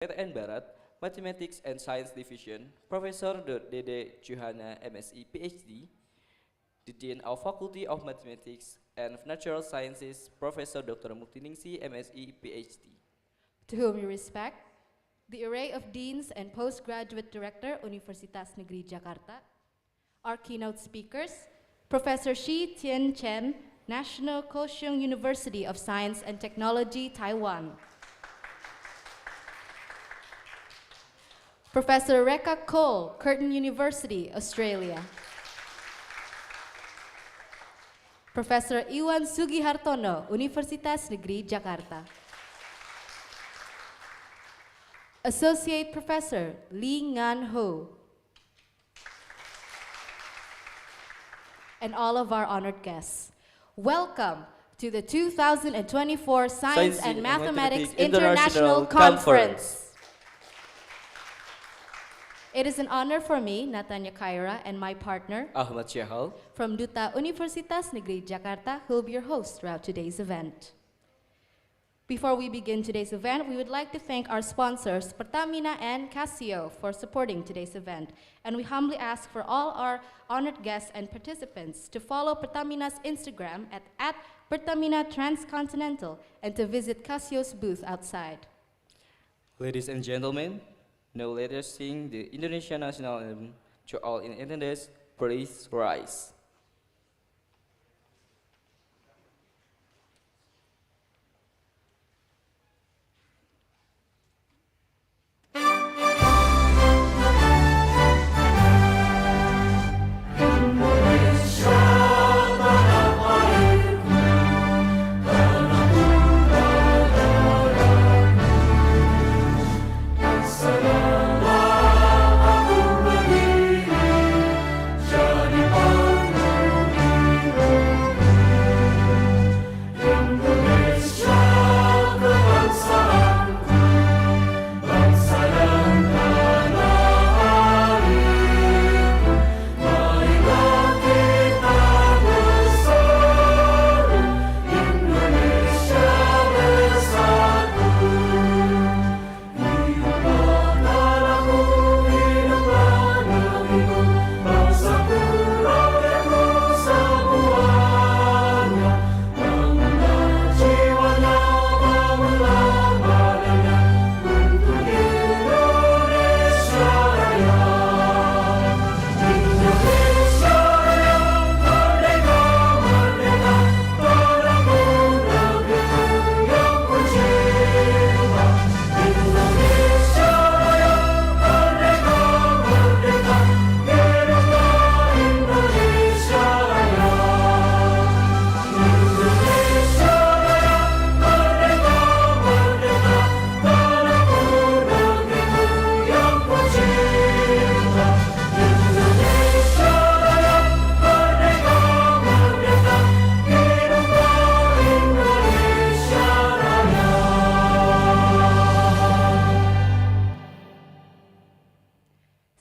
and Barat, Mathematics and Science Division, Professor Dede Juhana, MSc, PhD, the Dean of Faculty of Mathematics and Natural Sciences, Professor Dr. Muktiningsi, MSc, PhD. To whom we respect, the array of deans and postgraduate director, Universitas Negeri Jakarta, our keynote speakers, Professor Shi Tien Chen, National Kaohsiung University of Science and Technology, Taiwan. Professor Reka Cole, Curtin University, Australia. Professor Iwan Sugihartono, Universitas Negeri Jakarta. Associate Professor Lee Ngan Ho. And all of our honored guests. Welcome to the 2024 Science and Mathematics International Conference. It is an honor for me, Natanya Kaira, and my partner, Ahmad Syahal, from Duta Universitas Negeri Jakarta, who will be your host throughout today's event. Before we begin today's event, we would like to thank our sponsors, Pertamina and Casio, for supporting today's event. And we humbly ask for all our honored guests and participants to follow Pertamina's Instagram at Pertamina Transcontinental and to visit Casio's booth outside. Ladies and gentlemen, now let us sing the Indonesian national anthem. To all in attendance, please rise.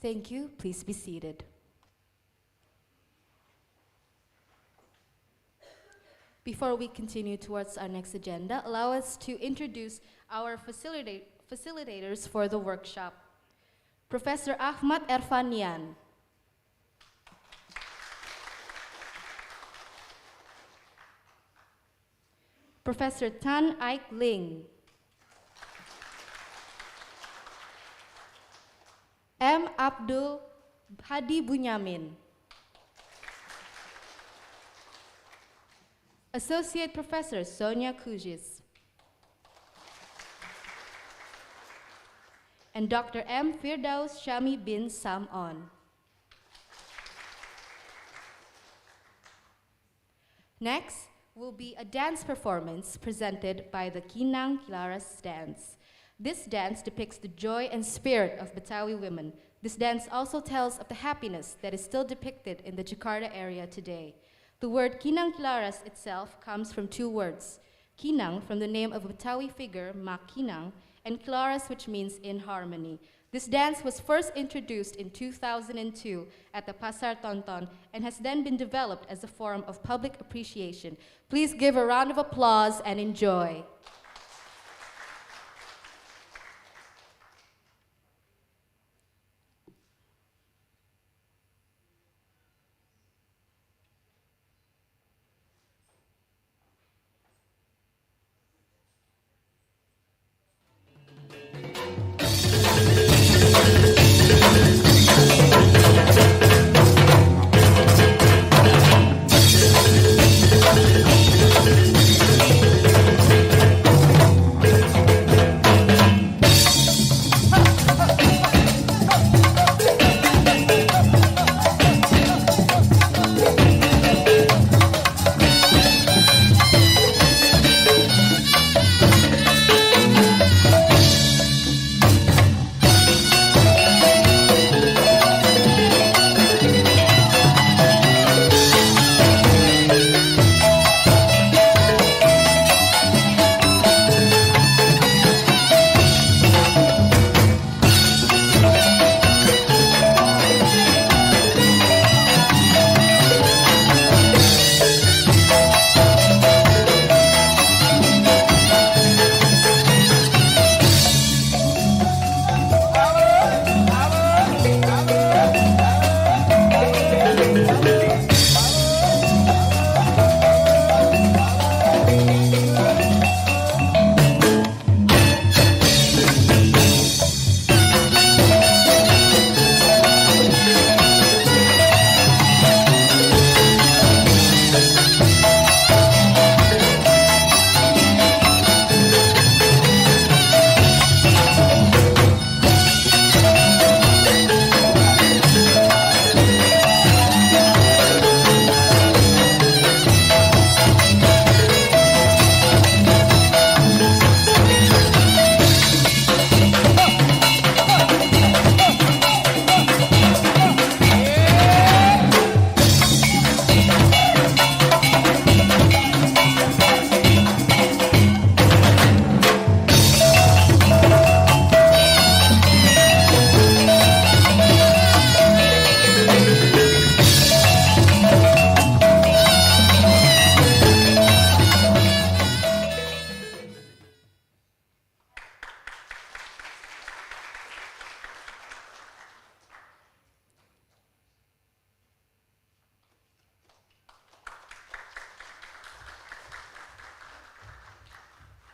Thank you. Please be seated. Before we continue towards our next agenda, allow us to introduce our facilitators for the workshop. Professor Ahmad Erfanian. Professor Tan Aik Ling. M. Abdul Hadi Bunyamin. Associate Professor Sonia Kujis. And Dr. M. Firdaus Shami bin Sam'on. Next will be a dance performance presented by the Kinang Kilaras dance. This dance depicts the joy and spirit of Betawi women. This dance also tells of the happiness that is still depicted in the Jakarta area today. The word Kinang Kilaras itself comes from two words. Kinang, from the name of a Betawi figure, Mak Kinang, and Kilaras, which means in harmony. This dance was first introduced in 2002 at the Pasar Tonton and has then been developed as a form of public appreciation. Please give a round of applause and enjoy.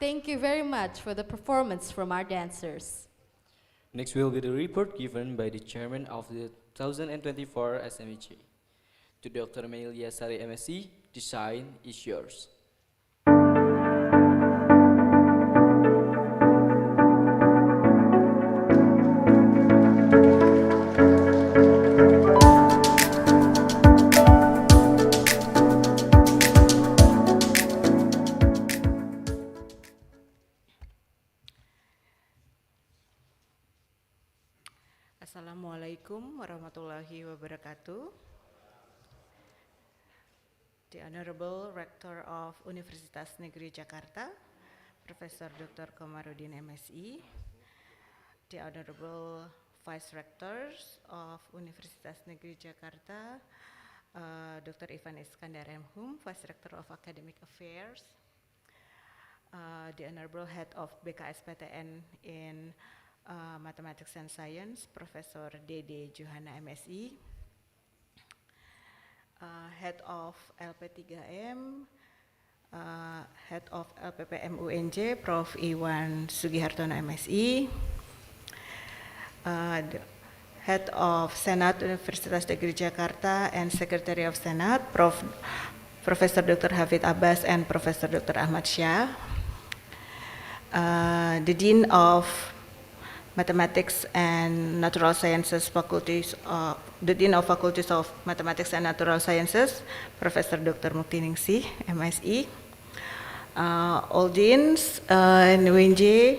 Thank you very much for the performance from our dancers. Next will be the report given by the chairman of the 2024 SMIC. To Dr. Melia Sari MSc, design is yours. Assalamualaikum warahmatullahi wabarakatuh. The Honorable Rector of Universitas Negeri Jakarta, Professor Dr. Komarudin MSI, the Honorable Vice Rectors of Universitas Negeri Jakarta, Dr. Ivan Iskandar MHum, Vice Rector of Academic Affairs, the Honorable Head of BKSPTN in Mathematics and Science, Professor Dede Juhana MSI, Head of LP3M, Head of LPPM UNJ, Prof. Iwan Sugihartono MSI, Head of Senat Universitas Negeri Jakarta and Secretary of Senat, Professor Dr. Hafid Abbas and Professor Dr. Ahmad Shah, the Dean of Mathematics and Natural Sciences Faculties, the Dean of Faculties of Mathematics and Natural Sciences, Professor Dr. Muktiningsih, MSI, all Deans in UNJ,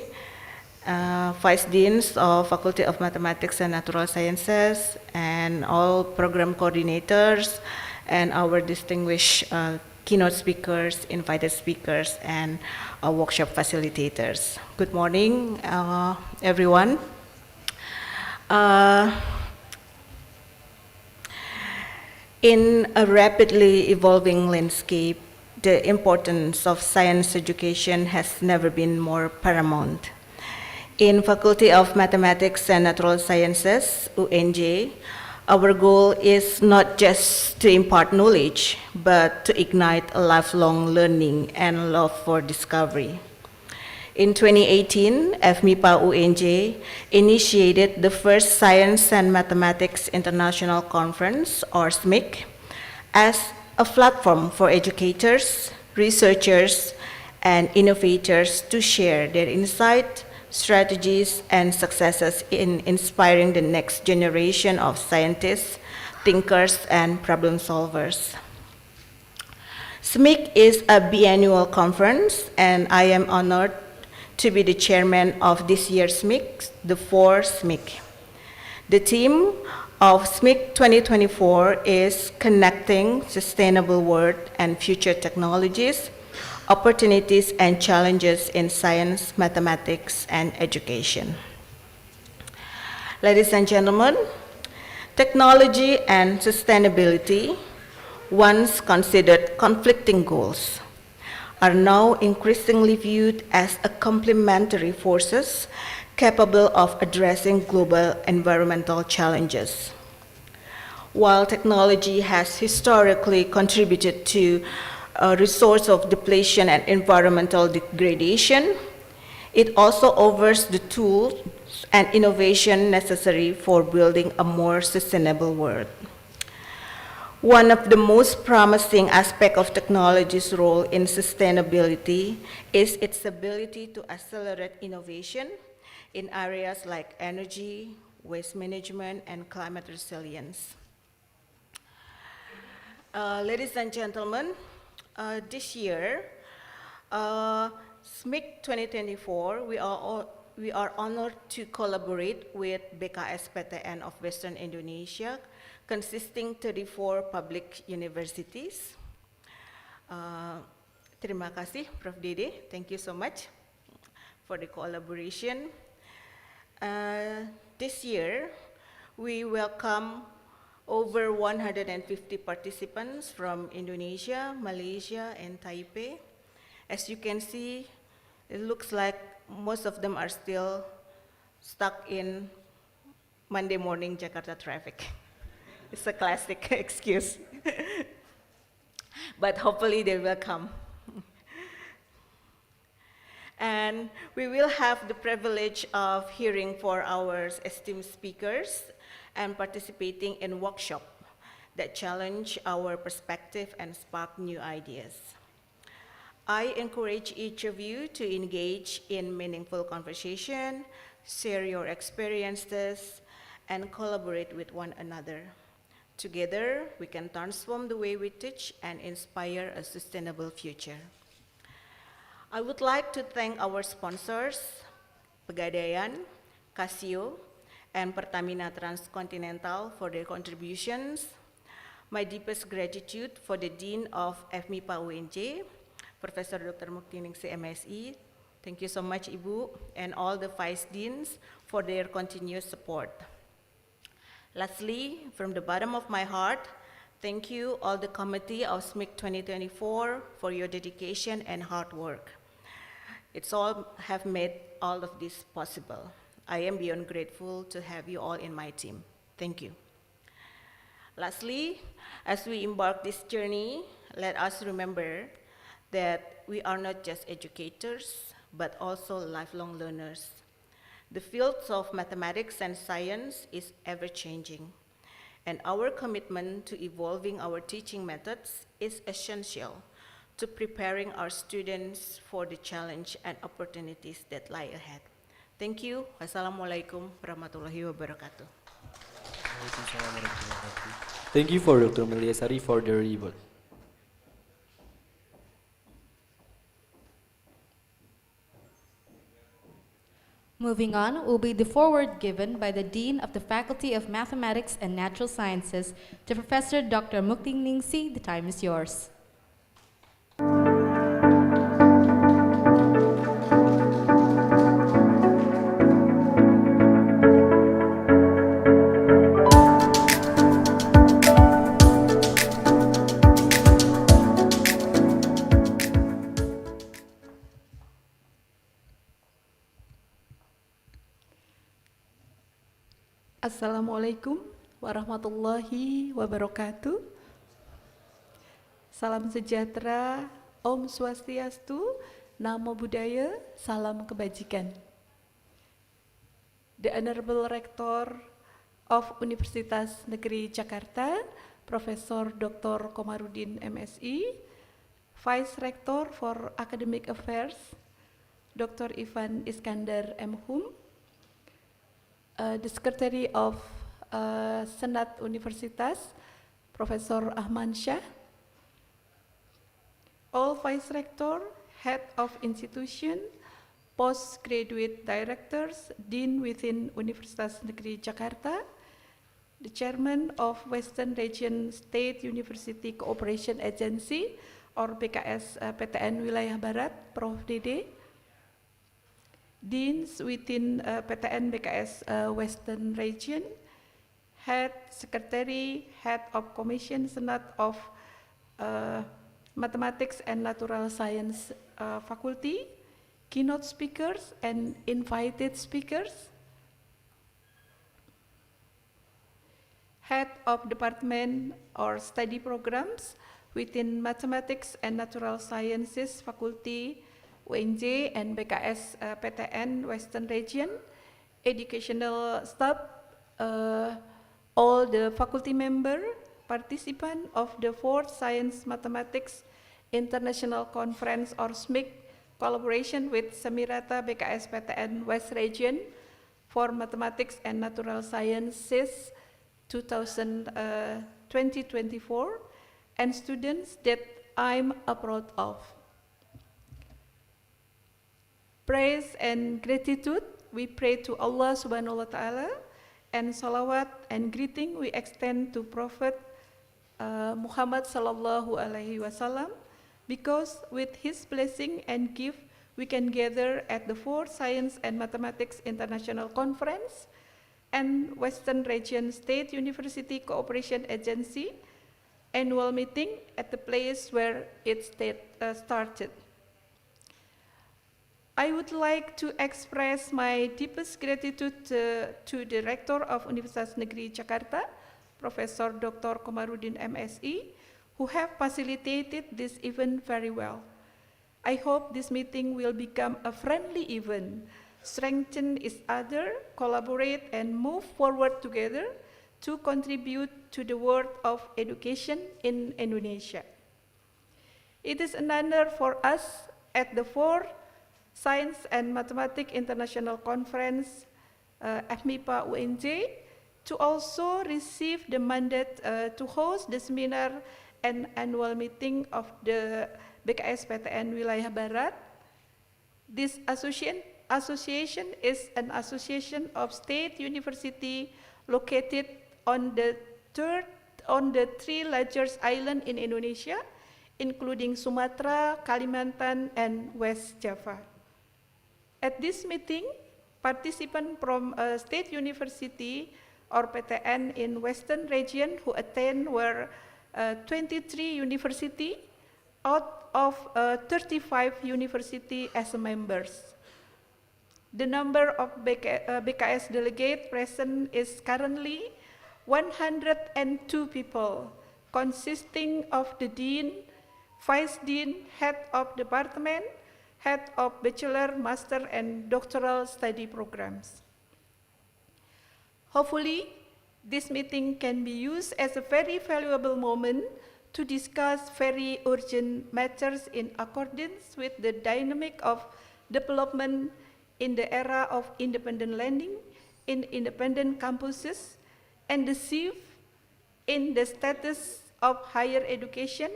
Vice Deans of Faculty of Mathematics and Natural Sciences, and all program coordinators, and our distinguished keynote speakers, invited speakers, and workshop facilitators. Good morning, everyone. In a rapidly evolving landscape, the importance of science education has never been more paramount. In Faculty of Mathematics and Natural Sciences, UNJ, our goal is not just to impart knowledge, but to ignite a lifelong learning and love for discovery. In 2018, FMIPA UNJ initiated the first Science and Mathematics International Conference, or SMIC, as a platform for educators, researchers, and innovators to share their insight, strategies, and successes in inspiring the next generation of scientists, thinkers, and problem solvers. SMIC is a biannual conference, and I am honored to be the chairman of this year's SMIC, the fourth SMIC. The theme of SMIC 2024 is Connecting Sustainable World and Future Technologies, Opportunities and Challenges in Science, Mathematics, and Education. Ladies and gentlemen, technology and sustainability, once considered conflicting goals, are now increasingly viewed as complementary forces capable of addressing global environmental challenges. While technology has historically contributed to a resource of depletion and environmental degradation, it also offers the tools and innovation necessary for building a more sustainable world. One of the most promising aspects of technology's role in sustainability is its ability to accelerate innovation in areas like energy, waste management, and climate resilience. Ladies and gentlemen, this year, SMIC 2024, we are honored to collaborate with BKSPTN of Western Indonesia, consisting 34 public universities. Terima kasih, Prof. Dede. Thank you so much for the collaboration. This year, we welcome over 150 participants from Indonesia, Malaysia, and Taipei. As you can see, it looks like most of them are still stuck in Monday morning Jakarta traffic. It's a classic excuse. But hopefully they will come. And we will have the privilege of hearing for our esteemed speakers and participating in workshops that challenge our perspective and spark new ideas. I encourage each of you to engage in meaningful conversation, share your experiences, and collaborate with one another. Together, we can transform the way we teach and inspire a sustainable future. I would like to thank our sponsors, Pegadaian, Casio, and Pertamina Transcontinental for their contributions. My deepest gratitude for the Dean of FMIPA UNJ, Professor Dr. Muktiningsih MSI. Thank you so much, Ibu, and all the Vice Deans for their continuous support. Lastly, from the bottom of my heart, thank you all the committee of SMIC 2024 for your dedication and hard work. It's all have made all of this possible. I am beyond grateful to have you all in my team. Thank you. Lastly, as we embark this journey, let us remember that we are not just educators, but also lifelong learners. The fields of mathematics and science is ever-changing, and our commitment to evolving our teaching methods is essential to preparing our students for the challenge and opportunities that lie ahead. Thank you. Wassalamualaikum warahmatullahi wabarakatuh. Thank you for Dr. Meliasari for the report. Moving on will be the foreword given by the Dean of the Faculty of Mathematics and Natural Sciences to Professor Dr. Muktiningsih. The time is yours. Assalamualaikum warahmatullahi wabarakatuh. Salam sejahtera, Om Swastiastu, Namo Buddhaya, Salam Kebajikan. The Honorable Rector of Universitas Negeri Jakarta, Profesor Dr. Komarudin MSI, Vice Rector for Academic Affairs, Dr. Ivan Iskandar M. Hum, the Secretary of Senat Universitas, Professor Ahman Shah, all Vice Rector, Head of Institution, Postgraduate Directors, Dean within Universitas Negeri Jakarta, the Chairman of Western Region State University Cooperation Agency, or BKS PTN Wilayah Barat, Prof. Dede, Deans within PTN BKS Western Region, Head Secretary, Head of Commission Senat of Mathematics and Natural Science Faculty, keynote speakers and invited speakers, Head of Department or Study Programs within Mathematics and Natural Sciences Faculty, UNJ and BKS PTN Western Region, educational staff, all the faculty member, participant of the 4th Science Mathematics International Conference or SMIC, collaboration with Semirata BKS PTN West Region for Mathematics and Natural Sciences 2024, and students that I'm proud of. Praise and gratitude we pray to Allah Subhanahu wa Ta'ala, and salawat and greeting we extend to Prophet Muhammad Sallallahu Alaihi Wasallam, because with his blessing and gift we can gather at the 4th Science and Mathematics International Conference and Western Region State University Cooperation Agency annual meeting at the place where it started. I would like to express my deepest gratitude to the Rector of Universitas Negeri Jakarta, Professor Dr. Komarudin MSI, who have facilitated this event very well. I hope this meeting will become a friendly event, strengthen each other, collaborate, and move forward together to contribute to the world of education in Indonesia. It is an honor for us at the 4th Science and Mathematics International Conference, FMIPA UNJ, to also receive the mandate to host the seminar and annual meeting of the BKS PTN Wilayah Barat. This association is an association of state university located on the three largest islands in Indonesia, including Sumatra, Kalimantan, and West Java. At this meeting, participants from a state university or PTN in Western region who attend were 23 universities out of 35 universities as members. The number of BKS delegates present is currently 102 people, consisting of the dean, vice dean, head of department, head of bachelor, master, and doctoral study programs. Hopefully, this meeting can be used as a very valuable moment to discuss very urgent matters in accordance with the dynamic of development in the era of independent lending, in independent campuses, and the shift in the status of higher education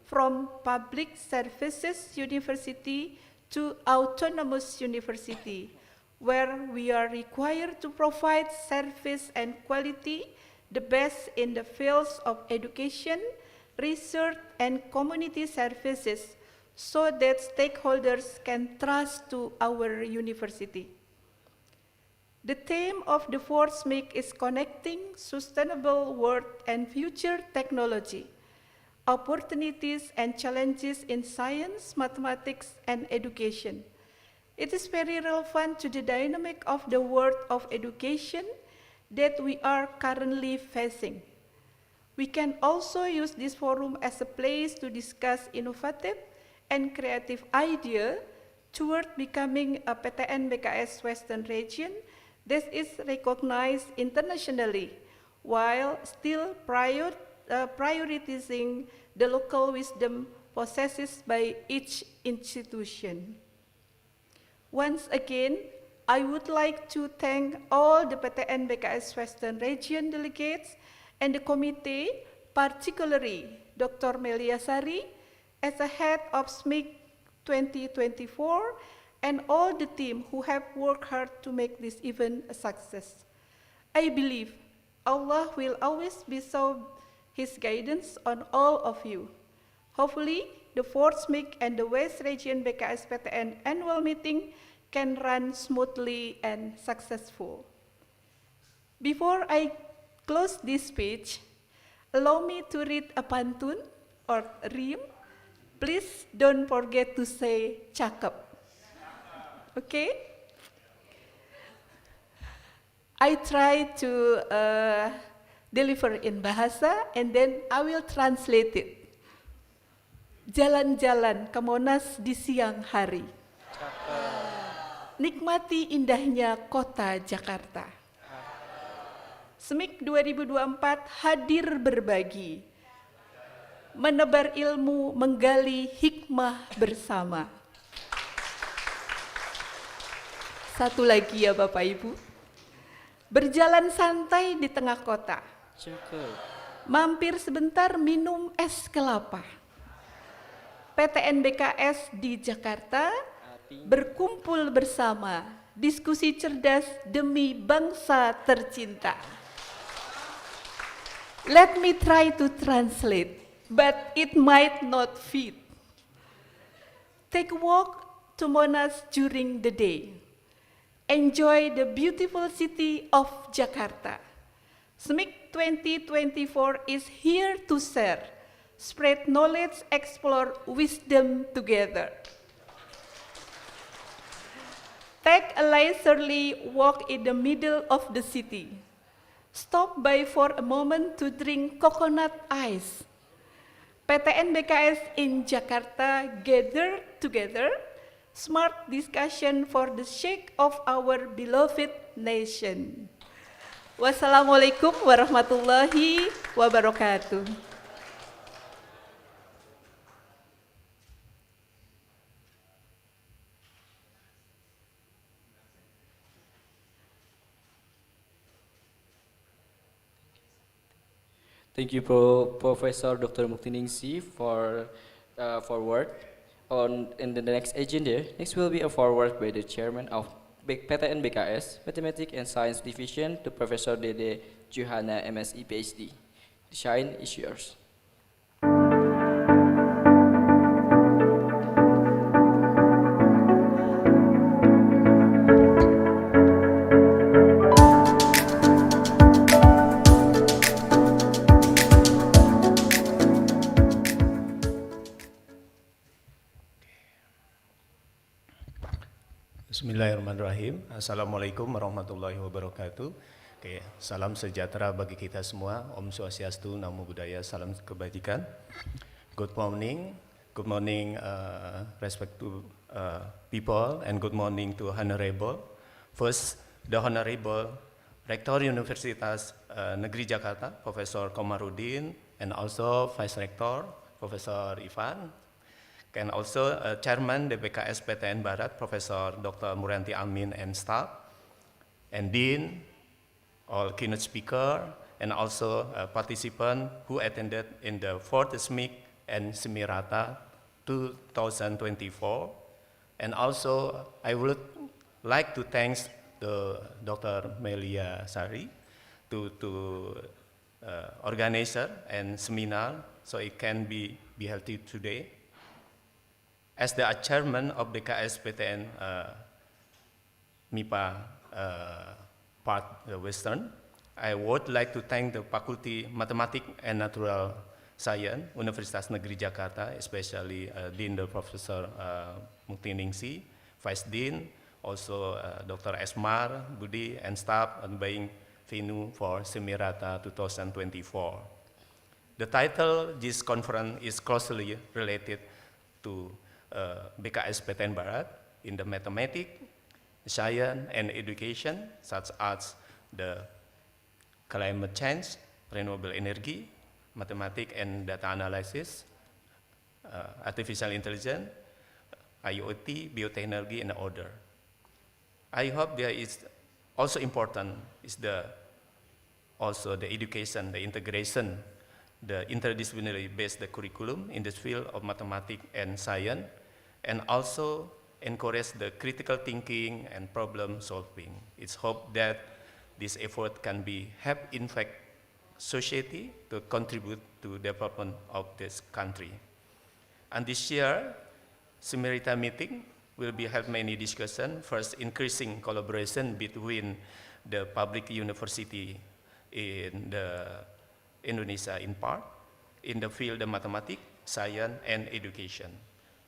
from public services university to autonomous university, where we are required to provide service and quality the best in the fields of education, research, and community services so that stakeholders can trust to our university. The theme of the 4th SMIC is Connecting Sustainable World and Future Technology, Opportunities and Challenges in Science, Mathematics, and Education. It is very relevant to the dynamic of the world of education that we are currently facing. We can also use this forum as a place to discuss innovative and creative ideas toward becoming a PTN BKS Western region that is recognized internationally, while still prioritizing the local wisdom possessed by each institution. Once again, I would like to thank all the PTN BKS Western Region delegates and the committee, particularly Dr. Melia Sari, as a head of SMIC 2024, and all the team who have worked hard to make this event a success. I believe Allah will always bestow His guidance on all of you. Hopefully, the 4th SMIC and the West Region BKS PTN annual meeting can run smoothly and successful. Before I close this speech, allow me to read a pantun or rhyme. Please don't forget to say cakep. Okay? I try to deliver in bahasa and then I will translate it. Jalan-jalan ke Monas di siang hari. Nikmati indahnya kota Jakarta. SMIC 2024 hadir berbagi, menebar ilmu, menggali hikmah bersama. Satu lagi ya Bapak Ibu. Berjalan santai di tengah kota. Mampir sebentar minum es kelapa. PTN BKS di Jakarta berkumpul bersama, diskusi cerdas demi bangsa tercinta. Let me try to translate, but it might not fit. Take a walk to Monas during the day. Enjoy the beautiful city of Jakarta. SMIC 2024 is here to share, spread knowledge, explore wisdom together. Take a leisurely walk in the middle of the city. Stop by for a moment to drink coconut ice. PTN BKS in Jakarta gathered together, smart discussion for the sake of our beloved nation. Wassalamualaikum warahmatullahi wabarakatuh. Thank you, Professor Dr. Muktiningsi, for word. In the next agenda, next will be a forward by the chairman of PTN BKS, Mathematics and Science Division, to Professor Dede Juhana, MSc PhD. The shine is yours. Bismillahirrahmanirrahim. Assalamualaikum warahmatullahi wabarakatuh. Oke, salam sejahtera bagi kita semua. Om Swastiastu, Namo Buddhaya, salam kebajikan. Good morning, respect to people, and good morning to Honorable. First, the Honorable Rektor Universitas Negeri Jakarta, Profesor Komarudin, and also Vice Rector, Profesor Ivan. And also Chairman DBKS PTN Barat, Profesor Dr. Muranti Amin and staff, and Dean, all keynote speaker, and also participant who attended in the 4th SMIC and Semirata 2024. And also I would like to thank the Dr. Melia Sari to organizer and seminar so it can be held today. As the chairman of the BKS PTN MIPA part Western, I would like to thank the Faculty Mathematics and Natural Science, Universitas Negeri Jakarta, especially Dean Professor Muktiningsi, Vice Dean, also Dr. Esmar, Budi, and staff on buying venue for Semirata 2024. The title of this conference is closely related to BKS PTN Barat in the mathematics, science, and education, such as the climate change, renewable energy, mathematics and data analysis, artificial intelligence, IoT, biotechnology, and other. I hope there is also important is also the education, the integration, the interdisciplinary based curriculum in this field of mathematics and science, and also encourage the critical thinking and problem solving. It's hope that this effort can be help in fact society to contribute to development of this country. And this year, Semirata meeting will be have many discussion. First, increasing collaboration between the public university in the Indonesia in part, in the field of mathematics, science, and education.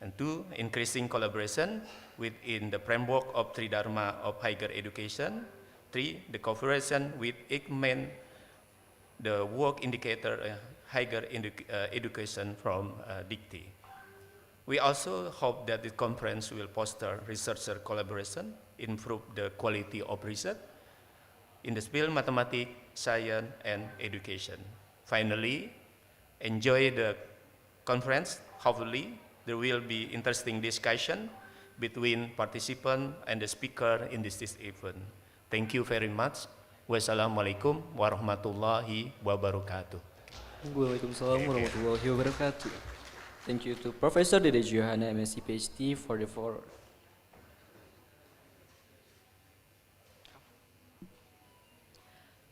And two, increasing collaboration within the framework of Three Dharma of higher education. Three, the cooperation with ICMEN, the work indicator higher education from DICTE. We also hope that the conference will foster researcher collaboration, improve the quality of research in the field mathematics, science, and education. Finally, enjoy the conference. Hopefully, there will be interesting discussion between participants and the speaker in this event. Thank you very much. Wassalamualaikum warahmatullahi wabarakatuh. Waalaikumsalam warahmatullahi wabarakatuh. Thank you to Professor Dede Juhana, MSc PhD, for the forward.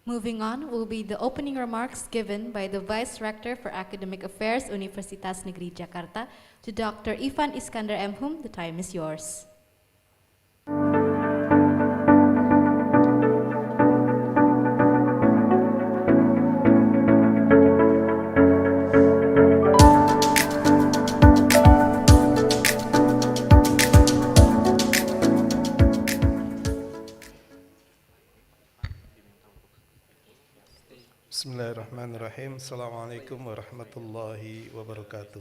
Moving on will be the opening remarks given by the Vice Rector for Academic Affairs, Universitas Negeri Jakarta, to Dr. Ivan Iskandar Mhum. The time is yours. Bismillahirrahmanirrahim. Assalamualaikum warahmatullahi wabarakatuh.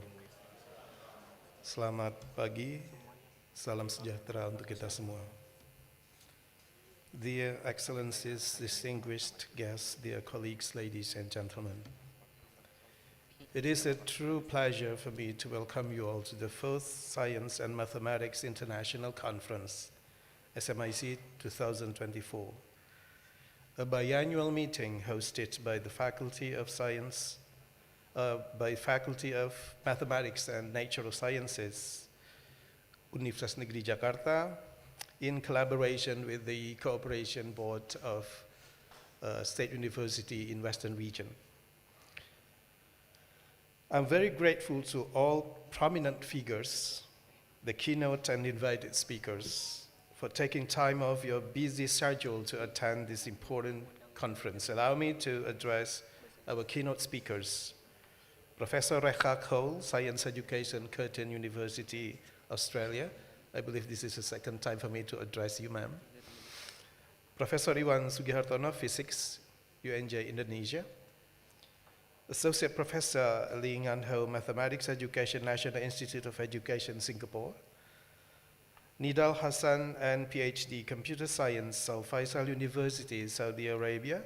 Selamat pagi, salam sejahtera untuk kita semua. Dear Excellencies, distinguished guests, dear colleagues, ladies and gentlemen. It is a true pleasure for me to welcome you all to the 4th Science and Mathematics International Conference, SMIC 2024, a biannual meeting hosted by the Faculty of Mathematics and Natural Sciences, Universitas Negeri Jakarta, in collaboration with the Cooperation Board of State University in Western Region. I'm very grateful to all prominent figures, the keynote and invited speakers, for taking time off your busy schedule to attend this important conference. Allow me to address our keynote speakers. Professor Rekha Cole, Science Education, Curtin University, Australia. I believe this is the second time for me to address you, ma'am. Professor Iwan Sugihartono, Physics, UNJ, Indonesia. Associate Professor Lee Ngan Ho, Mathematics Education, National Institute of Education, Singapore. Nidal Hassan, and PhD, Computer Science, Al Faisal University, Saudi Arabia.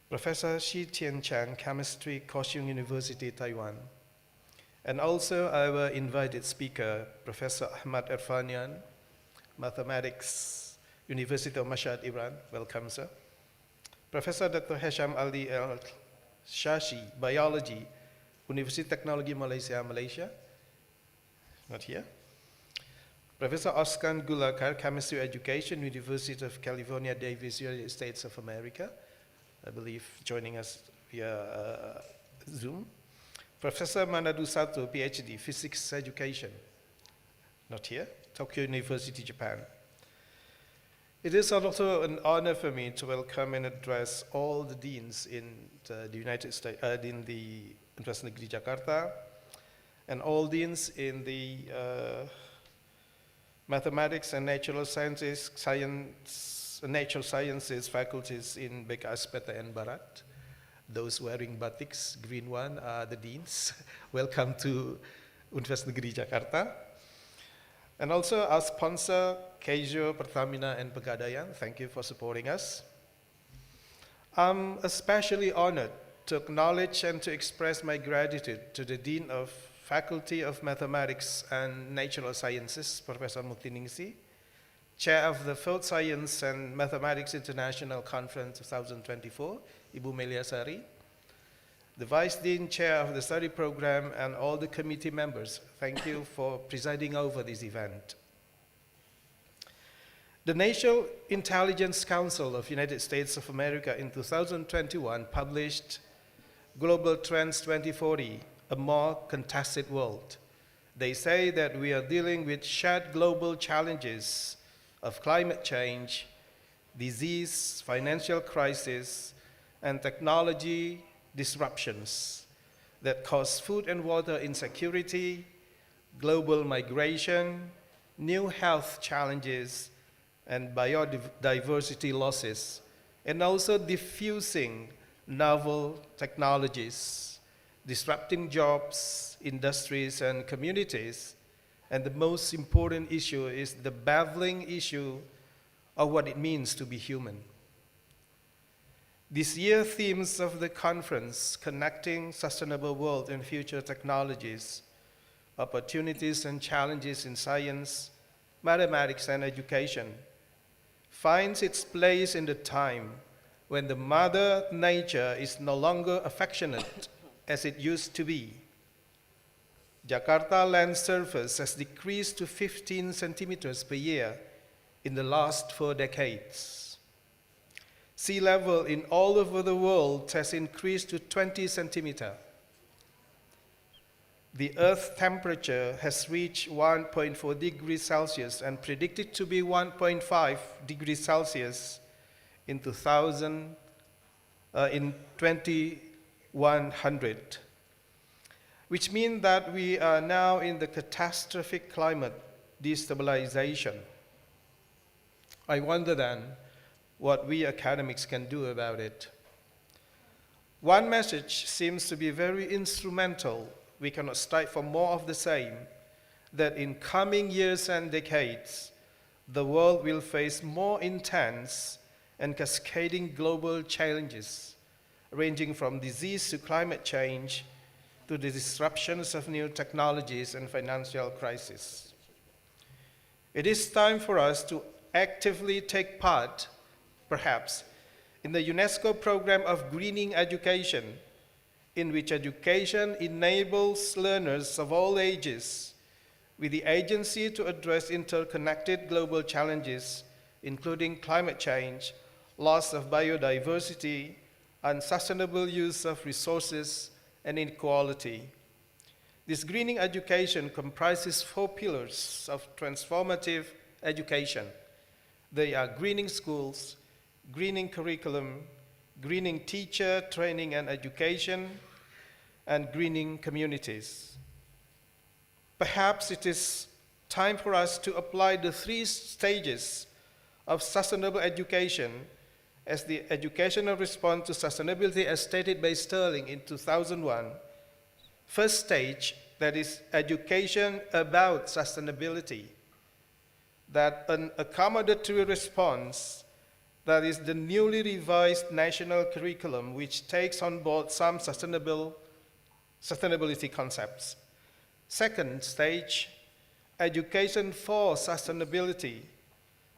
Professor Shi Tian Chang, Chemistry, Kaohsiung University, Taiwan. And also our invited speaker, Professor Ahmad Irfanian, Mathematics, University of Mashhad, Iran. Welcome, sir. Professor Dr. Hesham Ali Al-Shashi, Biology, University Technology Malaysia, Malaysia. Not here. Professor Oscar Gulakar, Chemistry Education, University of California, Davis, United States of America. I believe joining us via Zoom. Professor Manadu Sato, PhD, Physics Education. Not here. Tokyo University, Japan. It is also an honor for me to welcome and address all the deans in the United States, in the Universitas Negeri Jakarta, and all deans in the Mathematics and Natural Sciences, Natural Sciences faculties in BKS PTN Barat. Those wearing batiks, green one, are the deans. Welcome to Universitas Negeri Jakarta. And also our sponsor, Keijo, Pertamina, and Pegadaian. Thank you for supporting us. I'm especially honored to acknowledge and to express my gratitude to the Dean of Faculty of Mathematics and Natural Sciences, Professor Mutiningsi, Chair of the 4th Science and Mathematics International Conference 2024, Ibu Melia Sari, the Vice Dean, Chair of the Study Program, and all the committee members. Thank you for presiding over this event. The National Intelligence Council of United States of America in 2021 published Global Trends 2040, a more contested world. They say that we are dealing with shared global challenges of climate change, disease, financial crisis, and technology disruptions that cause food and water insecurity, global migration, new health challenges, and biodiversity losses, and also diffusing novel technologies, disrupting jobs, industries, and communities. And the most important issue is the baffling issue of what it means to be human. This year's themes of the conference, Connecting Sustainable World and Future Technologies, Opportunities and Challenges in Science, Mathematics, and Education, finds its place in the time when the Mother Nature is no longer affectionate as it used to be. Jakarta land surface has decreased to 15 centimeters per year in the last 4 decades. Sea level in all over the world has increased to 20 centimeters. The Earth's temperature has reached 1.4 degrees Celsius and predicted to be 1.5 degrees Celsius in 2100. Which means that we are now in the catastrophic climate destabilization. I wonder then what we academics can do about it. One message seems to be very instrumental we cannot strive for more of the same, that in coming years and decades, the world will face more intense and cascading global challenges, ranging from disease to climate change to the disruptions of new technologies and financial crisis. It is time for us to actively take part, perhaps, in the UNESCO program of greening education, in which education enables learners of all ages with the agency to address interconnected global challenges, including climate change, loss of biodiversity, unsustainable use of resources, and inequality. This greening education comprises 4 pillars of transformative education. They are greening schools, greening curriculum, greening teacher training and education, and greening communities. Perhaps it is time for us to apply the 3 stages of sustainable education as the educational response to sustainability as stated by Sterling in 2001. First stage, that is education about sustainability. That an accommodatory response, that is the newly revised national curriculum, which takes on board some sustainability concepts. Second stage, education for sustainability,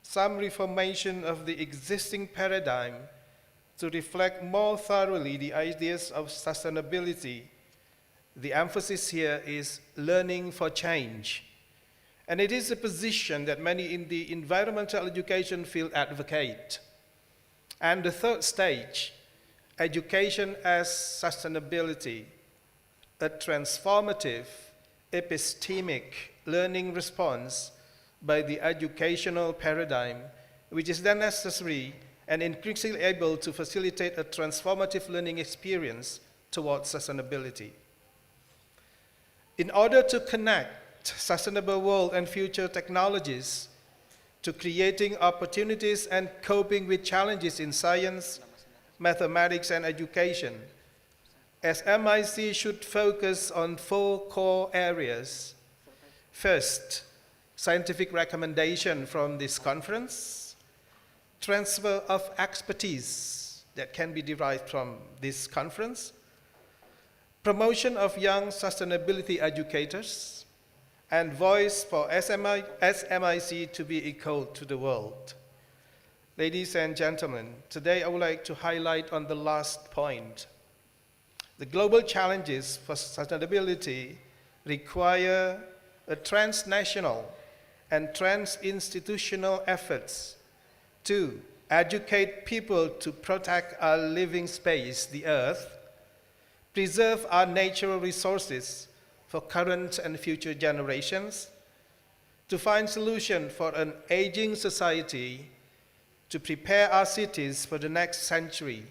some reformation of the existing paradigm to reflect more thoroughly the ideas of sustainability. The emphasis here is learning for change. And it is a position that many in the environmental education field advocate. And the third stage, education as sustainability, a transformative epistemic learning response by the educational paradigm, which is then necessary and increasingly able to facilitate a transformative learning experience towards sustainability. In order to connect sustainable world and future technologies to creating opportunities and coping with challenges in science, mathematics, and education, SMIC should focus on 4 core areas. First, scientific recommendation from this conference, transfer of expertise that can be derived from this conference, promotion of young sustainability educators, and voice for SMIC to be echoed to the world. Ladies and gentlemen, today I would like to highlight on the last point. The global challenges for sustainability require a transnational and trans-institutional efforts to educate people to protect our living space, the earth, preserve our natural resources for current and future generations, to find solutions for an aging society, to prepare our cities for the next century,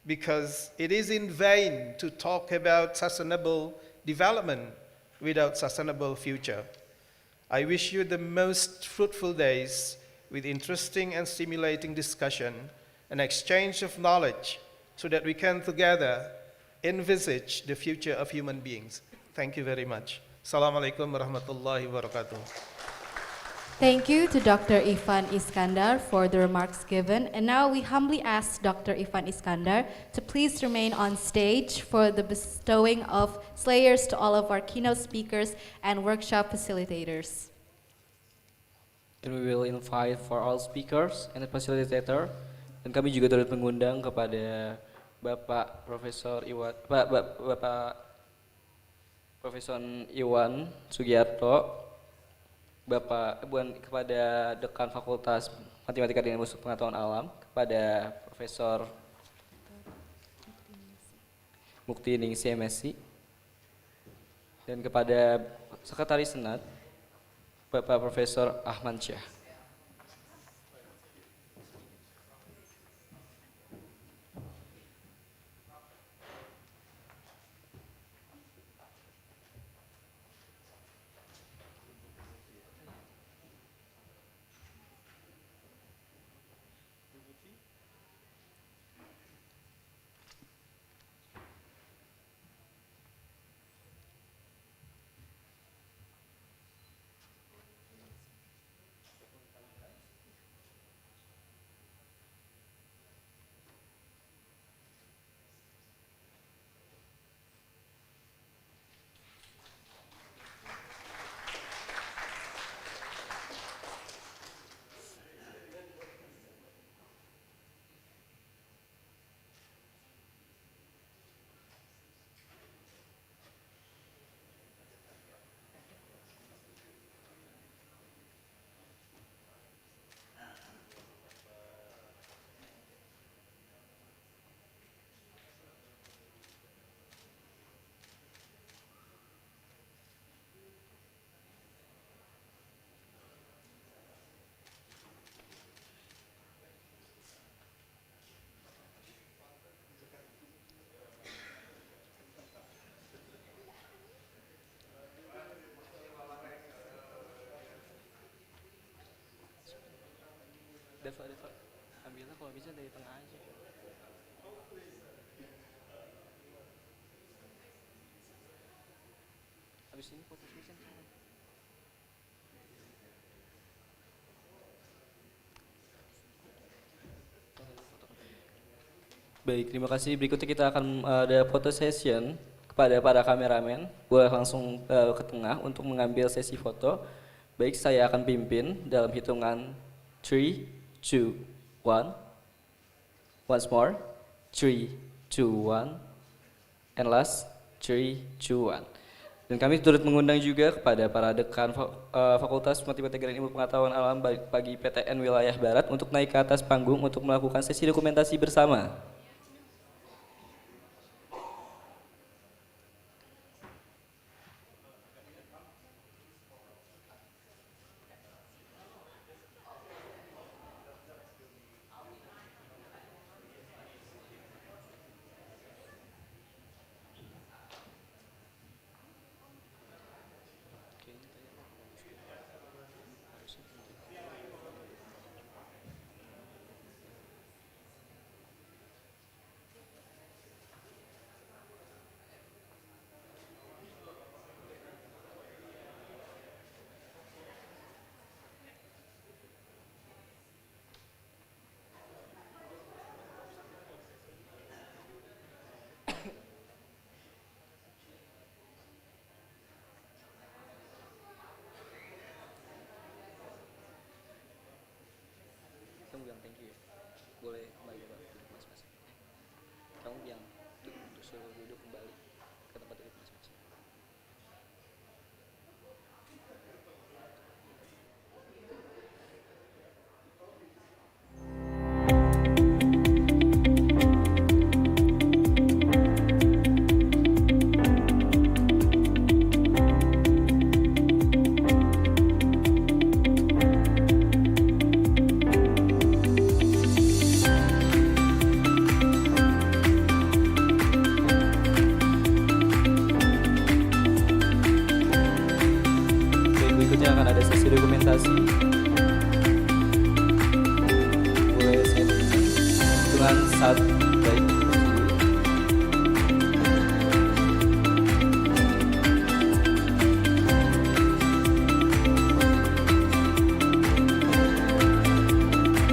because it is in vain to talk about sustainable development without sustainable future. I wish you the most fruitful days with interesting and stimulating discussion and exchange of knowledge so that we can together envisage the future of human beings. Thank you very much. Assalamualaikum warahmatullahi wabarakatuh. Thank you to Dr. Ifan Iskandar for the remarks given. And now we humbly ask Dr. Ifan Iskandar to please remain on stage for the bestowing of slayers to all of our keynote speakers and workshop facilitators. And we will invite for all speakers and the facilitator. Dan kami juga turut mengundang kepada Bapak Profesor Iwan, Bapak Profesor Iwan Sugiarto, kepada Dekan Fakultas Matematika dan Ilmu Pengetahuan Alam, kepada Profesor Muktiningsih MSc, dan kepada Sekretaris Senat, Bapak Profesor Ahmad Syah. Deva, ambilnya kalau bisa dari tengah aja. Habis ini foto session. Baik, terima kasih. Berikutnya kita akan ada foto session kepada para kameramen. Boleh langsung ke tengah untuk mengambil sesi foto. Baik, saya akan pimpin dalam hitungan 3, 2, 1. Once more. 3, 2, 1. And last, 3, 2, 1. Dan kami turut mengundang juga kepada para dekan Fakultas Matematika dan Ilmu Pengetahuan Alam bagi PTN Wilayah Barat untuk naik ke atas panggung untuk melakukan sesi dokumentasi bersama. Kamu bilang thank you ya. Boleh kembali ke masing-masing. Kamu yang suruh duduk kembali ke tempat duduk masing-masing. Berikutnya akan ada sesi dokumentasi. Boleh saya dengan satu baik.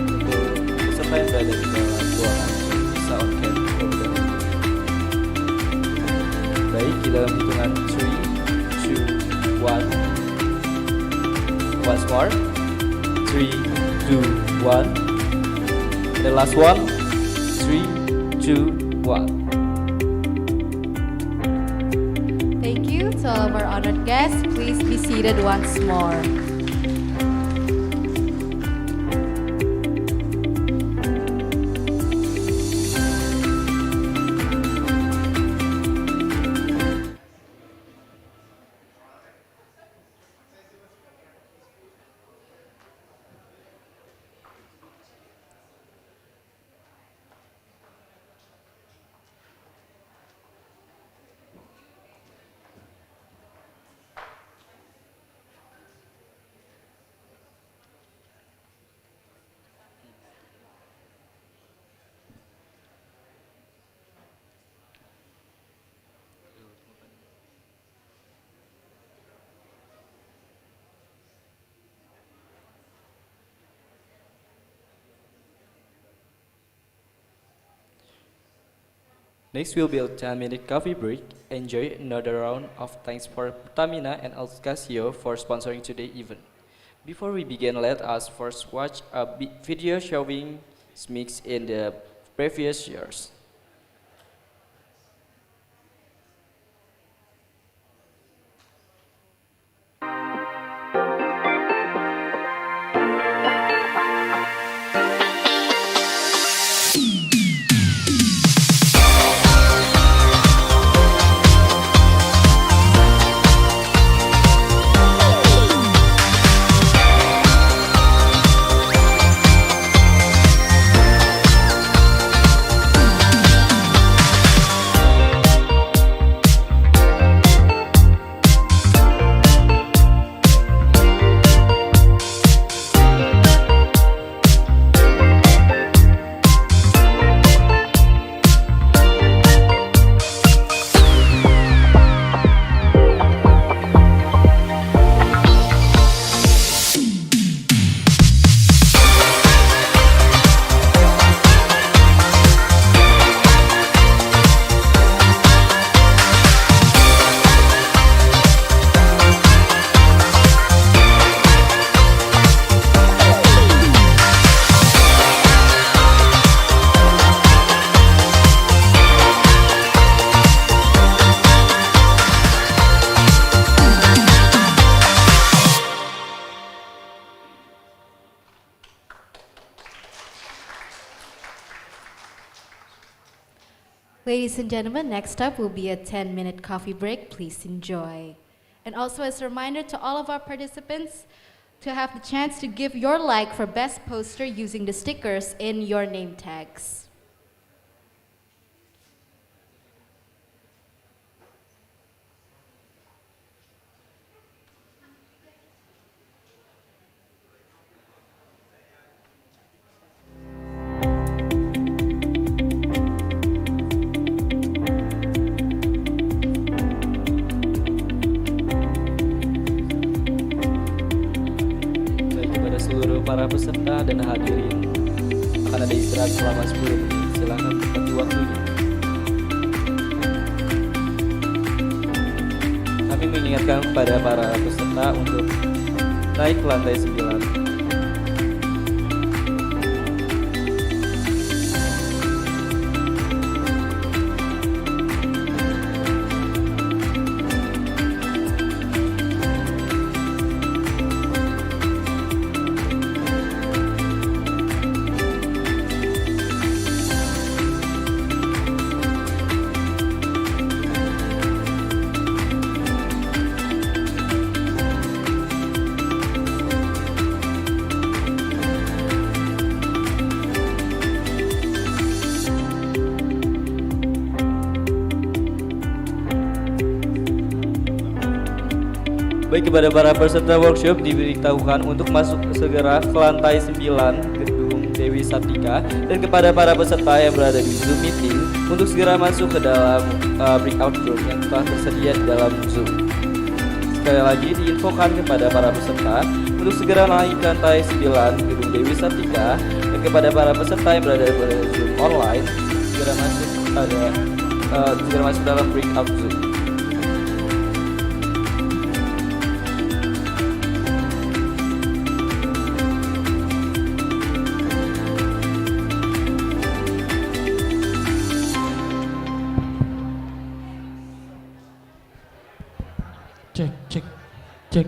Untuk peserta yang berada di dalam ruangan bisa on cam. Baik, di dalam hitungan 3, 2, 1. Once more. 3, 2, 1. The last one. 3, 2, 1. Thank you to all of our honored guests. Please be seated once more. Next will be a 10-minute coffee break. Enjoy another round of thanks for Pertamina and Alscasio for sponsoring today's event. Before we begin, let us first watch a video showing SMICs in the previous years. Ladies and gentlemen, next up will be a 10-minute coffee break. Please enjoy. And also as a reminder to all of our participants to have the chance to give your like for best poster using the stickers in your name tags. Para peserta dan hadirin, akan ada istirahat selama 10 menit. Silakan tepati waktunya. Kami mengingatkan kepada para peserta untuk naik ke lantai 9. Baik, kepada para peserta workshop diberitahukan untuk masuk segera ke lantai 9 gedung Dewi Sartika, dan kepada para peserta yang berada di Zoom meeting untuk segera masuk ke dalam breakout room yang telah tersedia di dalam Zoom. Sekali lagi diinfokan kepada para peserta untuk segera naik ke lantai 9 gedung Dewi Sartika, dan kepada para peserta yang berada di Zoom online segera masuk dalam breakout Zoom. Cek.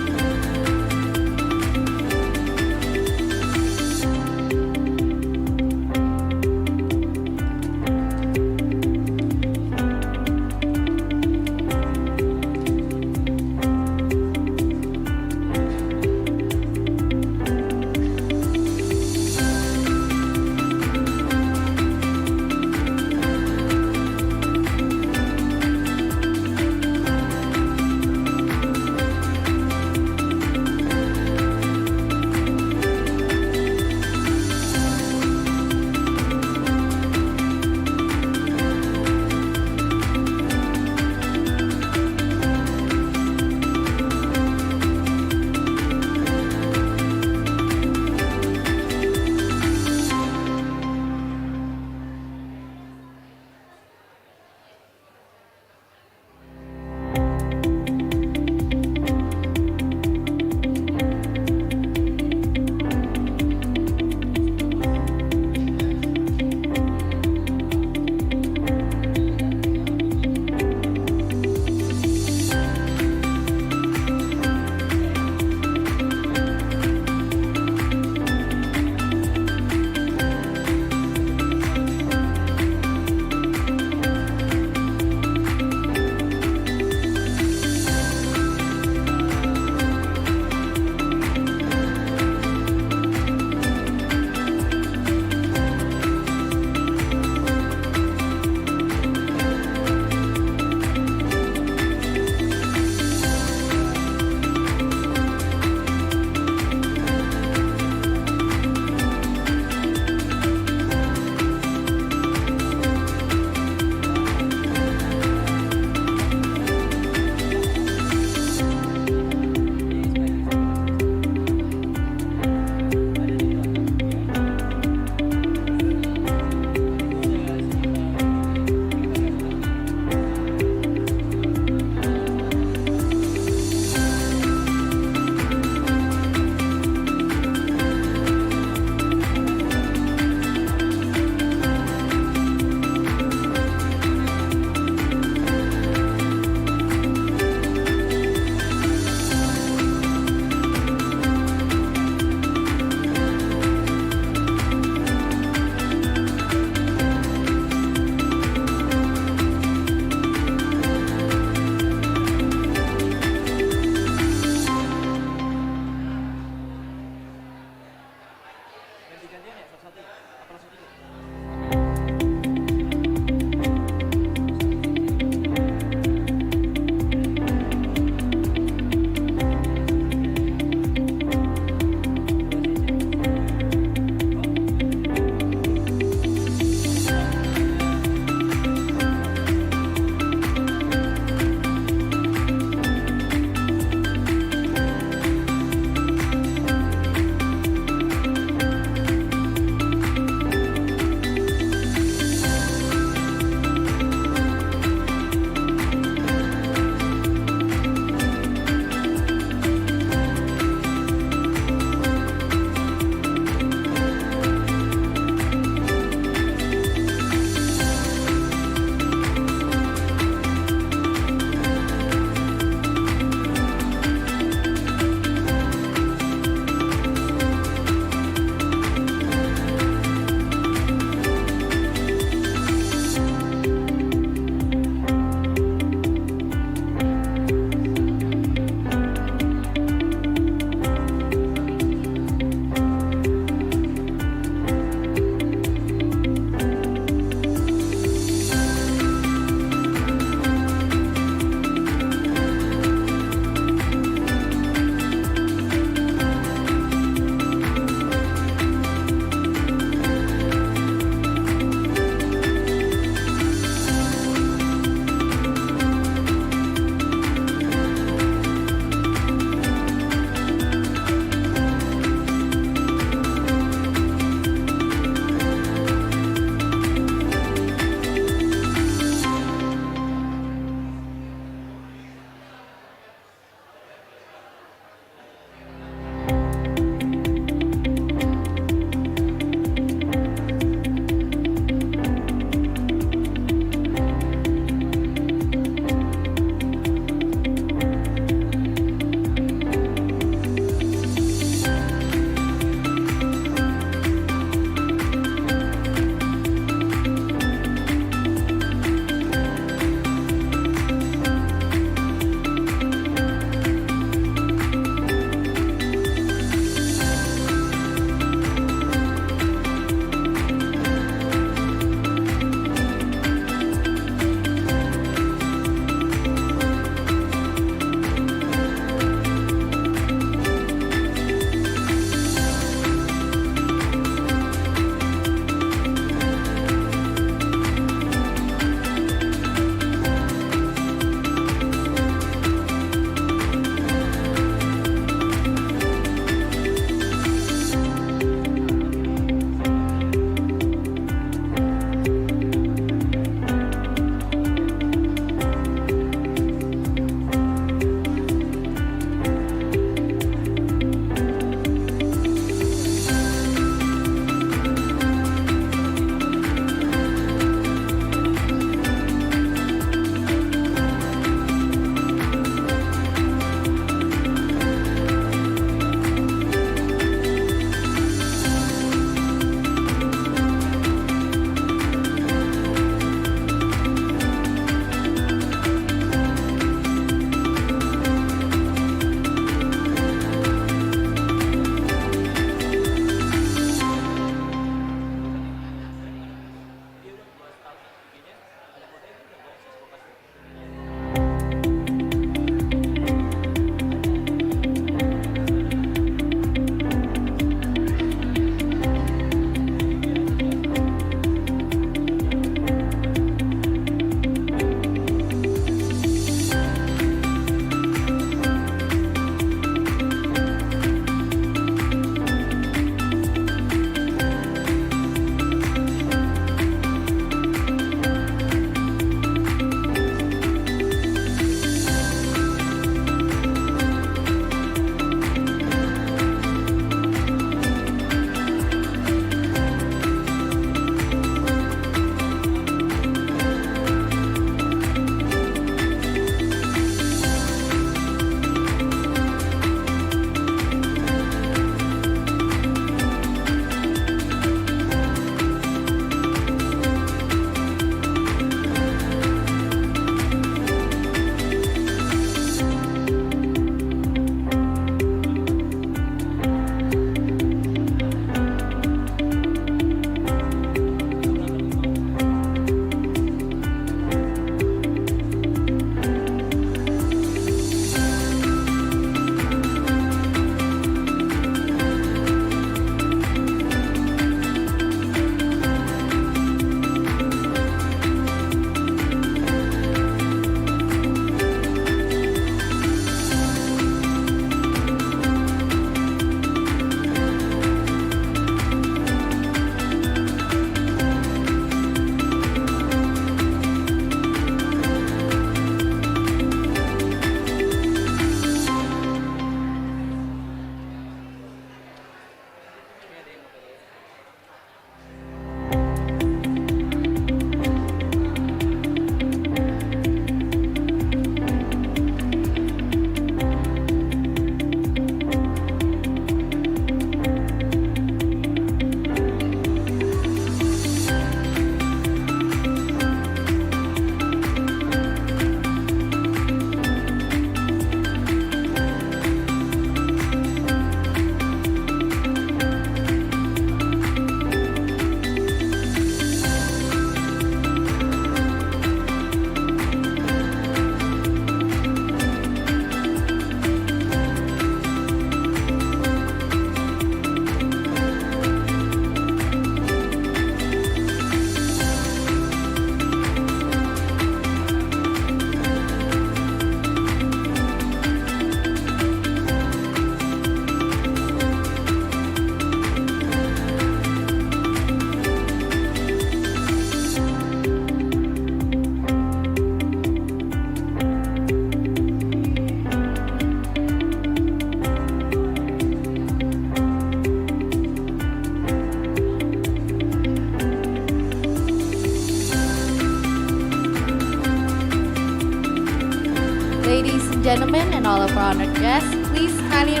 Ladies and gentlemen, and all of our honored guests, please kindly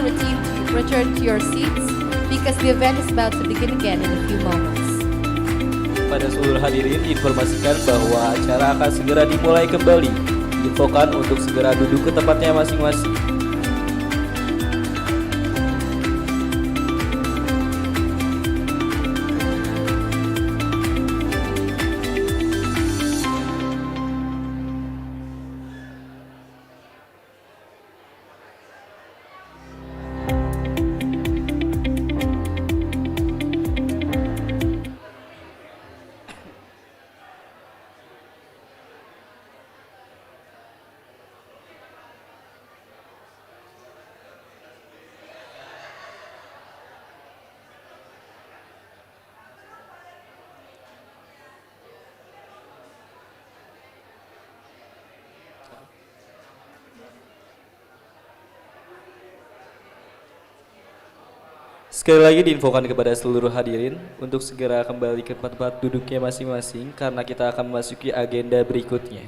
return to your seats because the event is about to begin again in a few moments. Pada seluruh hadirin diinformasikan bahwa acara akan segera dimulai kembali. Diinfokan untuk segera duduk ke tempatnya masing-masing. Sekali lagi diinfokan kepada seluruh hadirin untuk segera kembali ke tempat duduknya masing-masing karena kita akan memasuki agenda berikutnya.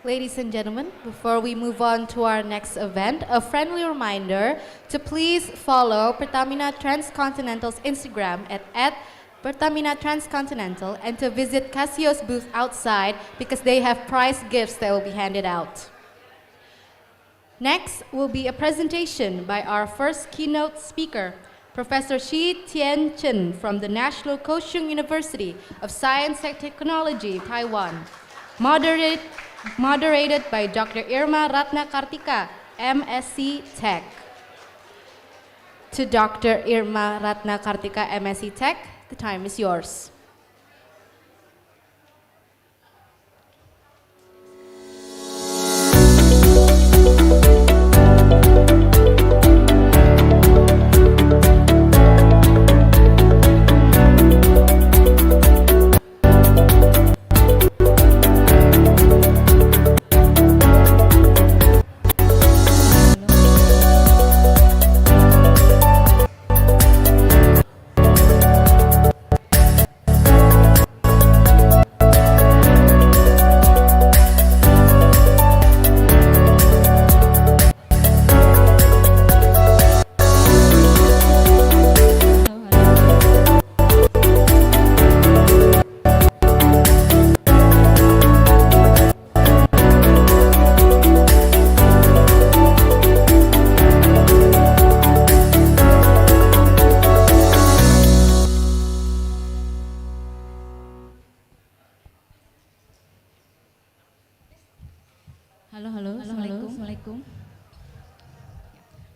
Ladies and gentlemen, before we move on to our next event, a friendly reminder to please follow Pertamina Transcontinental's Instagram at Pertamina Transcontinental and to visit Casio's booth outside because they have prize gifts that will be handed out. Next will be a presentation by our first keynote speaker, Professor Shi Tian Chen from the National Kaohsiung University of Science and Technology, Taiwan. Moderated by Dr. Irma Ratna Kartika, MSc Tech. To Dr. Irma Ratna Kartika, MSc Tech, the time is yours.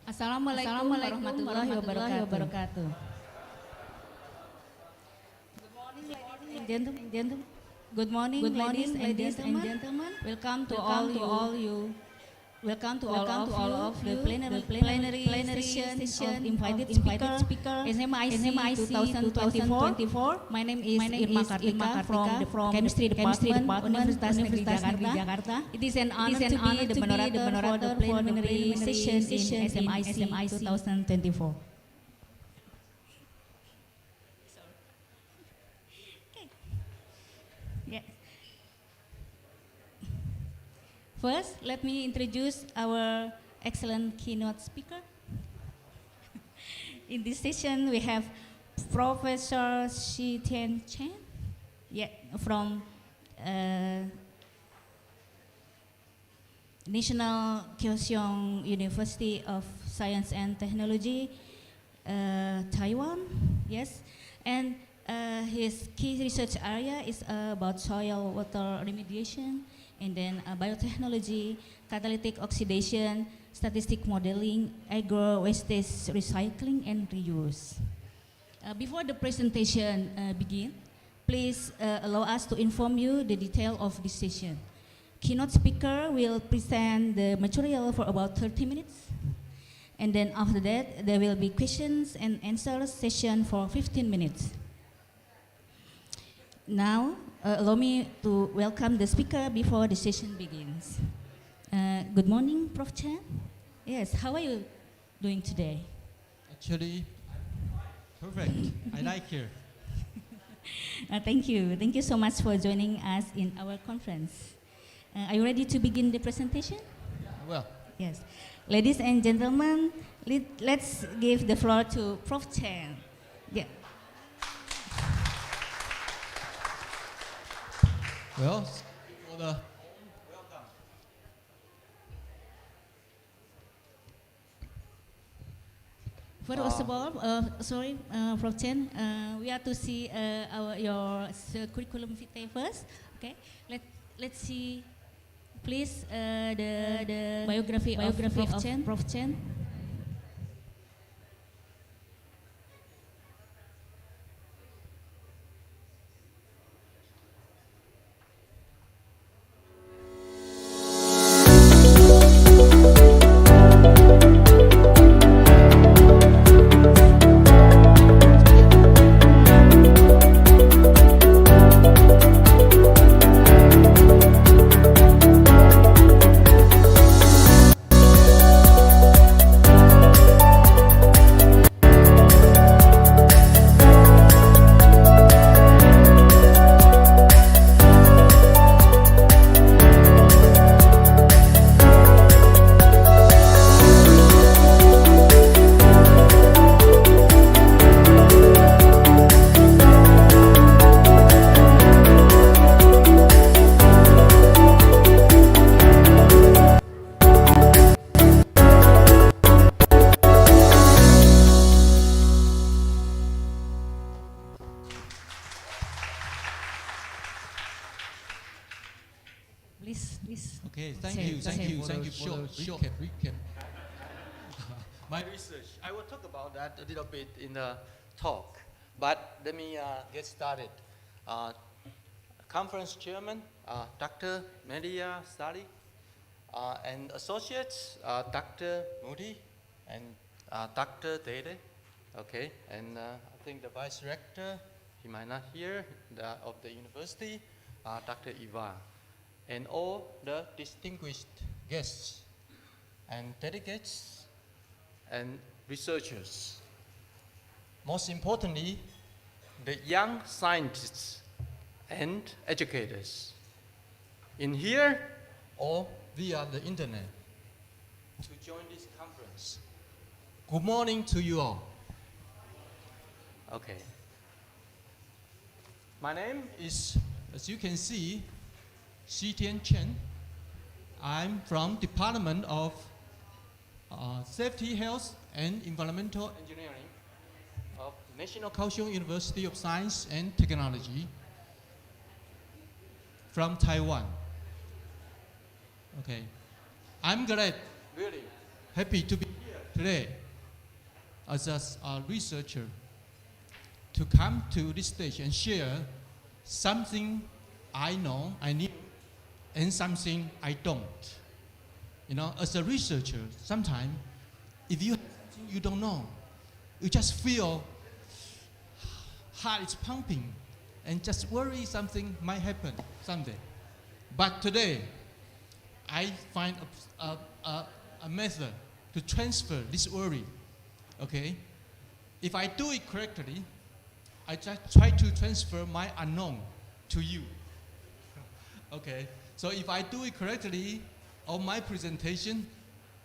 Assalamualaikum warahmatullahi wabarakatuh. Good morning, ladies and gentlemen. Welcome to all you. Welcome to all of the plenary session of invited speaker SMIC 2024. My name is Irma Kartika from Chemistry Department Universitas Negeri Jakarta. It is an honor to be the moderator for the plenary session in SMIC 2024. First, let me introduce our excellent keynote speaker. In this session, we have Professor Shi Tian Chen, from National Kaohsiung University of Science and Technology, Taiwan. Yes, and his key research area is about soil water remediation, and then biotechnology, catalytic oxidation, statistic modeling, agro-wastage recycling, and reuse. Before the presentation begins, please allow us to inform you the detail of this session. Keynote speaker will present the material for about 30 minutes. And then after that, there will be questions and answers session for 15 minutes. Now, allow me to welcome the speaker before the session begins. Good morning, Prof. Chan. Yes, how are you doing today? Actually, perfect. I like here. Thank you. Thank you so much for joining us in our conference. Are you ready to begin the presentation? Well, Yes. Ladies and gentlemen, let's give the floor to Prof. Chan. Yeah. well, for the First of all, sorry, Prof. Chen, we have to see your curriculum vitae first. Okay, let's see, please, the biography of Prof. Chen. Please. okay. Say- Thank you For for the short. recap. My research, I will talk about that a little bit in the talk, but let me get started. Conference chairman, Dr. Media Sari, and associates, Dr. Moody and Dr. Dede, okay, and I think the vice rector, he might not here, of the university, Dr. Iva, and all the distinguished guests and delegates and researchers. Most importantly, the young scientists and educators in here or via the internet to join this conference. Good morning to you all. Okay. My name is, As you can see, Tian Chen. I'm from Department of Safety, Health, and Environmental engineering of National Kaohsiung University of Science and Technology from Taiwan. Okay. I'm glad, really happy to be here today as a researcher to come to this stage and share something I know, I knew, and something I don't. You know, as a researcher, sometimes if you have something you don't know, you just feel heart is pumping and just worry something might happen someday. But today, I find a method to transfer this worry, okay? If I do it correctly, I just try to transfer my unknown to you, okay? So if I do it correctly on my presentation,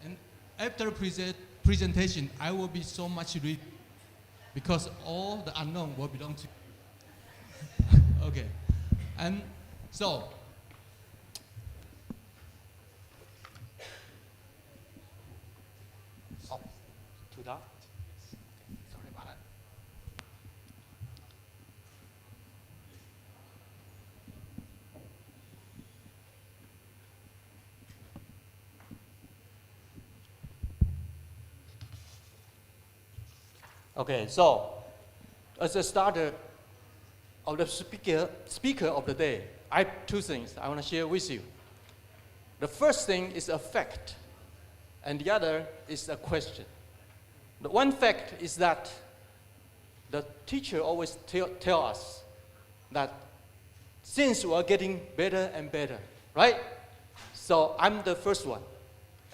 and after presentation, I will be so much relieved because all the unknown will belong to you. Okay, and so, to that. Sorry about that. Okay, so as a starter of the speaker of the day, I have two things I want to share with you. The first thing is a fact, and the other is a question. The one fact is that the teacher always tell us that since we are getting better and better, right? So I'm the first one,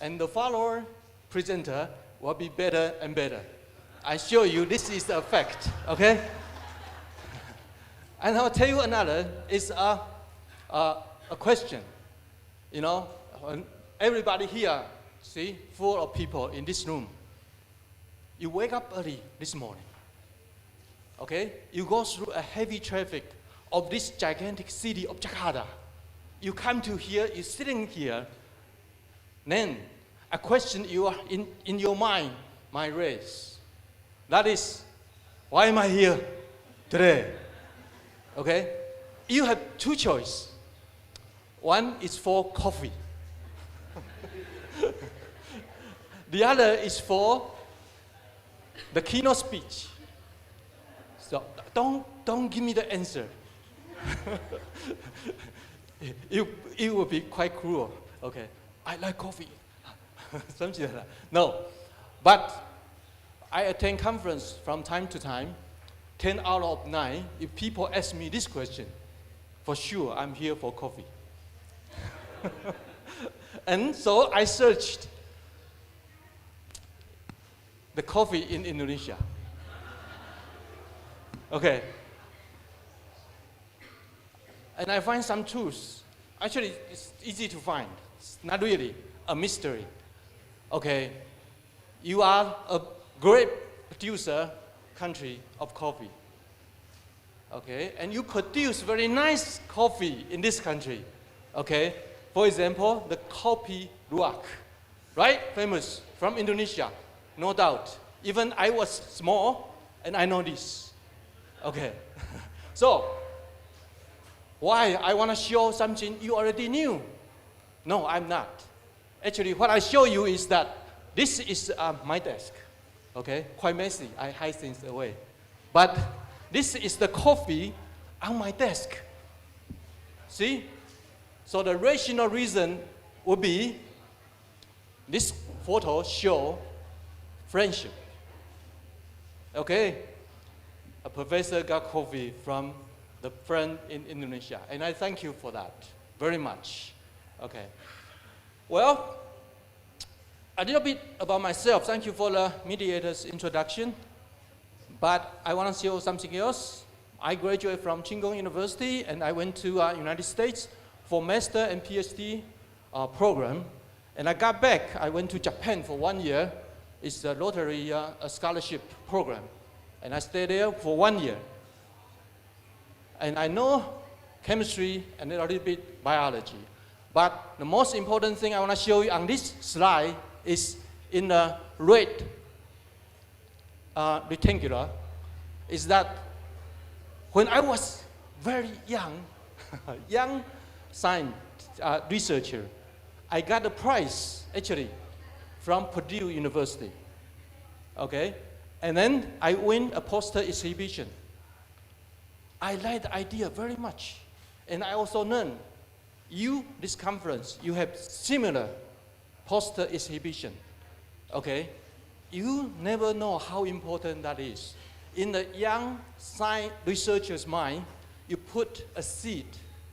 and the follower presenter will be better and better. I show you this is a fact, okay? And I'll tell you another, is a question. You know, everybody here, see, full of people in this room. You wake up early this morning, okay? You go through a heavy traffic of this gigantic city of Jakarta. You come to here, you're sitting here, then a question you are in your mind might raise. That is, why am I here today? Okay? You have two choices. One is for coffee. The other is for the keynote speech. So don't give me the answer. it will be quite cruel. Okay, I like coffee. Something like that. No, but I attend conference from time to time. 10 out of 9, if people ask me this question, for sure I'm here for coffee. And so I searched the coffee in Indonesia. Okay. And I find some truths. Actually, it's easy to find. It's not really a mystery. Okay. You are a great producer country of coffee. Okay. And you produce very nice coffee in this country. Okay. For example, the kopi luwak, right? Famous from Indonesia, no doubt. Even I was small, and I know this. Okay. So, why I want to show something you already knew? No, I'm not. Actually, what I show you is that this is my desk. Okay, quite messy. I hide things away. But this is the coffee on my desk. See? So the rational reason would be this photo show friendship. Okay? A professor got coffee from the friend in Indonesia, and I thank you for that very much. Okay. Well, a little bit about myself. Thank you for the mediator's introduction. But I want to show something else. I graduated from Chingong University, and I went to United States for master and PhD program. And I got back. I went to Japan for 1 year. It's a Rotary scholarship program. And I stayed there for 1 year. And I know chemistry and a little bit biology. But the most important thing I want to show you on this slide is in the red rectangular, is that when I was very young, young science researcher, I got a prize, actually, from Purdue University. Okay? And then I win a poster exhibition. I like the idea very much. And I also learned, this conference, you have similar poster exhibition. Okay? You never know how important that is. In the young science researcher's mind, you put a seed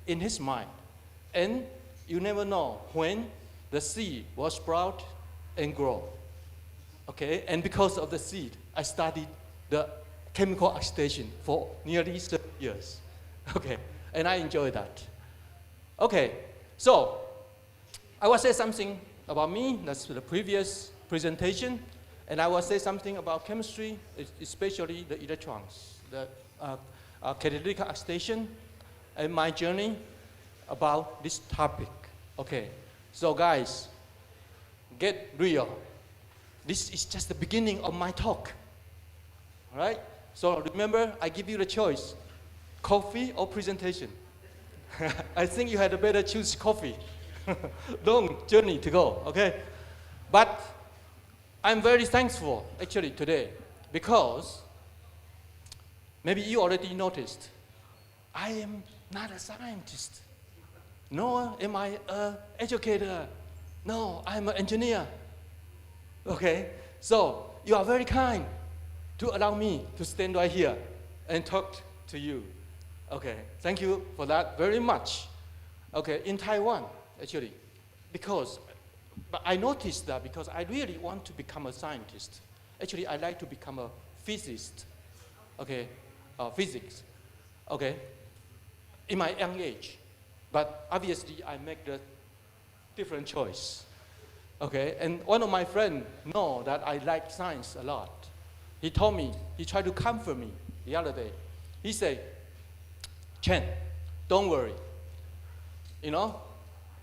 in his mind. And you never know when the seed will sprout and grow. Okay? And because of the seed, I studied the chemical oxidation for nearly 30 years. Okay? And I enjoy that. Okay, so I will say something about me. That's the previous presentation. And I will say something about chemistry, especially the electrons, the catalytic oxidation, and my journey about this topic. Okay, so guys, get real. This is just the beginning of my talk. All right? So remember, I give you the choice, coffee or presentation. I think you had to better choose coffee. Long journey to go, okay? But I'm very thankful, actually, today, because maybe you already noticed, I am not a scientist. Nor am I an educator. No, I'm an engineer. Okay? So, you are very kind to allow me to stand right here and talk to you. Okay, thank you for that very much. Okay, in Taiwan, actually, but I noticed that because I really want to become a scientist. Actually, I like to become a physicist, okay, physics, okay, in my young age. But obviously, I make the different choice, okay. And one of my friends know that I like science a lot. He told me, he tried to comfort me the other day. He said, Chen, don't worry. You know,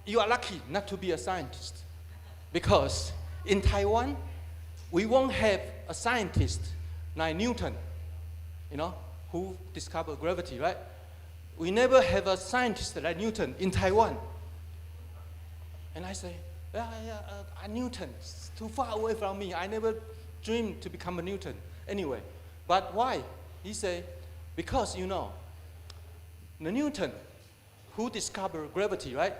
you are lucky not to be a scientist because in Taiwan, we won't have a scientist like Newton, you know, who discovered gravity, right? We never have a scientist like Newton in Taiwan. And I say, Newton, it's too far away from me. I never dreamed to become a Newton. Anyway, but why? He said, because you know, the Newton who discovered gravity, right?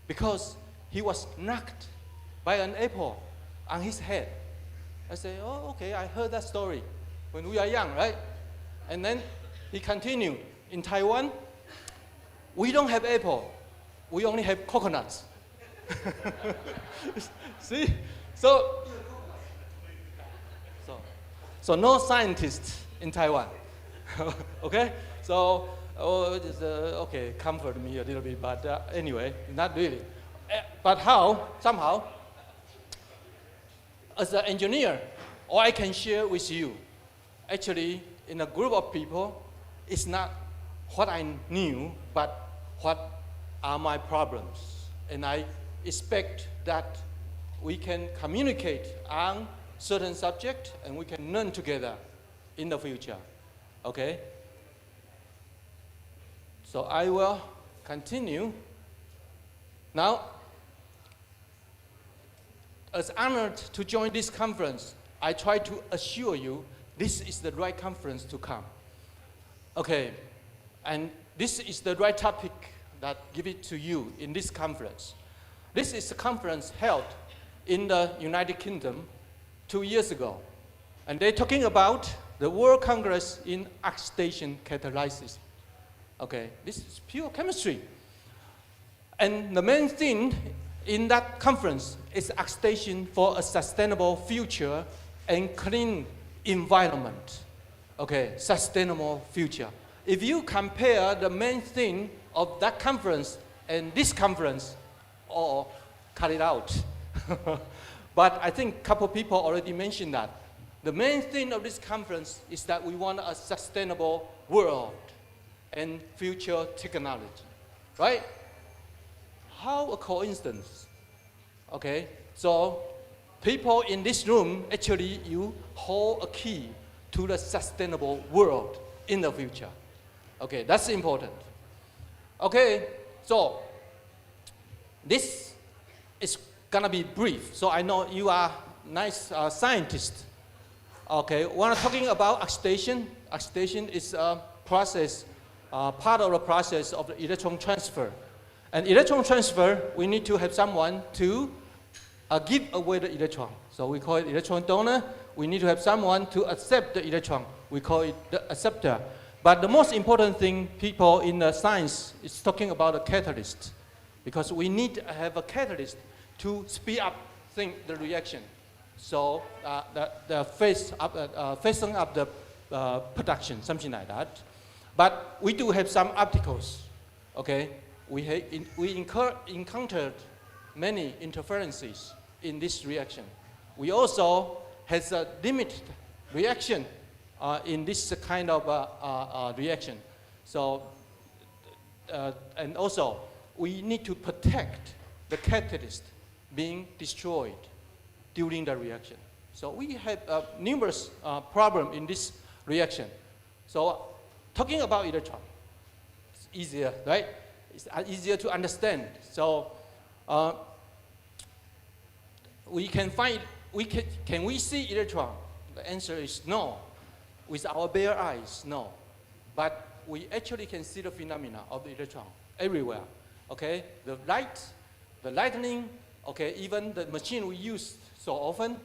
Because he was knocked by an apple on his head. I say, oh, okay, I heard that story when we are young, right? And then he continued, in Taiwan, we don't have apple, we only have coconuts. See? So no scientists in Taiwan. Okay? So, okay, comfort me a little bit, but anyway, not really. But somehow, as an engineer, all I can share with you, actually, in a group of people, it's not what I knew, but what are my problems. And I expect that we can communicate on certain subject and we can learn together in the future, okay? So I will continue. Now, as honored to join this conference, I try to assure you this is the right conference to come. Okay, and this is the right topic that give it to you in this conference. This is a conference held in the United Kingdom 2 years ago. And they're talking about the World Congress in Oxidation Catalysis. Okay, this is pure chemistry. And the main thing in that conference is oxidation for a sustainable future and clean environment. Okay, sustainable future. If you compare the main thing of that conference and this conference, or cut it out. But I think a couple people already mentioned that. The main thing of this conference is that we want a sustainable world and future technology, right? How a coincidence, okay? So people in this room, actually you hold a key to the sustainable world in the future. Okay, that's important. Okay, so this is gonna be brief. So I know you are nice scientists. Okay, when I'm talking about oxidation, oxidation is a process, part of the process of the electron transfer. And electron transfer, we need to have someone to give away the electron. So we call it electron donor. We need to have someone to accept the electron. We call it the acceptor. But the most important thing, people in the science, is talking about a catalyst. Because we need to have a catalyst to speed up the reaction. So the phasing up the production, something like that. But we do have some obstacles, okay? We encountered many interferences in this reaction. We also has a limited reaction in this kind of reaction. So, and also, we need to protect the catalyst being destroyed during the reaction. So we have numerous problems in this reaction. So talking about electron, it's easier, right? It's easier to understand. So we can find, can we see electron? The answer is no. With our bare eyes, no. But we actually can see the phenomena of the electron everywhere. Okay, the light, the lightning, okay, even the machine we use so often,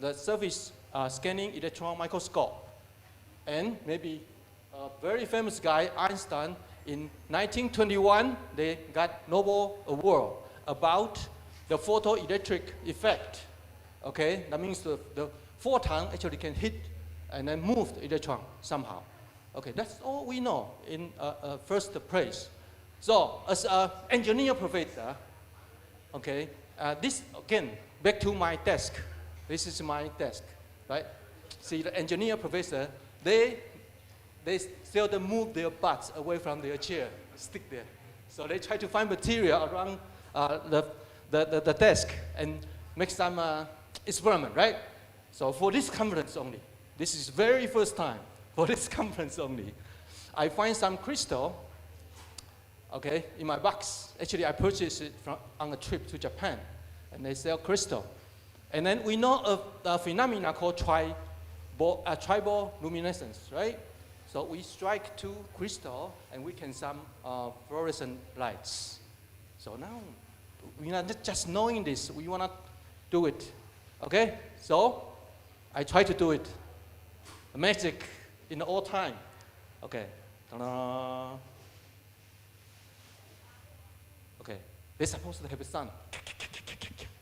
the surface scanning electron microscope. And maybe a very famous guy, Einstein, in 1921, they got Nobel Award about the photoelectric effect. Okay, that means the photon actually can hit and then move the electron somehow. Okay, that's all we know in first place. So as an engineer professor, okay, this again, back to my desk. This is my desk, right? See, the engineer professor, they seldom move their butts away from their chair, stick there. So they try to find material around the desk and make some experiment, right? So for this conference only, this is very first time for this conference only, I find some crystal, okay, in my box. Actually, I purchased it on a trip to Japan, and they sell crystal. And then we know of a phenomena called tribal luminescence, right? So we strike two crystal, and we can some fluorescent lights. So now, we are not just knowing this, we want to do it, okay? So I try to do it. Magic in all time, okay. Ta-da. Okay, they're supposed to have a sun.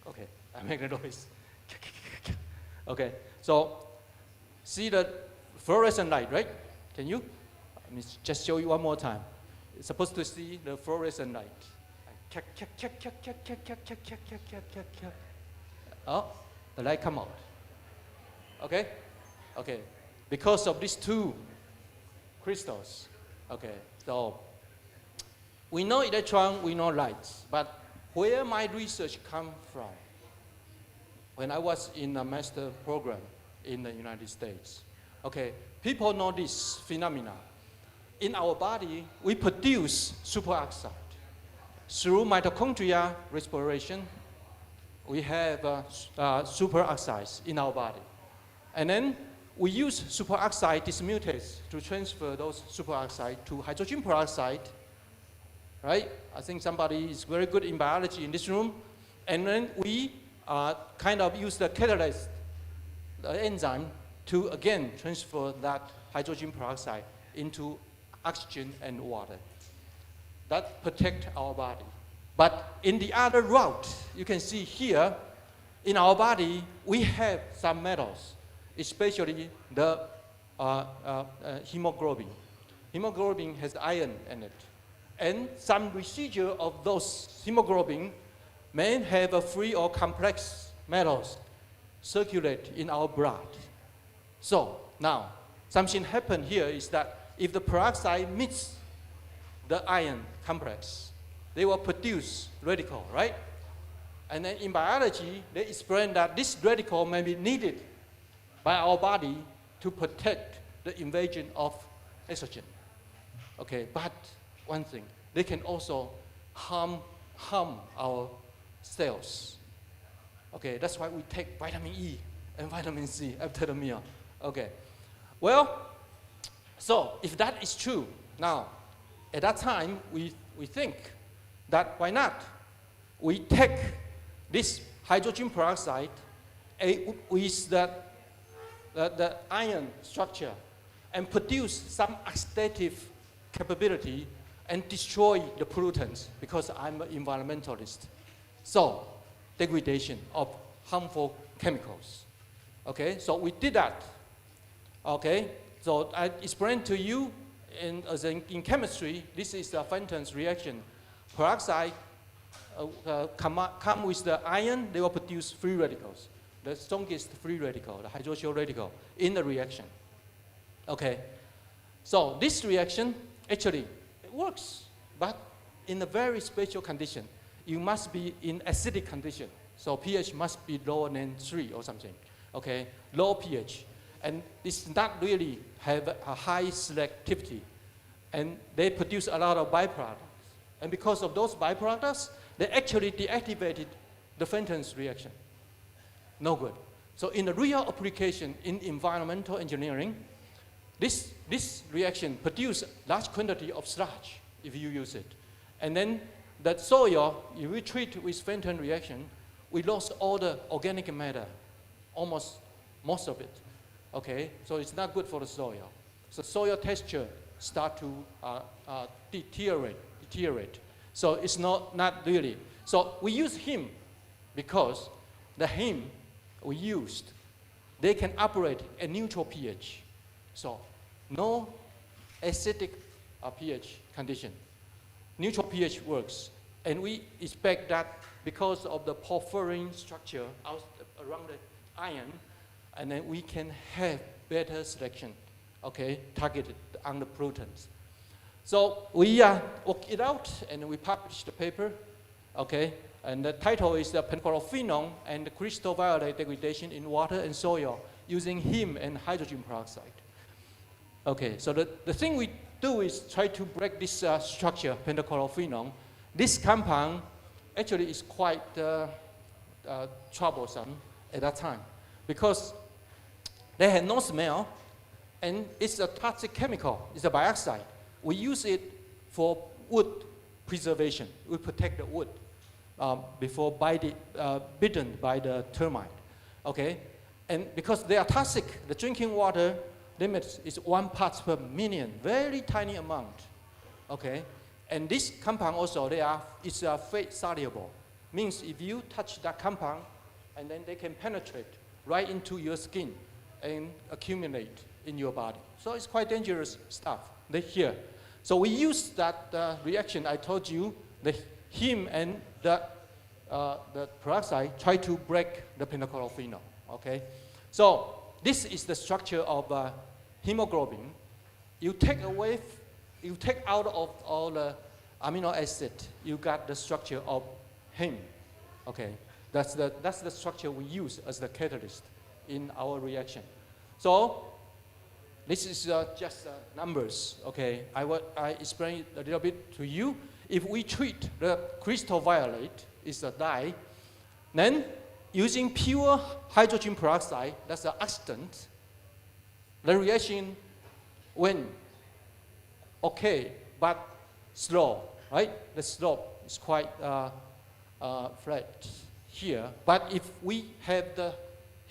Okay, I make a noise. Okay, so see the fluorescent light, right? Can you? Let me just show you one more time. It's supposed to see the fluorescent light. Oh, the light come out. Okay? Okay. Because of these two crystals. Okay. So we know electron, we know lights, but where my research come from? When I was in a master program in the United States. Okay, people know this phenomena. In our body, we produce superoxide. Through mitochondria respiration, we have superoxides in our body. And then we use superoxide dismutase to transfer those superoxide to hydrogen peroxide, right? I think somebody is very good in biology in this room. And then we kind of use the catalyst, the enzyme, to again transfer that hydrogen peroxide into oxygen and water. That protect our body. But in the other route, you can see here, in our body, we have some metals, especially the hemoglobin. Hemoglobin has iron in it. And some residue of those hemoglobin may have a free or complex metals circulate in our blood. So now, something happened here is that if the peroxide meets the iron complex, they will produce radical, right? And then in biology, they explain that this radical may be needed by our body to protect the invasion of estrogen. Okay, but one thing, they can also harm our cells. Okay, that's why we take vitamin E and vitamin C after the meal. Okay, well, so if that is true, now, at that time, we think that why not? We take this hydrogen peroxide with the iron structure and produce some oxidative capability and destroy the pollutants, because I'm an environmentalist. So, degradation of harmful chemicals. Okay, so we did that. Okay, so I explained to you in chemistry, this is the Fenton's reaction. Peroxide come with the iron, they will produce free radicals. The strongest free radical, the hydroxyl radical, in the reaction. Okay, so this reaction, actually, it works, but in a very special condition. You must be in acidic condition. So pH must be lower than 3 or something. Okay, low pH. And this not really have a high selectivity. And they produce a lot of byproducts. And because of those byproducts, they actually deactivated the Fenton's reaction. No good. So in the real application in environmental engineering, this reaction produces large quantity of sludge if you use it. And then that soil, if we treat with Fenton reaction, we lost all the organic matter, almost most of it. Okay, so it's not good for the soil. So soil texture start to deteriorate. So it's not really. So we use heme because the heme we used, they can operate at neutral pH. So no acidic pH condition. Neutral pH works. And we expect that because of the porphyrin structure around the iron, and then we can have better selection, okay, targeted on the proteins. So we work it out and we publish the paper, okay, and the title is the pentachlorophenol and the crystal violet degradation in water and soil using heme and hydrogen peroxide. Okay, so the thing we do is try to break this structure, pentachlorophenol. This compound actually is quite troublesome at that time because they had no smell and it's a toxic chemical, it's a dioxide. We use it for wood preservation. We protect the wood before bitten by the termite, okay? And because they are toxic, the drinking water limit is 1 parts per million, very tiny amount, okay? And this compound also, it's fate soluble. Means if you touch that compound, and then they can penetrate right into your skin and accumulate in your body. So it's quite dangerous stuff here. So we use that reaction I told you, the heme and the peroxide try to break the pentachlorophenol, okay? So this is the structure of hemoglobin. You take out of all the amino acid, you got the structure of heme, okay? That's the structure we use as the catalyst in our reaction. So this is just numbers, okay? I explain a little bit to you. If we treat the crystal violet, it's a dye, then using pure hydrogen peroxide, that's an oxidant, the reaction went okay, but slow, right? The slope is quite flat here. But if we have the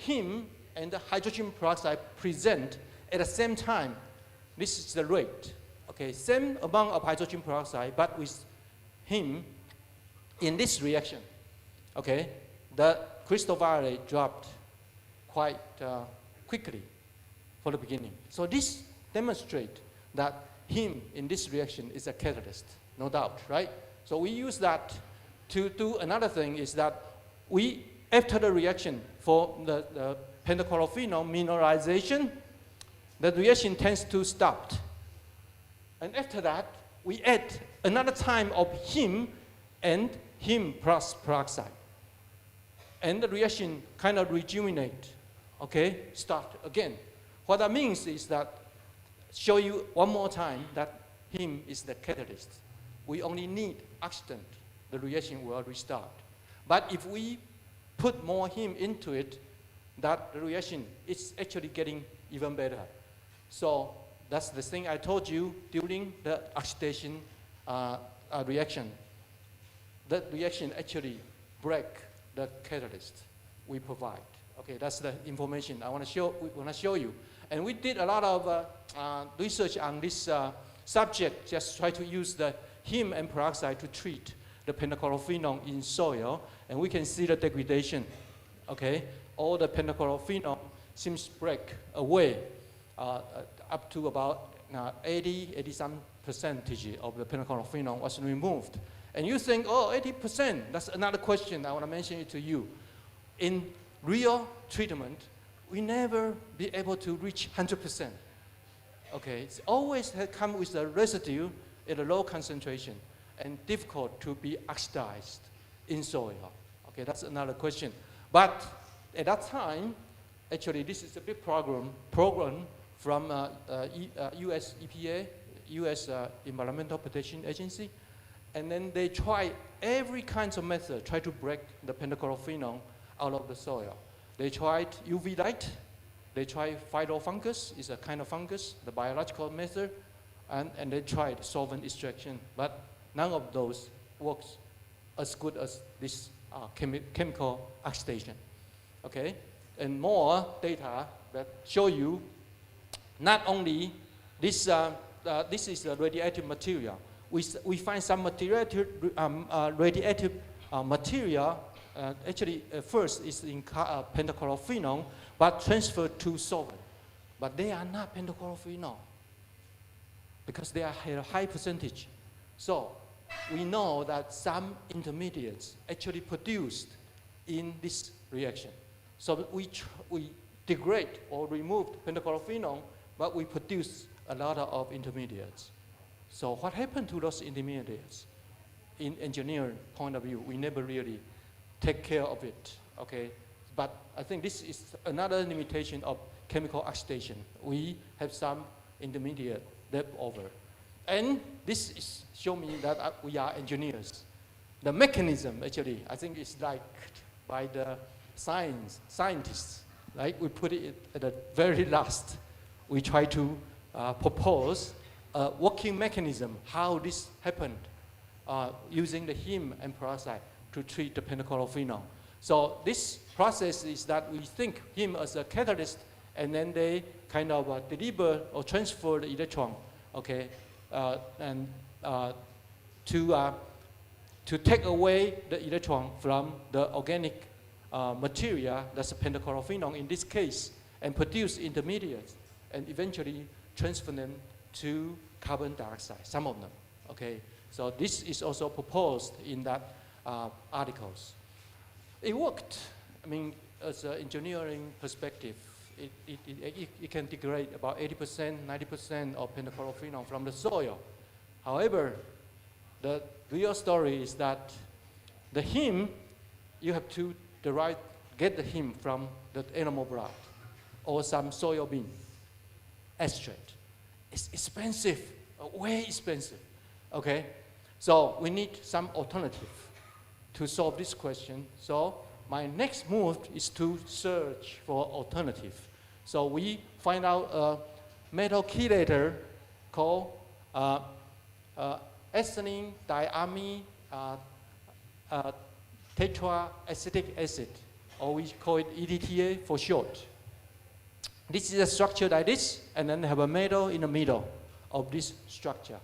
heme and the hydrogen peroxide present at the same time, this is the rate. Okay, same amount of hydrogen peroxide, but with heme in this reaction. Okay, the crystal violet dropped quite quickly for the beginning. So this demonstrates that heme in this reaction is a catalyst, no doubt, right? So we use that to do another thing is that we, after the reaction for the pentachlorophenol mineralization, the reaction tends to stop. And after that, we add another time of heme and heme plus peroxide. And the reaction kind of rejuvenate, okay, start again. What that means is that, show you one more time that heme is the catalyst. We only need oxidant, the reaction will restart. But if we put more heme into it, that the reaction is actually getting even better. So that's the thing I told you during the oxidation reaction. That reaction actually break the catalyst we provide. Okay, that's the information we want to show you. And we did a lot of research on this subject, just try to use the heme and peroxide to treat the pentachlorophenol in soil, and we can see the degradation. Okay, all the pentachlorophenol seems to break away up to about 80-some percentage of the pentachlorophenol was removed. And you think, oh, 80%, that's another question I want to mention it to you. In real treatment, we never be able to reach 100%. Okay, it's always come with a residue at a low concentration and difficult to be oxidized in soil. Okay, that's another question. But at that time, actually, this is a big program from US EPA, US Environmental Protection Agency, and then they try every kind of method, try to break the pentachlorophenol out of the soil. They tried UV light, they tried phytofungus, is a kind of fungus, the biological method, and they tried solvent extraction, but none of those works as good as this chemical oxidation. Okay, and more data that show you not only this, this is a radioactive material. We find some radiative material, actually first is in pentachlorophenol, but transferred to solvent. But they are not pentachlorophenol because they are a high percentage. So we know that some intermediates actually produced in this reaction. So we degrade or remove pentachlorophenol, but we produce a lot of intermediates. So what happened to those intermediates? In engineering point of view, we never really take care of it, okay? But I think this is another limitation of chemical oxidation. We have some intermediate left over. And this is show me that we are engineers. The mechanism, actually, I think is liked by the scientists. Like we put it at the very last. We try to propose a working mechanism, how this happened, using the heme and peroxide to treat the pentachlorophenol. So this process is that we think heme as a catalyst, and then they kind of deliver or transfer the electron, okay, and to take away the electron from the organic material, that's pentachlorophenol in this case, and produce intermediates, and eventually transfer them to carbon dioxide, some of them, okay? So this is also proposed in that articles. It worked. I mean, as an engineering perspective, it can degrade about 80%, 90% of pentachlorophenol from the soil. However, the real story is that the heme, you have to get the heme from the animal blood or some soybean extract. It's expensive, way expensive, okay? So we need some alternative to solve this question. So my next move is to search for alternative. So we find out a metal chelator called ethylene diamine tetraacetic acid, or we call it EDTA for short. This is a structure like this, and then have a metal in the middle of this structure.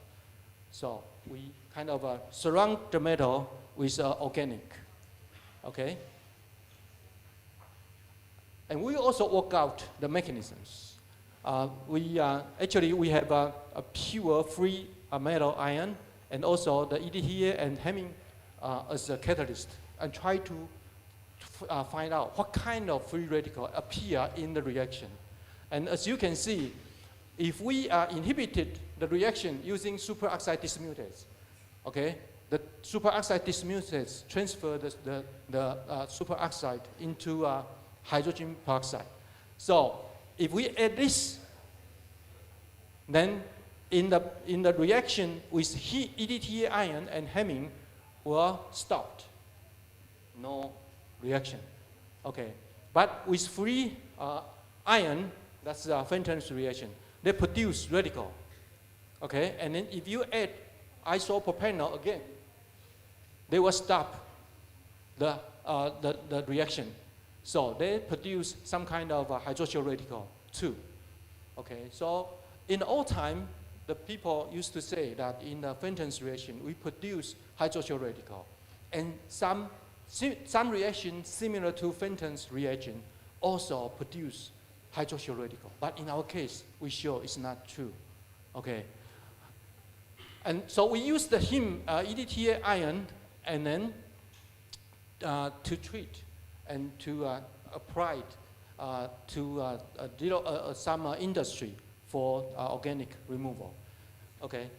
So we kind of surround the metal with organic, okay? And we also work out the mechanisms. Actually we have a pure free metal ion, and also the EDTA and heming as a catalyst, and try to find out what kind of free radical appear in the reaction. And as you can see, if we inhibited the reaction using superoxide dismutase, okay, the superoxide dismutase transfer the superoxide into hydrogen peroxide. So if we add this, then in the reaction with EDTA ion and heming were stopped. No reaction. Okay. But with free ion, that's the Fenton's reaction, they produce radical. Okay. And then if you add isopropanol again, they will stop the reaction. So they produce some kind of hydroxyl radical too. Okay. So in the old time, the people used to say that in the Fenton's reaction, we produce hydroxyl radical. And some reactions similar to Fenton's reaction also produce hydroxyl radical. But in our case, we show it's not true. Okay. And so we use the heme EDTA ion and then to treat and to apply it to some industry for organic removal. Okay,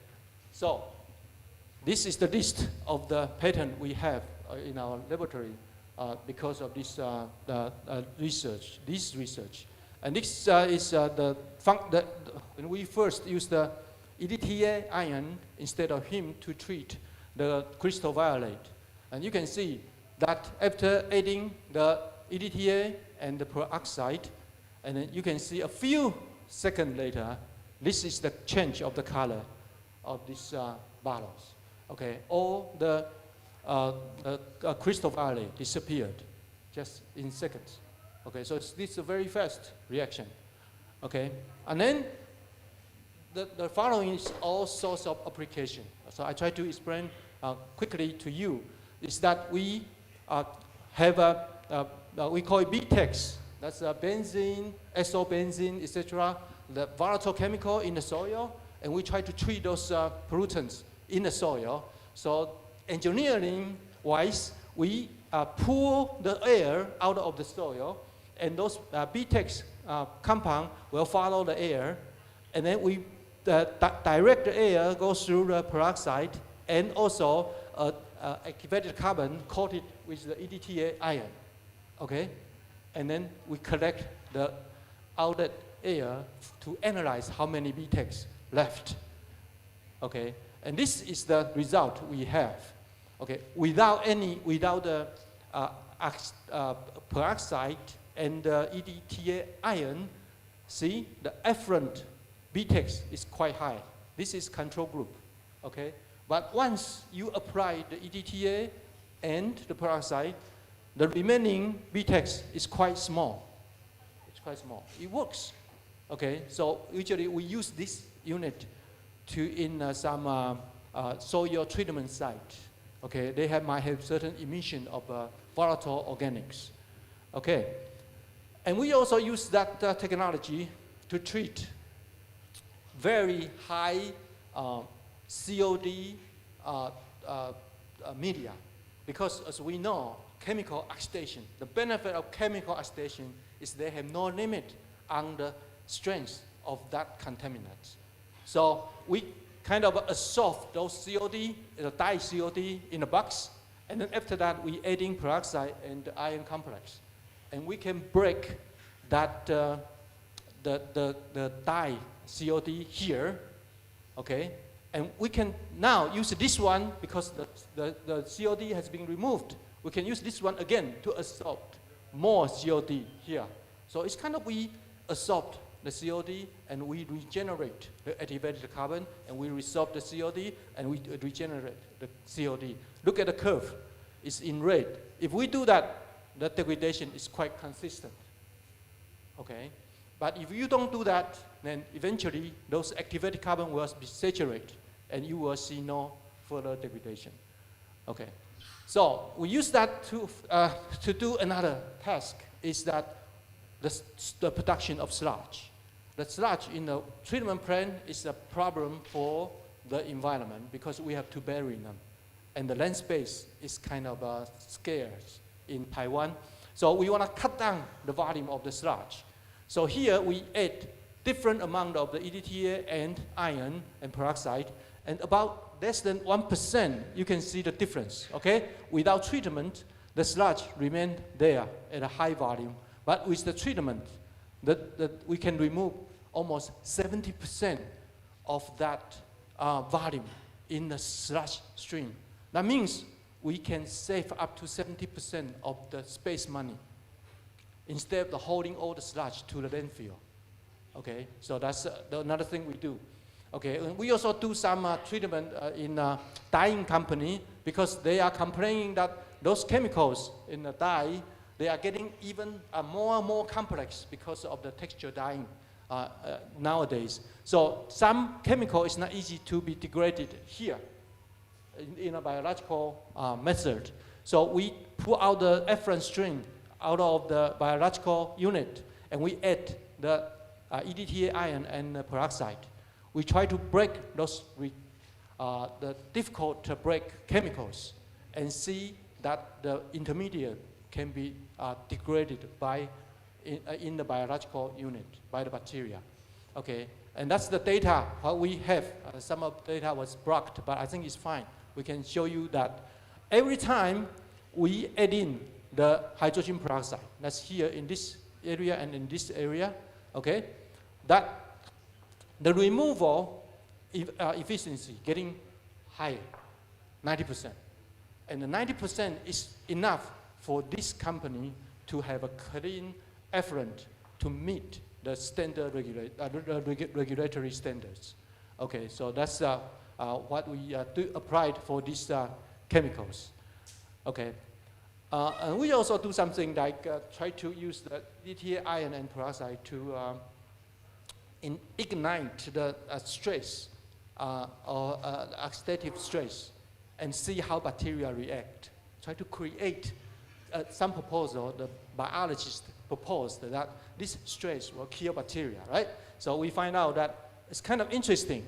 so this is the list of the patent we have in our laboratory because of this research. And this is when we first used the EDTA ion instead of heme to treat the crystal violet. And you can see that after adding the EDTA and the peroxide, and then you can see a few seconds later, this is the change of the color of these bottles. Okay, all the crystal violet disappeared just in seconds. Okay, so this is a very fast reaction. Okay, and then the following is all sorts of application. So I try to explain quickly to you is that we have we call it BTEX. That's benzene, isobenzene, etc. The volatile chemical in the soil, and we try to treat those pollutants in the soil. So engineering-wise, we pull the air out of the soil, and those BTEX compound will follow the air, and then we direct the air goes through the peroxide and also activated carbon coated with the EDTA ion. Okay, and then we collect the outlet air to analyze how many BTEX left. Okay, and this is the result we have. Okay, without the peroxide and the EDTA ion, see the effluent BTEX is quite high. This is control group. Okay, but once you apply the EDTA and the peroxide, the remaining BTEX is quite small. It's quite small. It works. Okay, so usually we use this unit in some soil treatment site. Okay, they might have certain emission of volatile organics. Okay, and we also use that technology to treat very high COD media, because as we know, chemical oxidation, the benefit of chemical oxidation is they have no limit on the strength of that contaminant. So we kind of absorb those COD, the di-COD in a box, and then after that we adding peroxide and the ion complex. And we can break that, the di-COD here, okay? And we can now use this one because the COD has been removed. We can use this one again to absorb more COD here. So it's kind of we absorb the COD and we regenerate the activated carbon, and we resorb the COD and we regenerate the COD. Look at the curve. It's in red. If we do that, the degradation is quite consistent. Okay? But if you don't do that, then eventually those activated carbon will be saturated and you will see no further degradation. Okay. So we use that to do another task, is that the production of sludge. The sludge in the treatment plant is a problem for the environment because we have to bury them. And the land space is kind of scarce in Taiwan. So we want to cut down the volume of the sludge. So here we add different amount of the EDTA and iron and peroxide, and about less than 1%, you can see the difference, okay? Without treatment, the sludge remain there at a high volume, but with the treatment, we can remove almost 70% of that volume in the sludge stream. That means we can save up to 70% of the space money instead of holding all the sludge to the landfill. Okay, so that's another thing we do. Okay, and we also do some treatment in dyeing company because they are complaining that those chemicals in the dye, they are getting even more and more complex because of the texture dyeing nowadays. So some chemical is not easy to be degraded here in a biological method. So we pull out the effluent stream out of the biological unit and we add the EDTA ion and peroxide. We try to break those the difficult to break chemicals and see that the intermediate can be degraded by in the biological unit by the bacteria. Okay, and that's the data what we have. Some of the data was blocked, but I think it's fine. We can show you that every time we add in the hydrogen peroxide, that's here in this area and in this area, okay, that the removal efficiency getting higher, 90%. And the 90% is enough for this company to have a clean effluent to meet the standard regulatory standards. Okay, so that's what we applied for these chemicals. Okay, And we also do something like try to use the EDTA ion and peroxide to ignite the stress or oxidative stress and see how bacteria react. Try to create some proposal, the biologist proposed that this stress will kill bacteria, right? So we find out that it's kind of interesting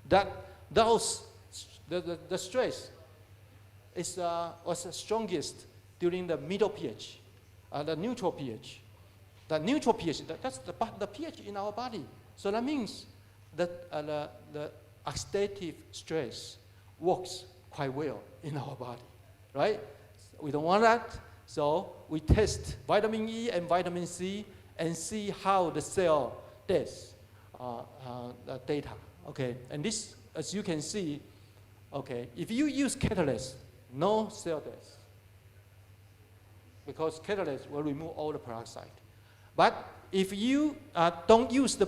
that the stress was strongest during the middle pH, the neutral pH. The neutral pH, that's the pH in our body. So that means that the oxidative stress works quite well in our body, right? We don't want that, so we test vitamin E and vitamin C and see how the cell does data, okay? And this, as you can see, okay, if you use catalyst, no cell death, because catalyst will remove all the peroxide. But if you don't use the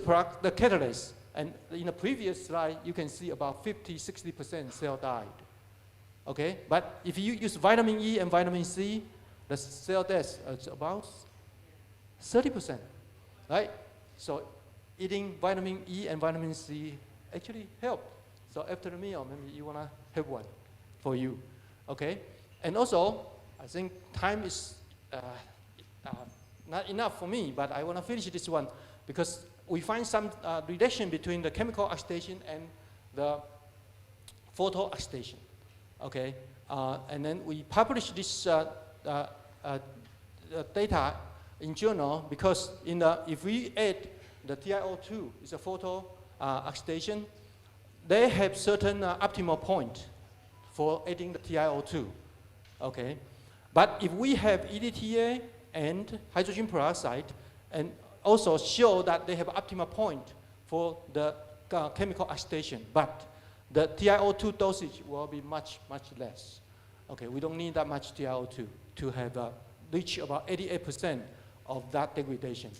catalyst, and in the previous slide, you can see about 50–60% cell died. Okay, but if you use vitamin E and vitamin C, the cell death is about 30%, right? So eating vitamin E and vitamin C actually help. So after the meal, maybe you wanna have one for you, okay? And also, I think time is not enough for me, but I wanna finish this one because we find some relation between the chemical oxidation and the photo oxidation. Okay, and then we publish this data in journal because if we add the TiO2, it's a photo oxidation, they have certain optimal point for adding the TiO2. Okay, but if we have EDTA and hydrogen peroxide, and also show that they have optimal point for the chemical oxidation, but the TiO2 dosage will be much, much less. Okay, we don't need that much TiO2 to have reach about 88% of that degradation.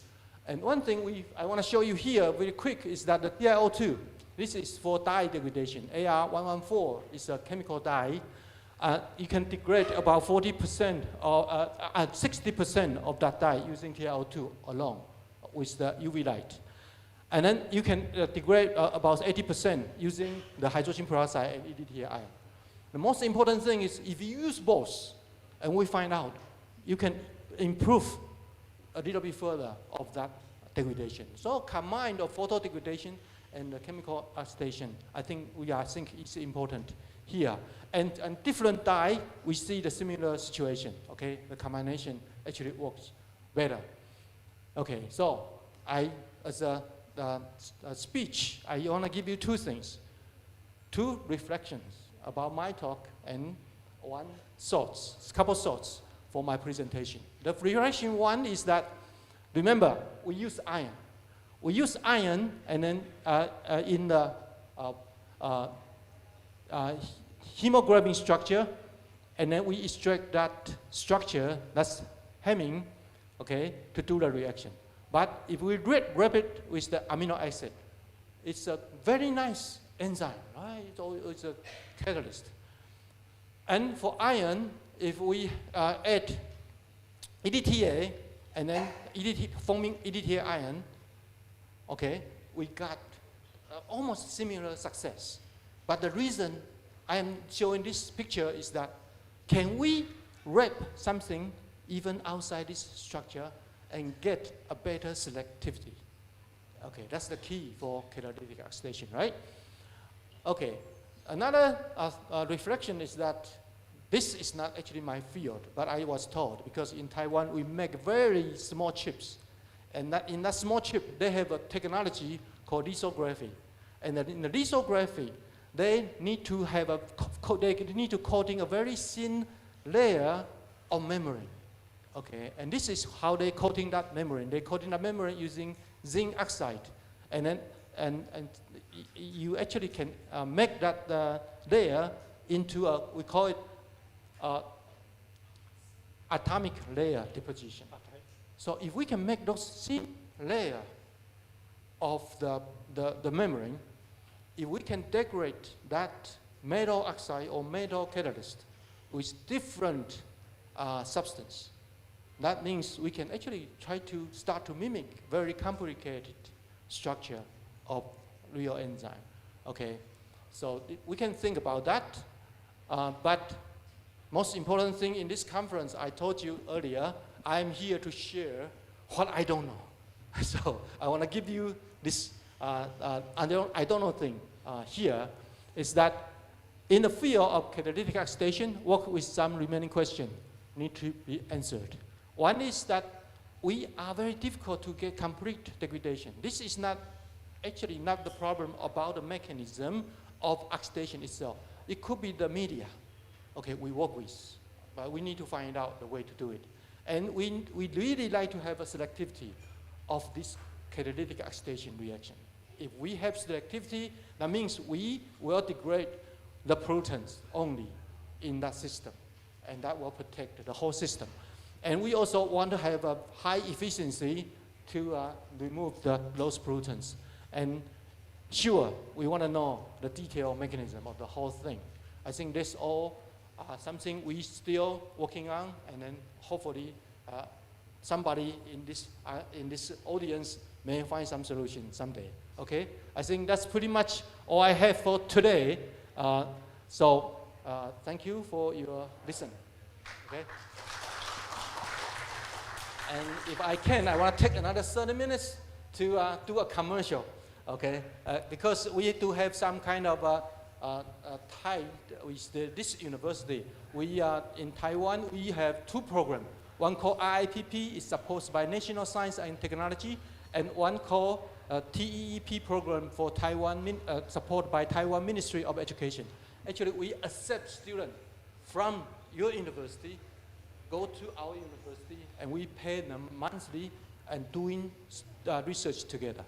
And one thing I want to show you here very quick is that the TiO2, this is for dye degradation. AR114 is a chemical dye. You can degrade about 40% or 60% of that dye using TiO2 alone with the UV light. And then you can degrade about 80% using the hydrogen peroxide and EDTA ion. The most important thing is if you use both, and we find out, you can improve a little bit further of that degradation. So combine the photo degradation and the chemical oxidation, I think it's important here. And different dye, we see the similar situation, okay? The combination actually works better. Okay, so as a speech, I want to give you two things. Two reflections about my talk and couple thoughts for my presentation. The reflection one is that, remember, we use iron. We use iron and then in the hemoglobin structure, and then we extract that structure, that's hemming, okay, to do the reaction. But if we wrap it with the amino acid, it's a very nice enzyme, right? It's a catalyst. And for iron, if we add EDTA and then forming EDTA ion, okay, we got almost similar success. But the reason I am showing this picture is that can we wrap something even outside this structure and get a better selectivity? Okay, that's the key for catalytic oxidation, right? Okay, another reflection is that this is not actually my field, but I was told because in Taiwan we make very small chips, and in that small chip they have a technology called lithography, and in the lithography they need to have coating a very thin layer of membrane. Okay, and this is how they coating that membrane. They coating that membrane using zinc oxide, and then you actually can make that layer into we call it atomic layer deposition. Okay. So if we can make those thin layer of the membrane, if we can degrade that metal oxide or metal catalyst with different substance. That means we can actually try to start to mimic very complicated structure of real enzyme. Okay, so we can think about that. But most important thing in this conference, I told you earlier, I'm here to share what I don't know. So I want to give you this I don't know thing here, is that in the field of catalytic oxidation, work with some remaining questions need to be answered. One is that we are very difficult to get complete degradation. This is not actually not the problem about the mechanism of oxidation itself. It could be the media, okay, we work with, but we need to find out the way to do it. And we really like to have a selectivity of this catalytic oxidation reaction. If we have selectivity, that means we will degrade the pollutants only in that system, and that will protect the whole system. And we also want to have a high efficiency to remove those pollutants. And sure, we want to know the detailed mechanism of the whole thing. I think that's all something we still working on, and then hopefully somebody in this audience may find some solution someday. Okay, I think that's pretty much all I have for today. So thank you for your listen. Okay. And if I can, I want to take another 30 minutes to do a commercial, okay? Because we do have some kind of tie with this university. We in Taiwan, we have two programs. One called RIPP, is supported by National Science and Technology, and one called TEEP program for Taiwan, supported by Taiwan Ministry of Education. Actually, we accept students from your university, go to our university, and we pay them monthly and doing research together.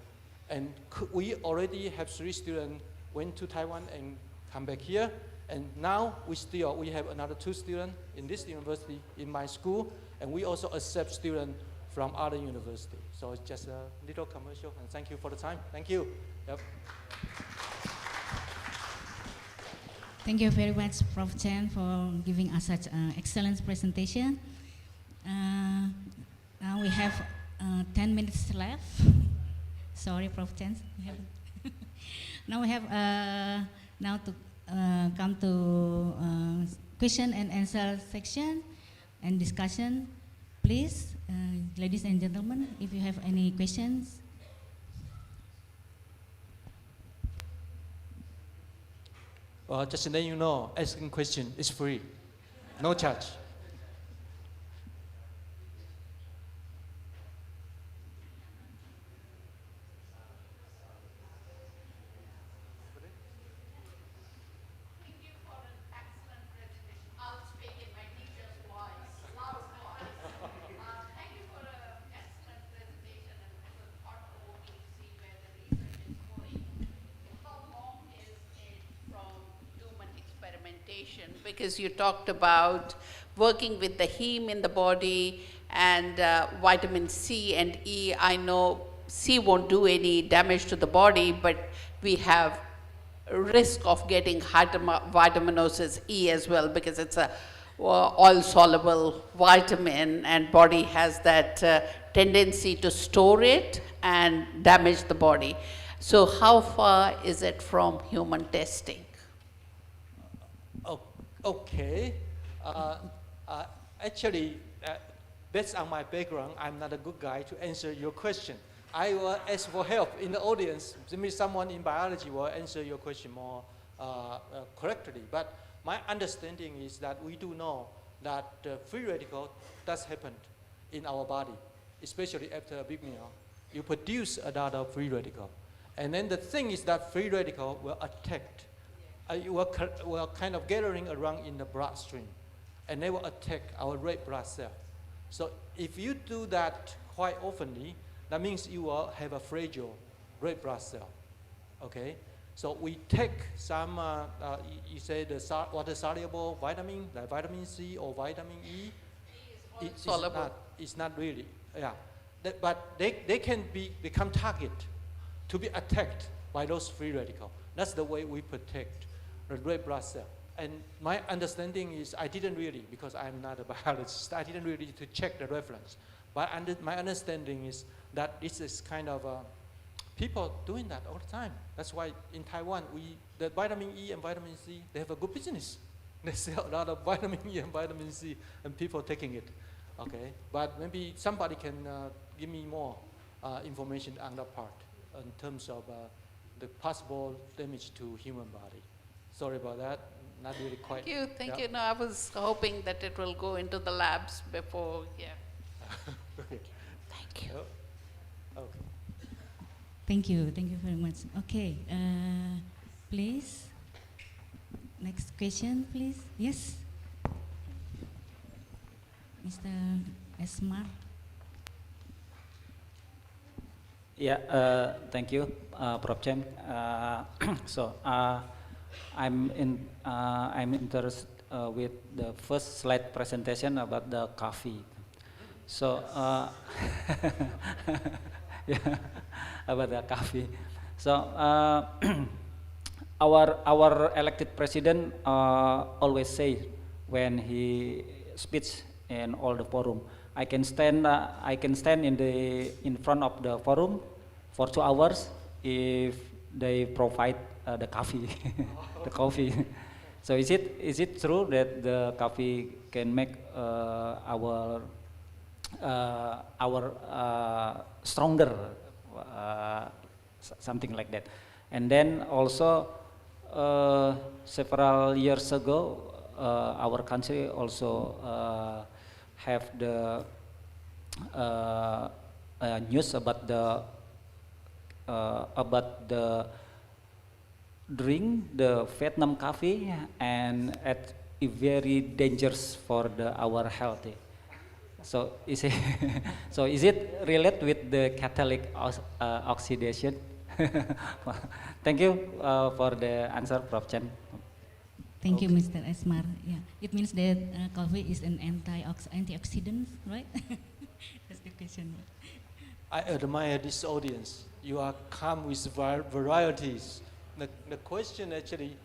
And we already have 3 students went to Taiwan and come back here. And now we have another 2 students in this university, in my school, and we also accept students from other universities. So it's just a little commercial, and thank you for the time. Thank you. Yep. Thank you very much, Prof. Chen, for giving us such an excellent presentation. Now we have 10 minutes left. Sorry, Prof. Chen. Now we have now to come to question and answer section and discussion. Please, ladies and gentlemen, if you have any questions. Well, just to let you know, asking question is free, no charge. Because you talked about working with the heme in the body and vitamin C and E. I know C won't do any damage to the body, but we have a risk of getting vitaminosis E as well, because it's a oil-soluble vitamin, and body has that tendency to store it and damage the body. So how far is it from human testing? Okay. Actually, based on my background, I'm not a good guy to answer your question. I will ask for help in the audience. Maybe someone in biology will answer your question more correctly. But my understanding is that we do know that free radical does happen in our body, especially after a big meal. You produce a lot of free radical. And then the thing is that free radical will attack. You will kind of gathering around in the bloodstream, and they will attack our red blood cell. So if you do that quite oftenly, that means you will have a fragile red blood cell. Okay, so we take some, you say the water-soluble vitamin, like vitamin C or vitamin E. It's not really, yeah. But they can become target to be attacked by those free radicals. That's the way we protect the red blood cell. and my understanding is I didn't really, because I'm not a biologist, I didn't really to check the reference. But my understanding is that this is kind of people doing that all the time. That's why in Taiwan, the vitamin E and vitamin C, they have a good business. They sell a lot of vitamin E and vitamin C, and people taking it. Okay, but maybe somebody can give me more information on that part in terms of the possible damage to human body. Sorry about that. Not really quite. Thank you, thank you. No, I was hoping that it will go into the labs before, yeah. Okay. Thank you. Okay. Thank you very much. Okay, please. Next question, please. Yes. Mr. Esmar. Yeah, thank you, Prof. Chen. I'm interested with the first slide presentation about the coffee. So, yeah, about the coffee. So, our elected president always say when he speaks in all the forum, I can stand in front of the forum for 2 hours if they provide the coffee, the coffee. So is it true that the coffee can make our stronger, something like that? And then also several years ago, our country also have the news about the drink the Vietnam coffee, and it very dangerous for our health. So is it related with the catalytic oxidation? Thank you for the answer, Prof. Chen. Thank you, Mr. Esmar. Yeah, it means that coffee is an antioxidant, right? That's the question. I admire this audience. You are come with varieties. The question actually,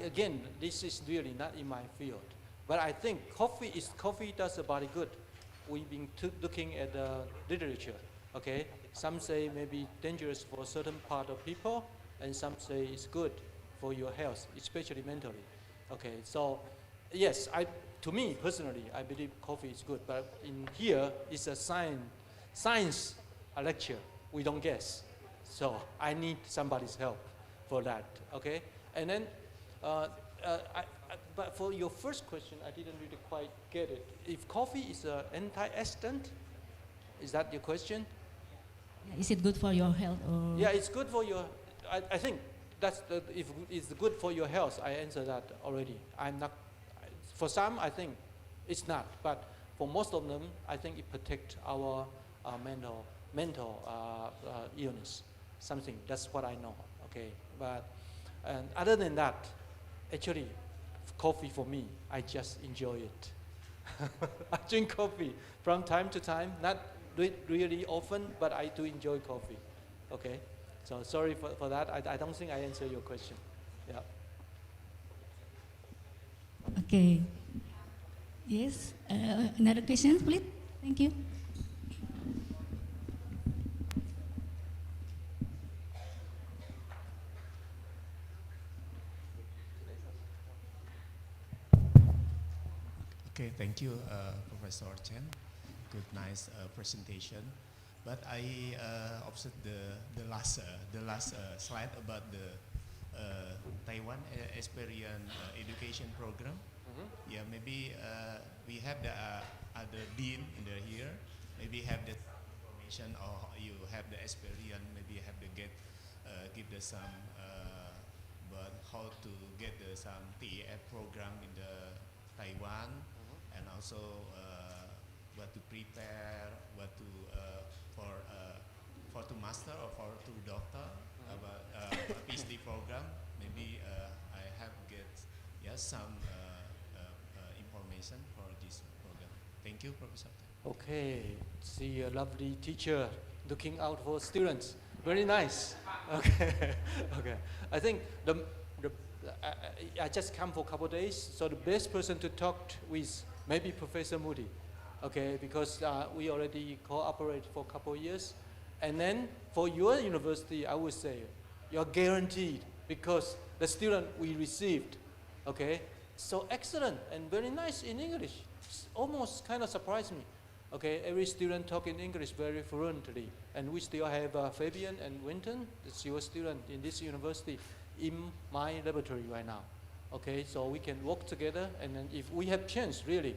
again, this is really not in my field, but I think coffee does the body good. We've been looking at the literature. Okay, some say maybe dangerous for a certain part of people, and some say it's good for your health, especially mentally. Okay, so yes, to me personally, I believe coffee is good, but in here it's a science lecture. We don't guess, so I need somebody's help for that. Okay, and then but for your first question, I didn't really quite get it. If coffee is an antioxidant, is that your question? Is it good for your health? Or? Yeah, it's good for your. I think that's if it's good for your health. I answered that already. I'm not. For some, I think it's not, but for most of them, I think it protects our mental illness. Something. That's what I know. Okay, but and other than that, actually, coffee for me, I just enjoy it. I drink coffee from time to time, not really often, but I do enjoy coffee. Okay, so sorry for that. I don't think I answered your question. Yeah. Okay. Yes. Another question, please. Thank you. Okay, thank you, Professor Chen. Good, nice presentation. But I observed the last slide about the Taiwan experience education program. Mm-hmm. Yeah, maybe we have the other dean in here. Maybe have the information, or you have the experience. Maybe you have to give the some, but how to get some TEF program in the Taiwan. And also what to prepare, what to for to master or for to doctor about a PhD program. Maybe I have get some information for this program. Thank you, Professor. Okay, see a lovely teacher looking out for students. Very nice. Okay, okay. I think the I just come for a couple of days, so the best person to talk with maybe Professor Moody, okay, because we already cooperate for a couple of years. And then for your university, I would say you're guaranteed because the student we received, okay, so excellent and very nice in English. It's almost kind of surprised me. Okay, every student talk in English very fluently, and we still have Fabian and Winton, that's your student in this university, in my laboratory right now. Okay, so we can work together, and then if we have chance, really,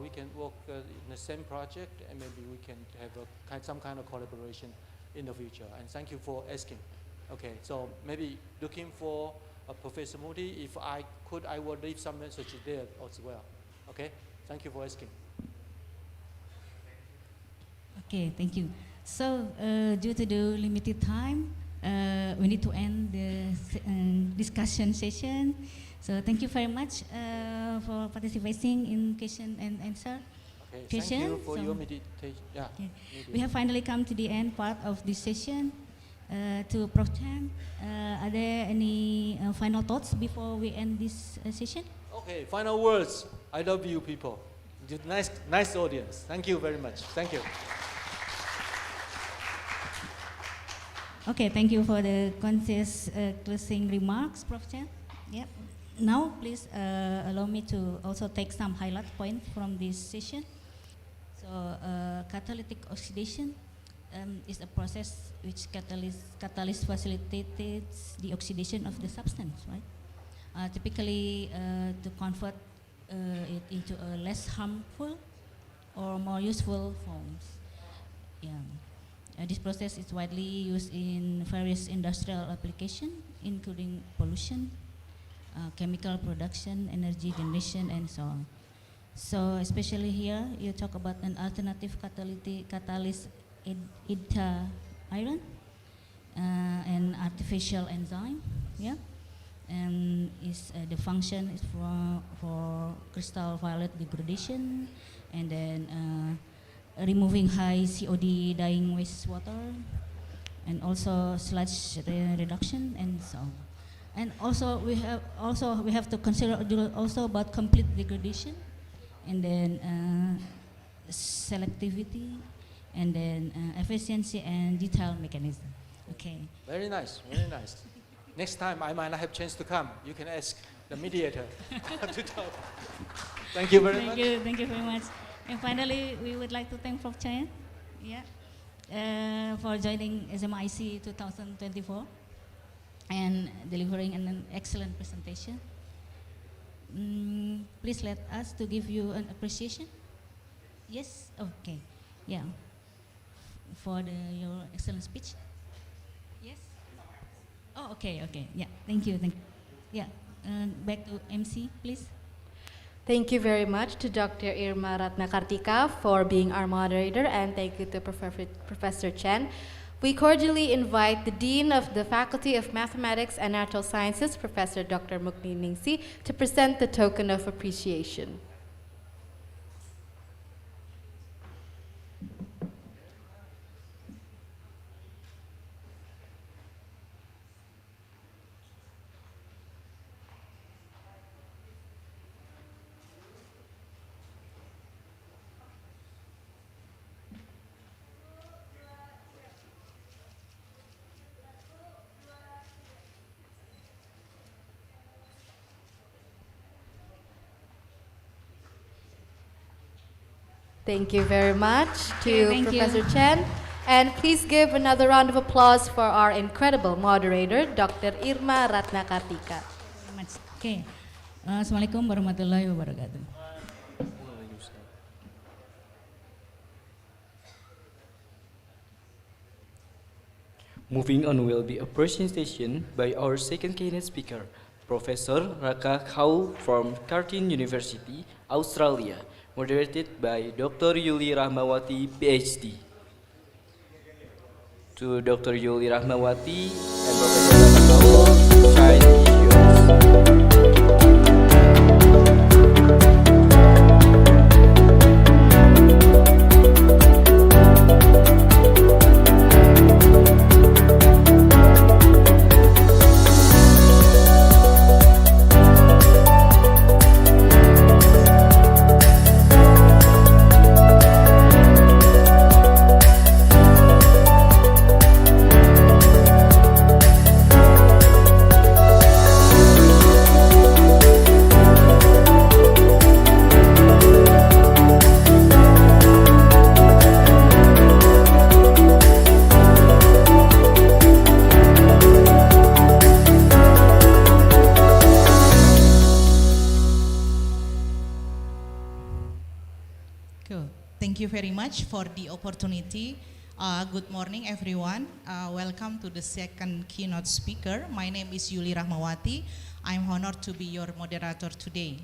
we can work in the same project, and maybe we can have some kind of collaboration in the future. And thank you for asking. Okay, so maybe looking for Professor Moody. If I could, I will leave some message there as well. Okay, thank you for asking. Okay, thank you. So, due to the limited time, we need to end the discussion session. So, thank you very much for participating in question and answer. Okay, thank you for your meditation. Yeah. Okay. We have finally come to the end part of this session. To Prof. Chan, are there any final thoughts before we end this session? Okay, final words. I love you people. Nice audience. Thank you very much. Thank you. Okay, thank you for the concise closing remarks, Prof. Chan. Yep. Now, please allow me to also take some highlight points from this session. So, catalytic oxidation is a process which catalyst facilitates the oxidation of the substance, right? Typically, to convert it into a less harmful or more useful forms. Yeah. This process is widely used in various industrial applications, including pollution, chemical production, energy generation, and so on. So, especially here, you talk about an alternative catalyst, IDTA iron, an artificial enzyme, yeah, and the function is for crystal violet degradation, and then removing high COD dyeing wastewater, and also sludge reduction, and so on. And also we have to consider also about complete degradation, and then selectivity, and then efficiency and detailed mechanism. Okay. Very nice, very nice. Next time I might not have chance to come. You can ask the mediator to talk. Thank you very much. Thank you very much. And finally, we would like to thank Prof. Chan, for joining SMIC 2024 and delivering an excellent presentation. Please let us to give you an appreciation. Yes. Okay. Yeah. For your excellent speech. Yes. Oh, okay. Okay. Yeah. Thank you. Yeah. Back to MC, please. Thank you very much to Dr. Irma Ratnakartika for being our moderator, and thank you to Professor Chen. We cordially invite the Dean of the Faculty of Mathematics and Natural Sciences, Professor Dr. Mukni Ningsi, to present the token of appreciation. Thank you very much to Professor Chen. And please give another round of applause for our incredible moderator, Dr. Irma Ratnakartika. Okay. Assalamualaikum warahmatullahi wabarakatuh. Moving on will be a presentation by our second keynote speaker, Professor Raka Kau from Curtin University, Australia, moderated by Dr. Yuli Rahmawati, PhD. To Dr. Yuli Rahmawati and Professor Raka Kau, kind issues. very much for the opportunity. Good morning, everyone. Welcome to the second keynote speaker. My name is Yuli Rahmawati. I'm honored to be your moderator today.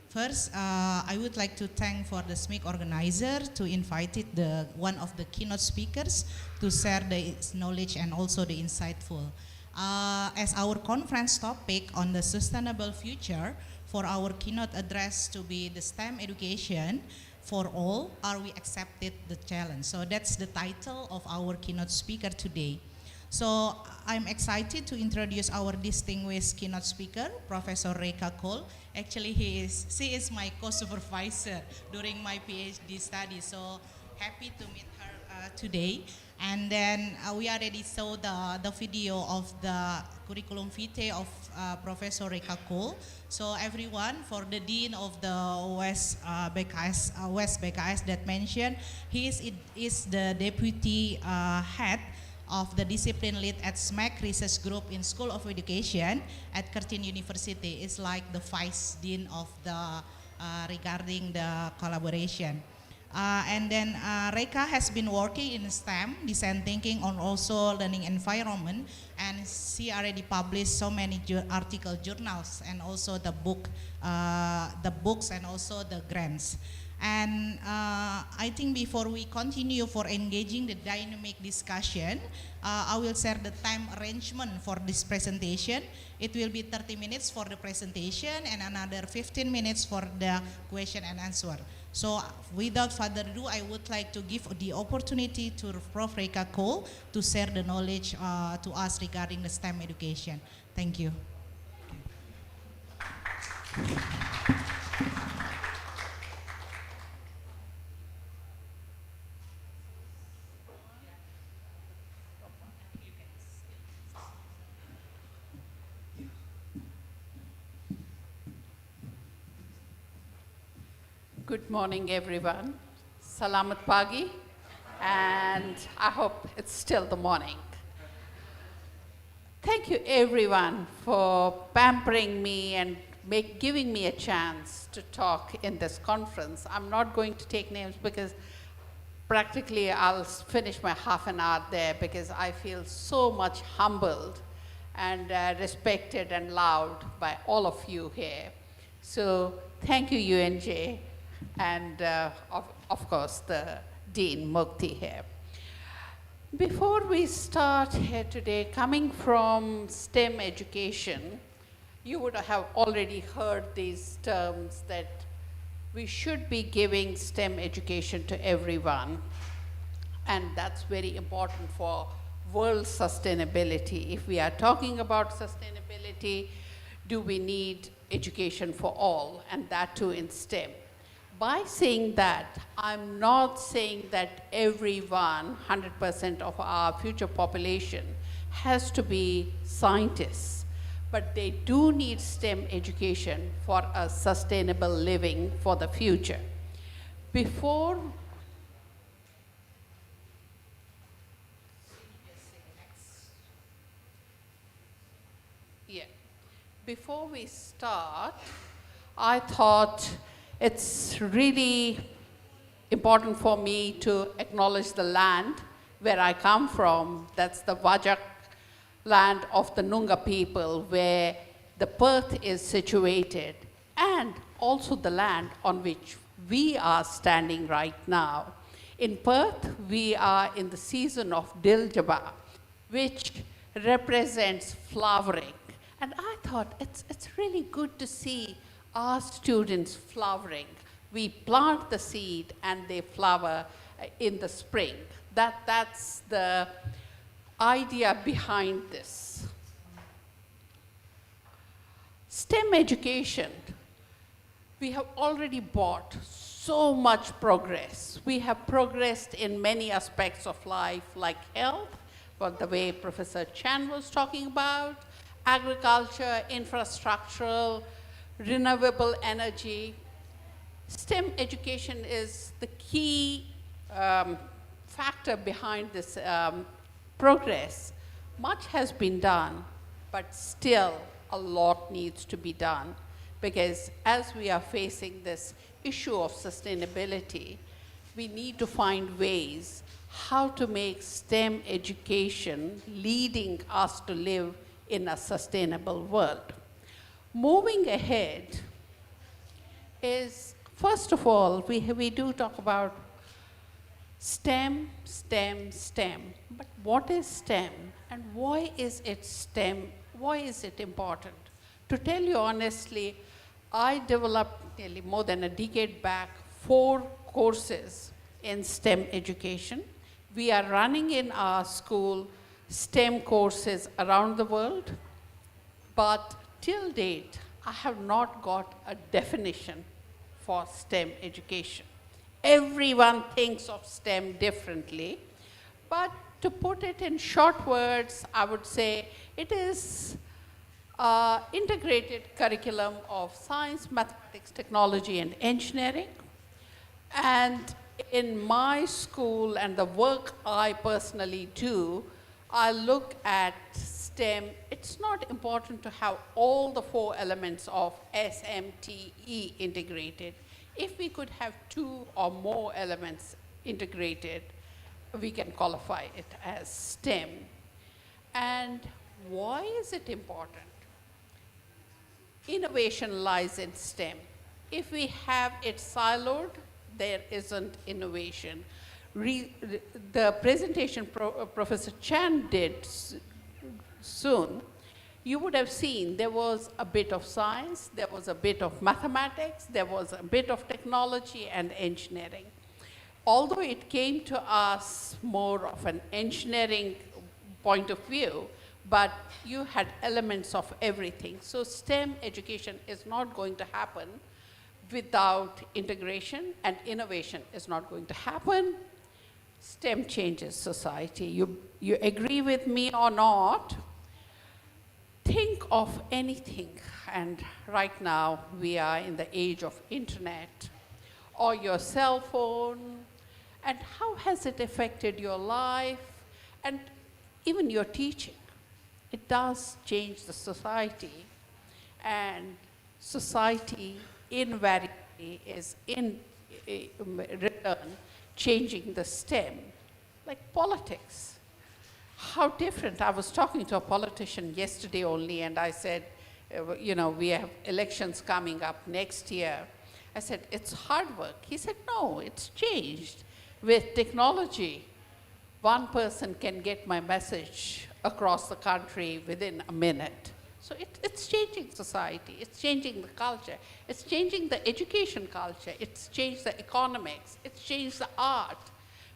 First, I would like to thank for the SMIC organizer to invite one of the keynote speakers to share the knowledge and also the insightful. As our conference topic on the sustainable future, for our keynote address to be the STEM education for all, are we accepted the challenge? So that's the title of our keynote speaker today. So I'm excited to introduce our distinguished keynote speaker, Professor Reka Cole. Actually, she is my co-supervisor during my PhD study. So happy to meet her today. And then we already saw the video of the curriculum vitae of Professor Reka Cole. So everyone, for the Dean of the West BKS that mentioned, he is the deputy head of the discipline lead at SMIC Research Group in School of Education at Curtin University. It's like the vice dean of the regarding the collaboration. And then Reka has been working in STEM, design thinking, on also learning environment, and she already published so many article journals and also the books and also the grants. And I think before we continue for engaging the dynamic discussion, I will share the time arrangement for this presentation. It will be 30 minutes for the presentation and another 15 minutes for the question and answer. So without further ado, I would like to give the opportunity to Prof. Reka Cole to share the knowledge to us regarding the STEM education. Thank you. Good morning, everyone. Salamat pagi, and I hope it's still the morning. Thank you, everyone, for pampering me and giving me a chance to talk in this conference. I'm not going to take names because practically I'll finish my half an hour there because I feel so much humbled and respected and loved by all of you here. So thank you, UNJ. And of course, the Dean Mukti here. Before we start here today, coming from STEM education, you would have already heard these terms that we should be giving STEM education to everyone. And that's very important for world sustainability. If we are talking about sustainability, do we need education for all, and that too in STEM? By saying that, I'm not saying that everyone, 100% of our future population, has to be scientists, but they do need STEM education for a sustainable living for the future. Before we start, I thought it's really important for me to acknowledge the land where I come from. That's the Wajak land of the Nunga people, where the Perth is situated, and also the land on which we are standing right now. In Perth, we are in the season of Diljaba, which represents flowering. And I thought it's really good to see our students flowering. We plant the seed and they flower in the spring. That's the idea behind this. STEM education, we have already brought so much progress. We have progressed in many aspects of life, like health, but the way Professor Chan was talking about, agriculture, infrastructural, renewable energy. STEM education is the key factor behind this progress. Much has been done, but still a lot needs to be done, because as we are facing this issue of sustainability, we need to find ways how to make STEM education leading us to live in a sustainable world. Moving ahead is, first of all, we do talk about STEM, STEM, STEM. But what is STEM and why is it STEM? Why is it important? To tell you honestly, I developed nearly more than a decade back 4 courses in STEM education. We are running in our school STEM courses around the world, but till date, I have not got a definition for STEM education. Everyone thinks of STEM differently, but to put it in short words, I would say it is an integrated curriculum of science, mathematics, technology, and engineering. And in my school and the work I personally do, I look at STEM. It's not important to have all the 4 elements of SMTE integrated. If we could have 2 or more elements integrated, we can qualify it as STEM. And why is it important? Innovation lies in STEM. If we have it siloed, there isn't innovation. The presentation Professor Chan did soon, you would have seen there was a bit of science, there was a bit of mathematics, there was a bit of technology and engineering. Although it came to us more of an engineering point of view, but you had elements of everything. So STEM education is not going to happen without integration, and innovation is not going to happen. STEM changes society. You agree with me or not? Think of anything, and right now we are in the age of internet or your cell phone, and how has it affected your life and even your teaching? It does change the society, and society invariably is in return changing the STEM, like politics. How different. I was talking to a politician yesterday only, and I said, you know, we have elections coming up next year. I said, it's hard work. He said, no, it's changed. With technology, one person can get my message across the country within a minute. So it's changing society, it's changing the culture, it's changing the education culture, it's changed the economics, it's changed the art.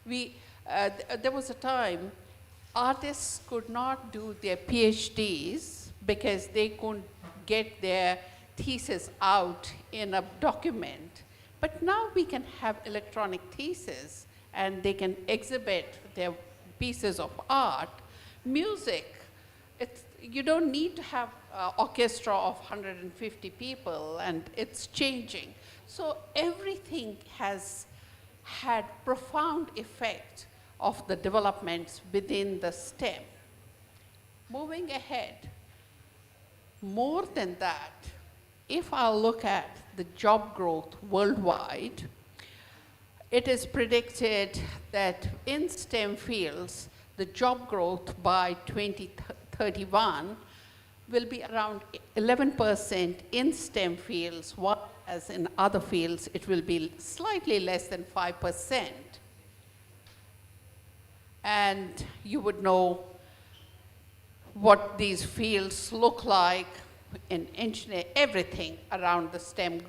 There was a time artists could not do their PhDs because they couldn't get their thesis out in a document. But now we can have electronic thesis and they can exhibit their pieces of art. Music, you don't need to have an orchestra of 150 people, and it's changing. So everything has had profound effect of the developments within the STEM. Moving ahead, more than that, if I look at the job growth worldwide, it is predicted that in STEM fields, the job growth by 2031 will be around 11% in STEM fields, whereas in other fields it will be slightly less than 5%. And you would know what these fields look like in engineering, everything around the STEM,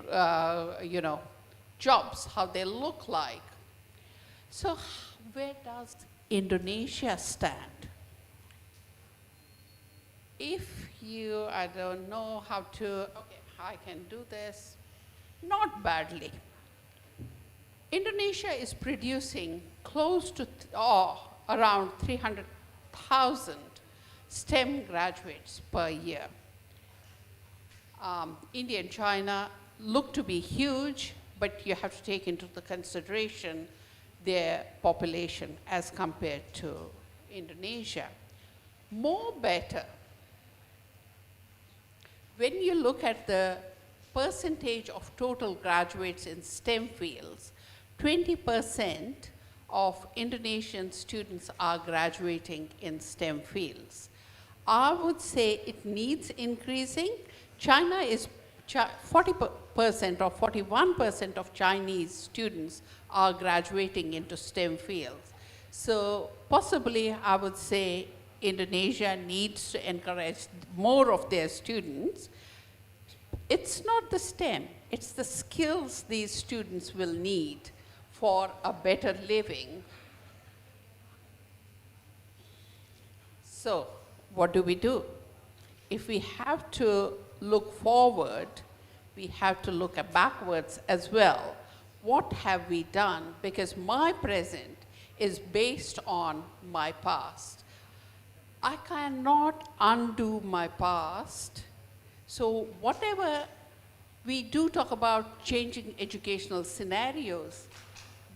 jobs, how they look like. So where does Indonesia stand? I don't know how to, okay, I can do this, not badly. Indonesia is producing close to around 300,000 STEM graduates per year. India and China look to be huge, but you have to take into the consideration their population as compared to Indonesia. More better, when you look at the percentage of total graduates in STEM fields, 20% of Indonesian students are graduating in STEM fields. I would say it needs increasing. China is 40% or 41% of Chinese students are graduating into STEM fields. So possibly I would say Indonesia needs to encourage more of their students. It's not the STEM, it's the skills these students will need for a better living. So what do? If we have to look forward, we have to look backwards as well. What have we done? Because my present is based on my past. I cannot undo my past. So whatever we do talk about changing educational scenarios,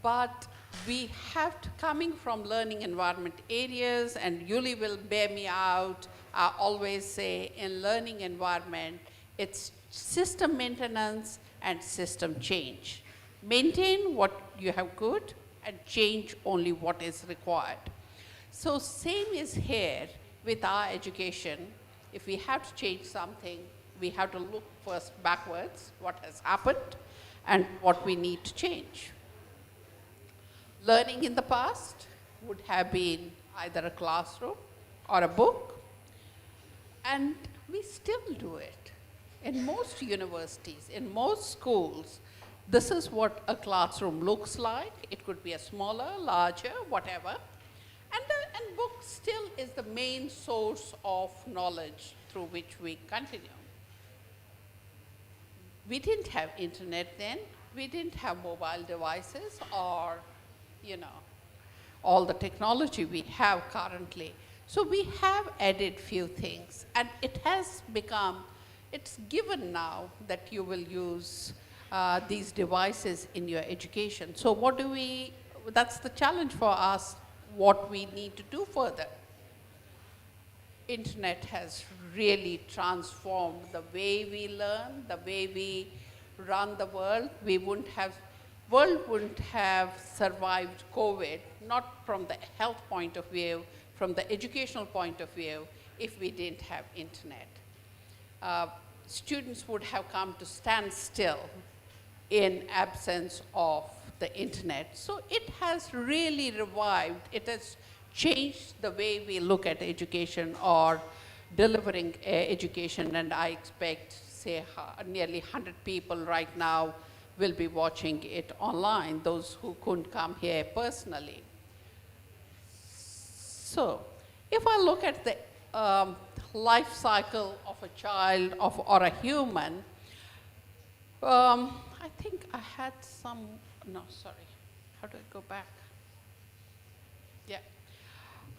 but we have to, coming from learning environment areas, and Yuli will bear me out, I always say in learning environment, it's system maintenance and system change. Maintain what you have good and change only what is required. So same is here with our education. If we have to change something, we have to look first backwards, what has happened and what we need to change. Learning in the past would have been either a classroom or a book, and we still do it. In most universities, in most schools, this is what a classroom looks like. It could be a smaller, larger, whatever. And book still is the main source of knowledge through which we continue. We didn't have internet then. We didn't have mobile devices or, all the technology we have currently. So we have added few things, and it has become, it's given now that you will use these devices in your education. So that's the challenge for us, what we need to do further. Internet has really transformed the way we learn, the way we run the world. World wouldn't have survived COVID, not from the health point of view, from the educational point of view, if we didn't have internet. Students would have come to stand still in absence of the internet. So it has really revived, it has changed the way we look at education or delivering education, and I expect, say, nearly 100 people right now will be watching it online, those who couldn't come here personally. So, if I look at the life cycle of a child or a human, I think I had some, no, sorry, how do I go back? Yeah.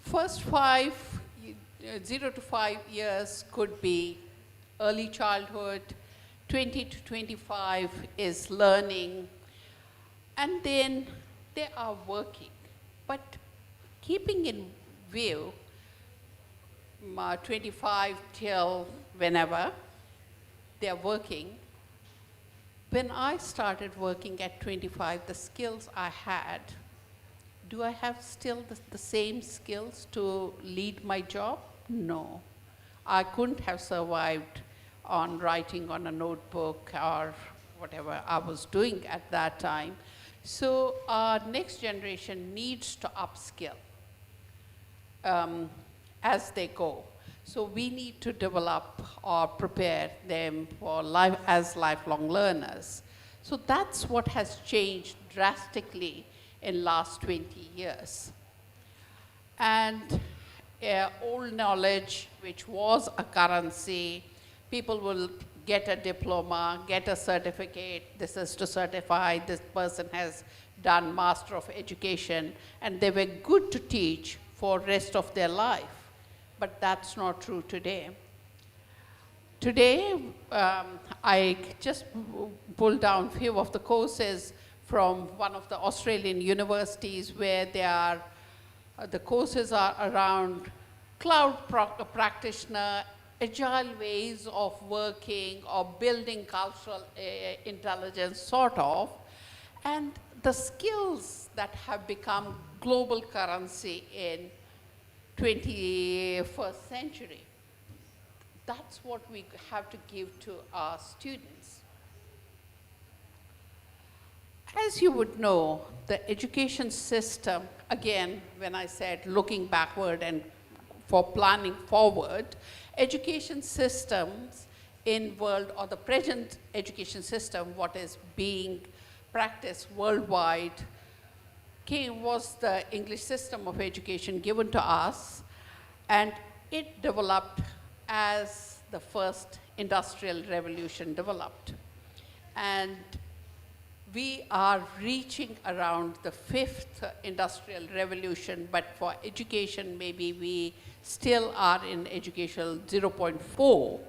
First 0 to 5 years could be early childhood, 20 to 25 is learning, and then they are working. But keeping in view 25 till whenever they are working, when I started working at 25, the skills I had, do I have still the same skills to lead my job? No. I couldn't have survived on writing on a notebook or whatever I was doing at that time. So our next generation needs to upskill as they go. So we need to develop or prepare them for life as lifelong learners. So that's what has changed drastically in last 20 years. And old knowledge, which was a currency, people will get a diploma, get a certificate, this is to certify this person has done Master of Education, and they were good to teach for rest of their life. But that's not true today. Today, I just pulled down a few of the courses from one of the Australian universities where the courses are around cloud practitioner, agile ways of working or building cultural intelligence, sort of. And the skills that have become global currency in 21st century. That's what we have to give to our students. As you would know, the education system, again, when I said looking backward and for planning forward, education systems in world, or the present education system, what is being practiced worldwide, was the English system of education given to us, and it developed as the first industrial revolution developed. And we are reaching around the fifth industrial revolution, but for education, maybe we still are in educational 0.4.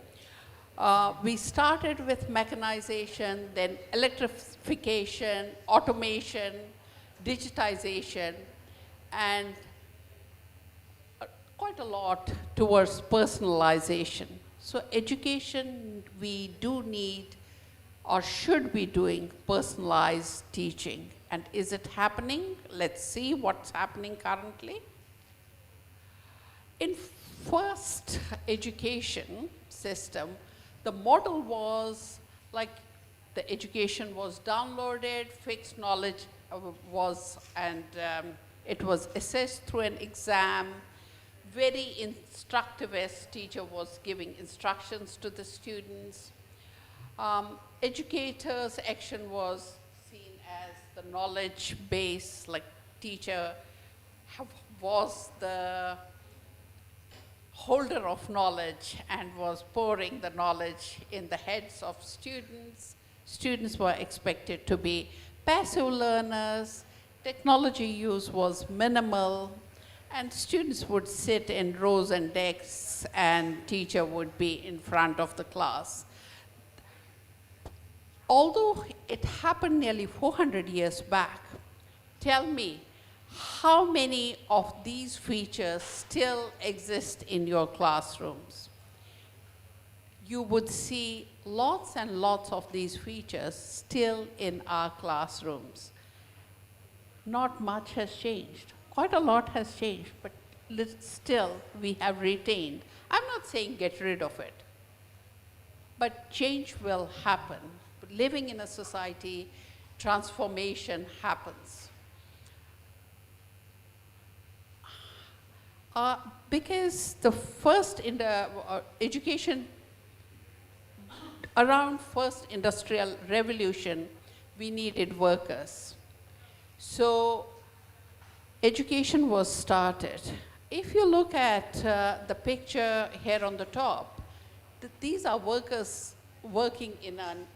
We started with mechanization, then electrification, automation, digitization, and quite a lot towards personalization. So education, we do need or should be doing personalized teaching. And is it happening? Let's see what's happening currently. In first education system, the model was like the education was downloaded, fixed knowledge was, and it was assessed through an exam. Very instructivist teacher was giving instructions to the students. Educators' action was seen as the knowledge base, like teacher was the holder of knowledge and was pouring the knowledge in the heads of students. Students were expected to be passive learners. Technology use was minimal, and students would sit in rows and desks, and teacher would be in front of the class. Although it happened nearly 400 years back, tell me, how many of these features still exist in your classrooms? You would see lots and lots of these features still in our classrooms. Not much has changed. Quite a lot has changed, but still we have retained. I'm not saying get rid of it, but change will happen. Living in a society, transformation happens. Because the first in the education, around first industrial revolution, we needed workers. So education was started. If you look at the picture here on the top, these are workers working in an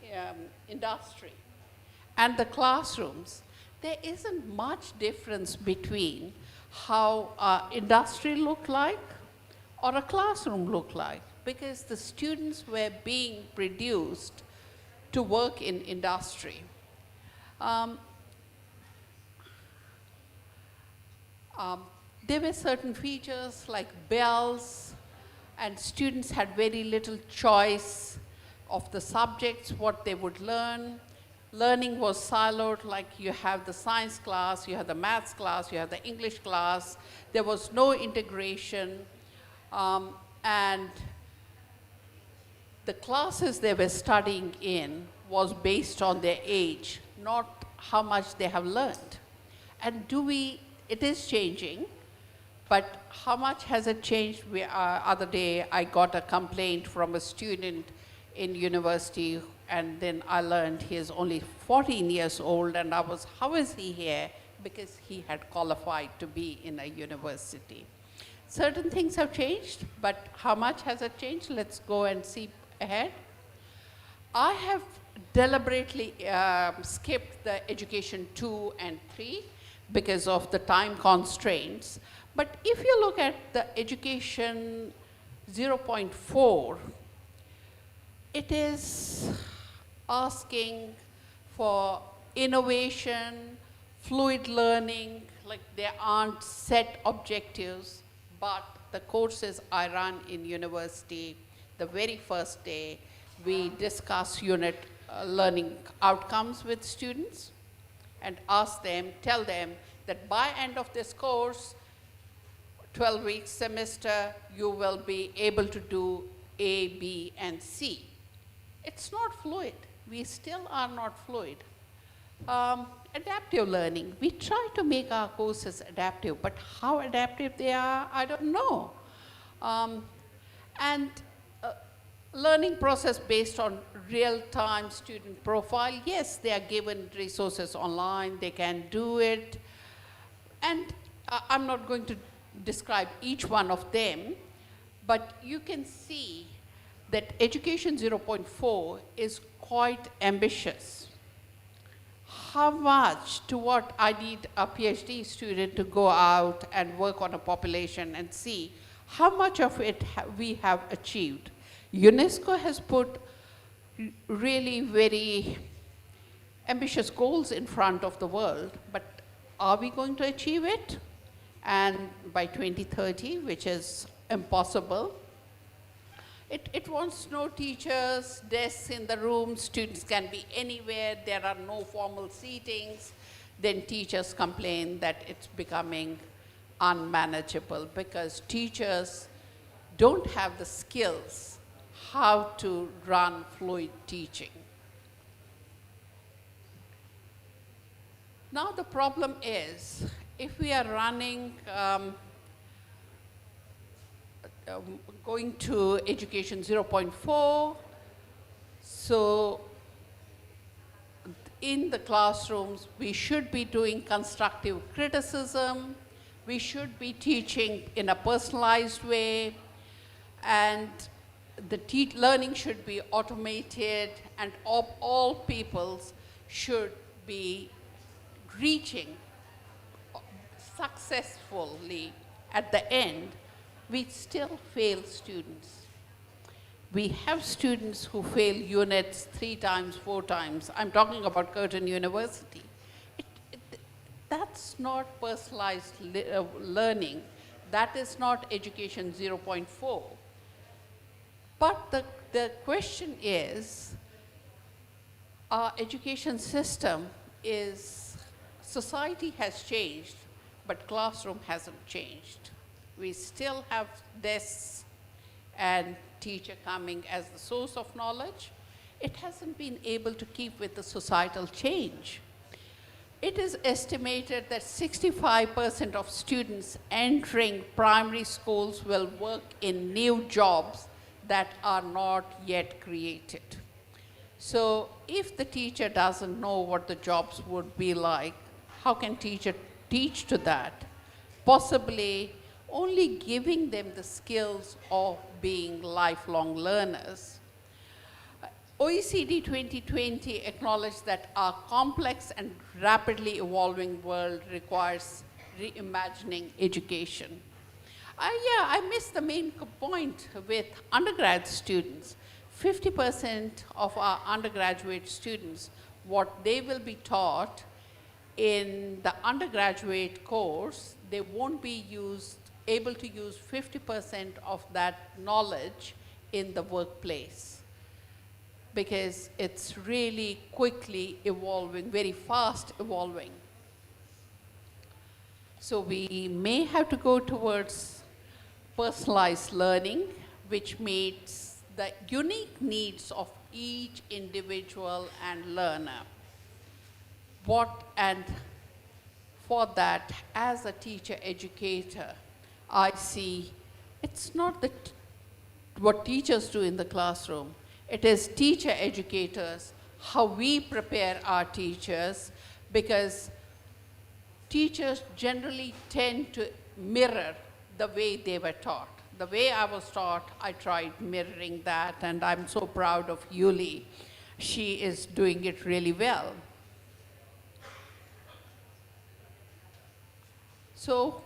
industry. And the classrooms, there isn't much difference between how industry looked like or a classroom looked like, because the students were being produced to work in industry. There were certain features like bells, and students had very little choice of the subjects, what they would learn. Learning was siloed, like you have the science class, you have the maths class, you have the English class. There was no integration, and the classes they were studying in was based on their age, not how much they have learned. And it is changing, but how much has it changed? Other day I got a complaint from a student in university, and then I learned he is only 14 years old, and I was, how is he here? Because he had qualified to be in a university. Certain things have changed, but how much has it changed? Let's go and see ahead. I have deliberately skipped the education 2 and 3 because of the time constraints. But if you look at the education 0.4, it is asking for innovation, fluid learning, like there aren't set objectives, but the courses I run in university, the very first day, we discuss unit learning outcomes with students. and ask them, tell them that by end of this course, 12 weeks semester, you will be able to do A, B, and C. It's not fluid. We still are not fluid. Adaptive learning. We try to make our courses adaptive, but how adaptive they are, I don't know. Learning process based on real-time student profile. Yes, they are given resources online, they can do it. And I'm not going to describe each one of them, but you can see that Education 0.4 is quite ambitious. How much to what I need a PhD student to go out and work on a population and see how much of it we have achieved. UNESCO has put really very ambitious goals in front of the world, but are we going to achieve it? And by 2030, which is impossible. It wants no teachers, desks in the room, students can be anywhere, there are no formal seatings. Then teachers complain that it's becoming unmanageable because teachers don't have the skills how to run fluid teaching. Now the problem is, if we are running, going to Education 0.4, so in the classrooms, we should be doing constructive criticism, we should be teaching in a personalized way, and the learning should be automated, and all peoples should be reaching successfully at the end. We still fail students. We have students who fail units 3 times, 4 times. I'm talking about Curtin University. That's not personalized learning. That is not Education 0.4. But the question is, our education system is, society has changed, but classroom hasn't changed. We still have desks and teacher coming as the source of knowledge. It hasn't been able to keep with the societal change. It is estimated that 65% of students entering primary schools will work in new jobs that are not yet created. So if the teacher doesn't know what the jobs would be like, how can teacher teach to that? Possibly only giving them the skills of being lifelong learners. OECD 2020 acknowledged that our complex and rapidly evolving world requires reimagining education. I missed the main point with undergrad students. 50% of our undergraduate students, what they will be taught in the undergraduate course, they won't be able to use 50% of that knowledge in the workplace, because it's really quickly evolving, very fast evolving. So we may have to go towards personalized learning, which meets the unique needs of each individual and learner. And for that, as a teacher educator, I see it's not what teachers do in the classroom. It is teacher educators, how we prepare our teachers, because teachers generally tend to mirror the way they were taught. The way I was taught, I tried mirroring that, and I'm so proud of Yuli. She is doing it really well. So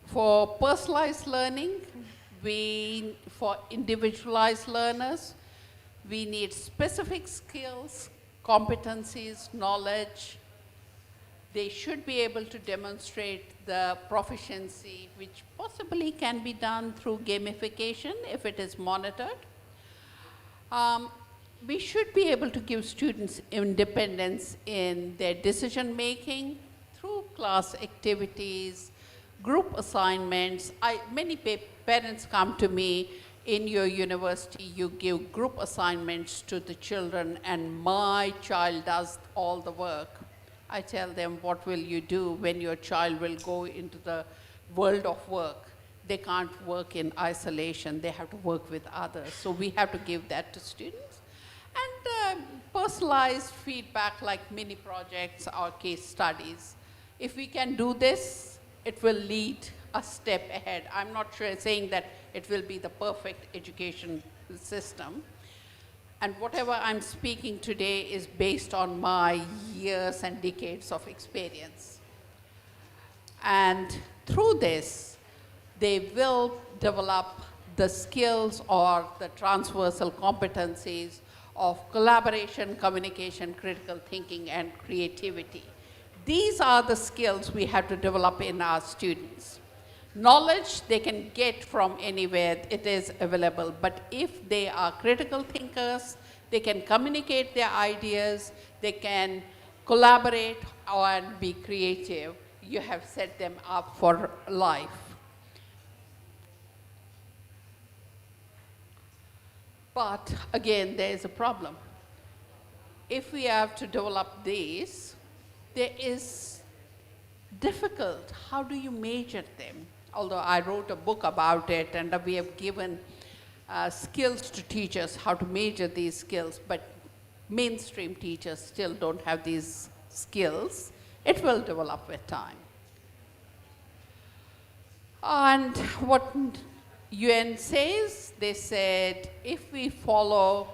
for personalized learning, for individualized learners, we need specific skills, competencies, knowledge. They should be able to demonstrate the proficiency, which possibly can be done through gamification if it is monitored. we should be able to give students independence in their decision making through class activities, group assignments. Many parents come to me, in your university you give group assignments to the children and my child does all the work. I tell them, what will you do when your child will go into the world of work? They can't work in isolation, they have to work with others. So we have to give that to students. And personalized feedback like mini projects or case studies. If we can do this, it will lead a step ahead. I'm not sure saying that it will be the perfect education system. And whatever I'm speaking today is based on my years and decades of experience. And through this, they will develop the skills or the transversal competencies of collaboration, communication, critical thinking, and creativity. These are the skills we have to develop in our students. Knowledge they can get from anywhere, it is available, but if they are critical thinkers, they can communicate their ideas, they can collaborate and be creative, you have set them up for life. But again, there is a problem. If we have to develop these, there is difficult. How do you measure them? Although I wrote a book about it and we have given skills to teachers how to measure these skills, but mainstream teachers still don't have these skills. It will develop with time. And what UN says, they said, if we follow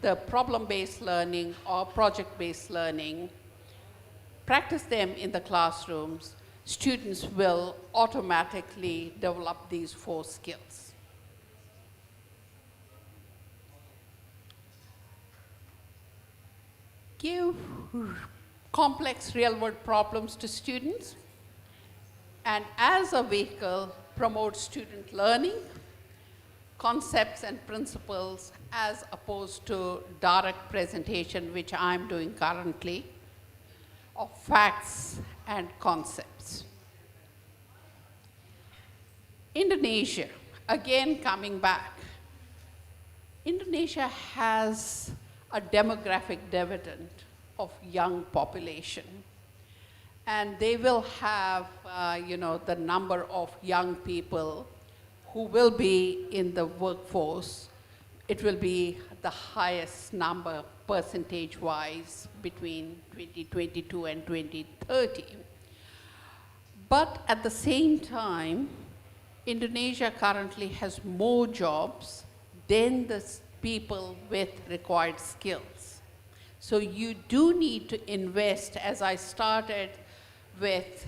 the problem-based learning or project-based learning, practice them in the classrooms, students will automatically develop these 4 skills. Give complex real-world problems to students, and as a vehicle, promote student learning, concepts and principles as opposed to direct presentation, which I'm doing currently, of facts and concepts. Indonesia, again coming back. Indonesia has a demographic dividend of young population. And they will have, the number of young people who will be in the workforce. It will be the highest number percentage-wise between 2022 and 2030. But at the same time, Indonesia currently has more jobs than the people with required skills. So you do need to invest, as I started with,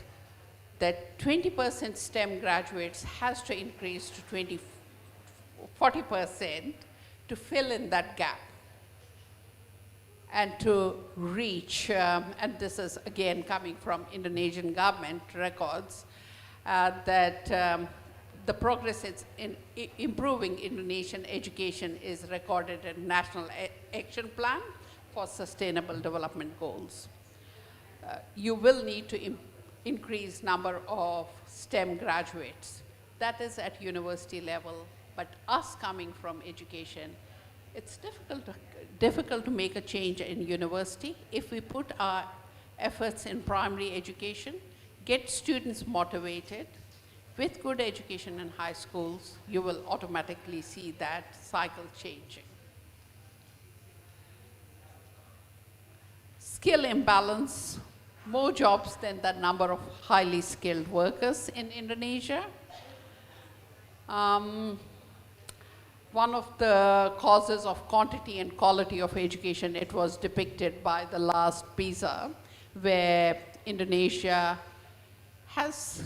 that 20% STEM graduates has to increase to 40% to fill in that gap and to reach, and this is again coming from Indonesian government records, that the progress in improving Indonesian education is recorded in National Action Plan for Sustainable Development Goals. You will need to increase number of STEM graduates. That is at university level, but us coming from education, it's difficult to make a change in university. If we put our efforts in primary education, get students motivated, with good education in high schools, you will automatically see that cycle changing. Skill imbalance, more jobs than the number of highly skilled workers in Indonesia. One of the causes of quantity and quality of education, it was depicted by the last PISA, where Indonesia has,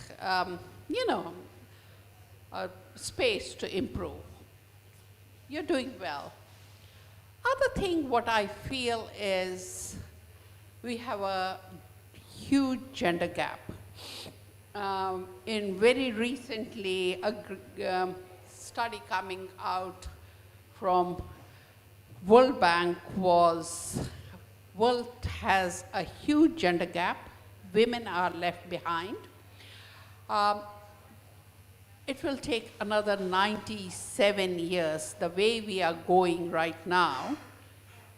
a space to improve. You're doing well. Other thing, what I feel is we have a huge gender gap. In very recently, a study coming out from World Bank world has a huge gender gap. Women are left behind. It will take another 97 years, the way we are going right now,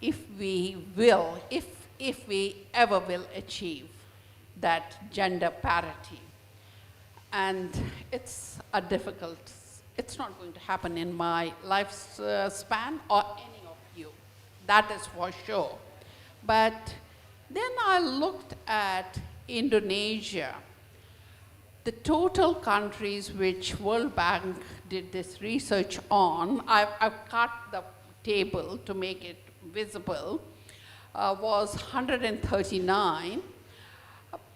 if we ever will achieve that gender parity. And it's not going to happen in my lifespan or any of you, that is for sure. But then I looked at Indonesia. The total countries which World Bank did this research on, I've cut the table to make it visible, was 139.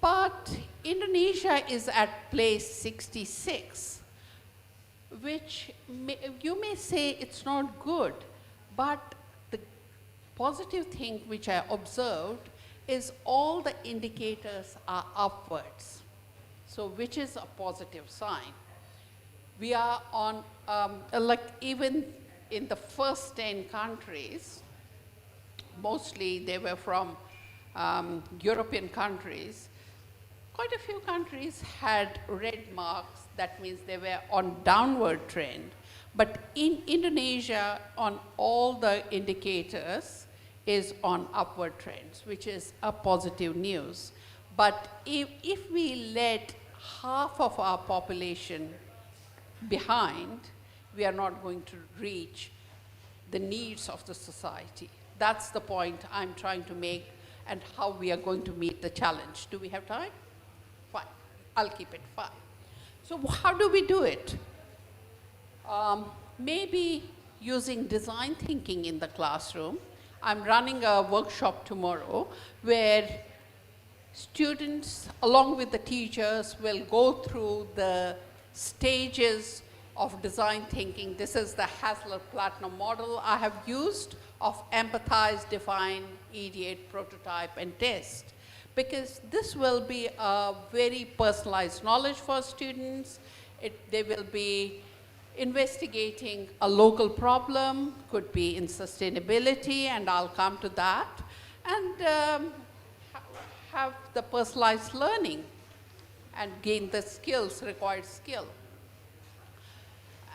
But Indonesia is at place 66, which you may say it's not good, but the positive thing which I observed is all the indicators are upwards. So which is a positive sign. We are on, like even in the first 10 countries, mostly they were from European countries, quite a few countries had red marks, that means they were on downward trend. But in Indonesia, on all the indicators, is on upward trends, which is a positive news. But if we let half of our population behind, we are not going to reach the needs of the society. That's the point I'm trying to make and how we are going to meet the challenge. Do we have time? Fine, I'll keep it 5. So how do we do it? Maybe using design thinking in the classroom. I'm running a workshop tomorrow where students, along with the teachers, will go through the stages of design thinking. This is the Hassler-Platinum model I have used of empathize, define, ideate, prototype, and test. Because this will be a very personalized knowledge for students. They will be investigating a local problem, could be in sustainability, and I'll come to that. And have the personalized learning and gain the skills, required skill.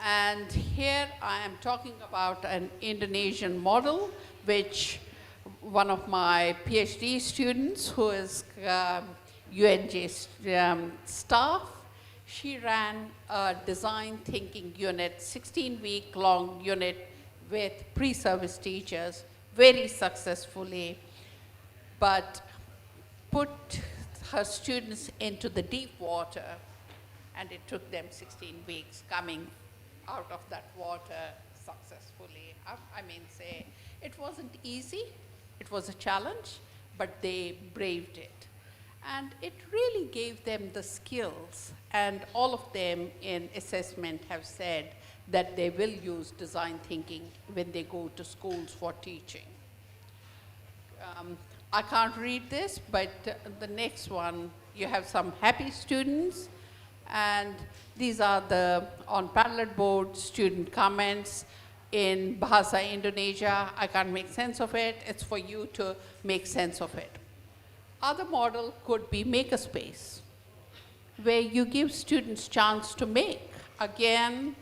And here I am talking about an Indonesian model, which one of my PhD students, who is UNJ staff, she ran a design thinking unit, 16-week long unit with pre-service teachers, very successfully, but put her students into the deep water, and it took them 16 weeks coming out of that water successfully. I mean, say, it wasn't easy, it was a challenge, but they braved it. And it really gave them the skills, and all of them in assessment have said that they will use design thinking when they go to schools for teaching. I can't read this, but the next one, you have some happy students, and these are the on Padlet board student comments in Bahasa Indonesia. I can't make sense of it. It's for you to make sense of it. Other model could be makerspace, where you give students chance to make. Again,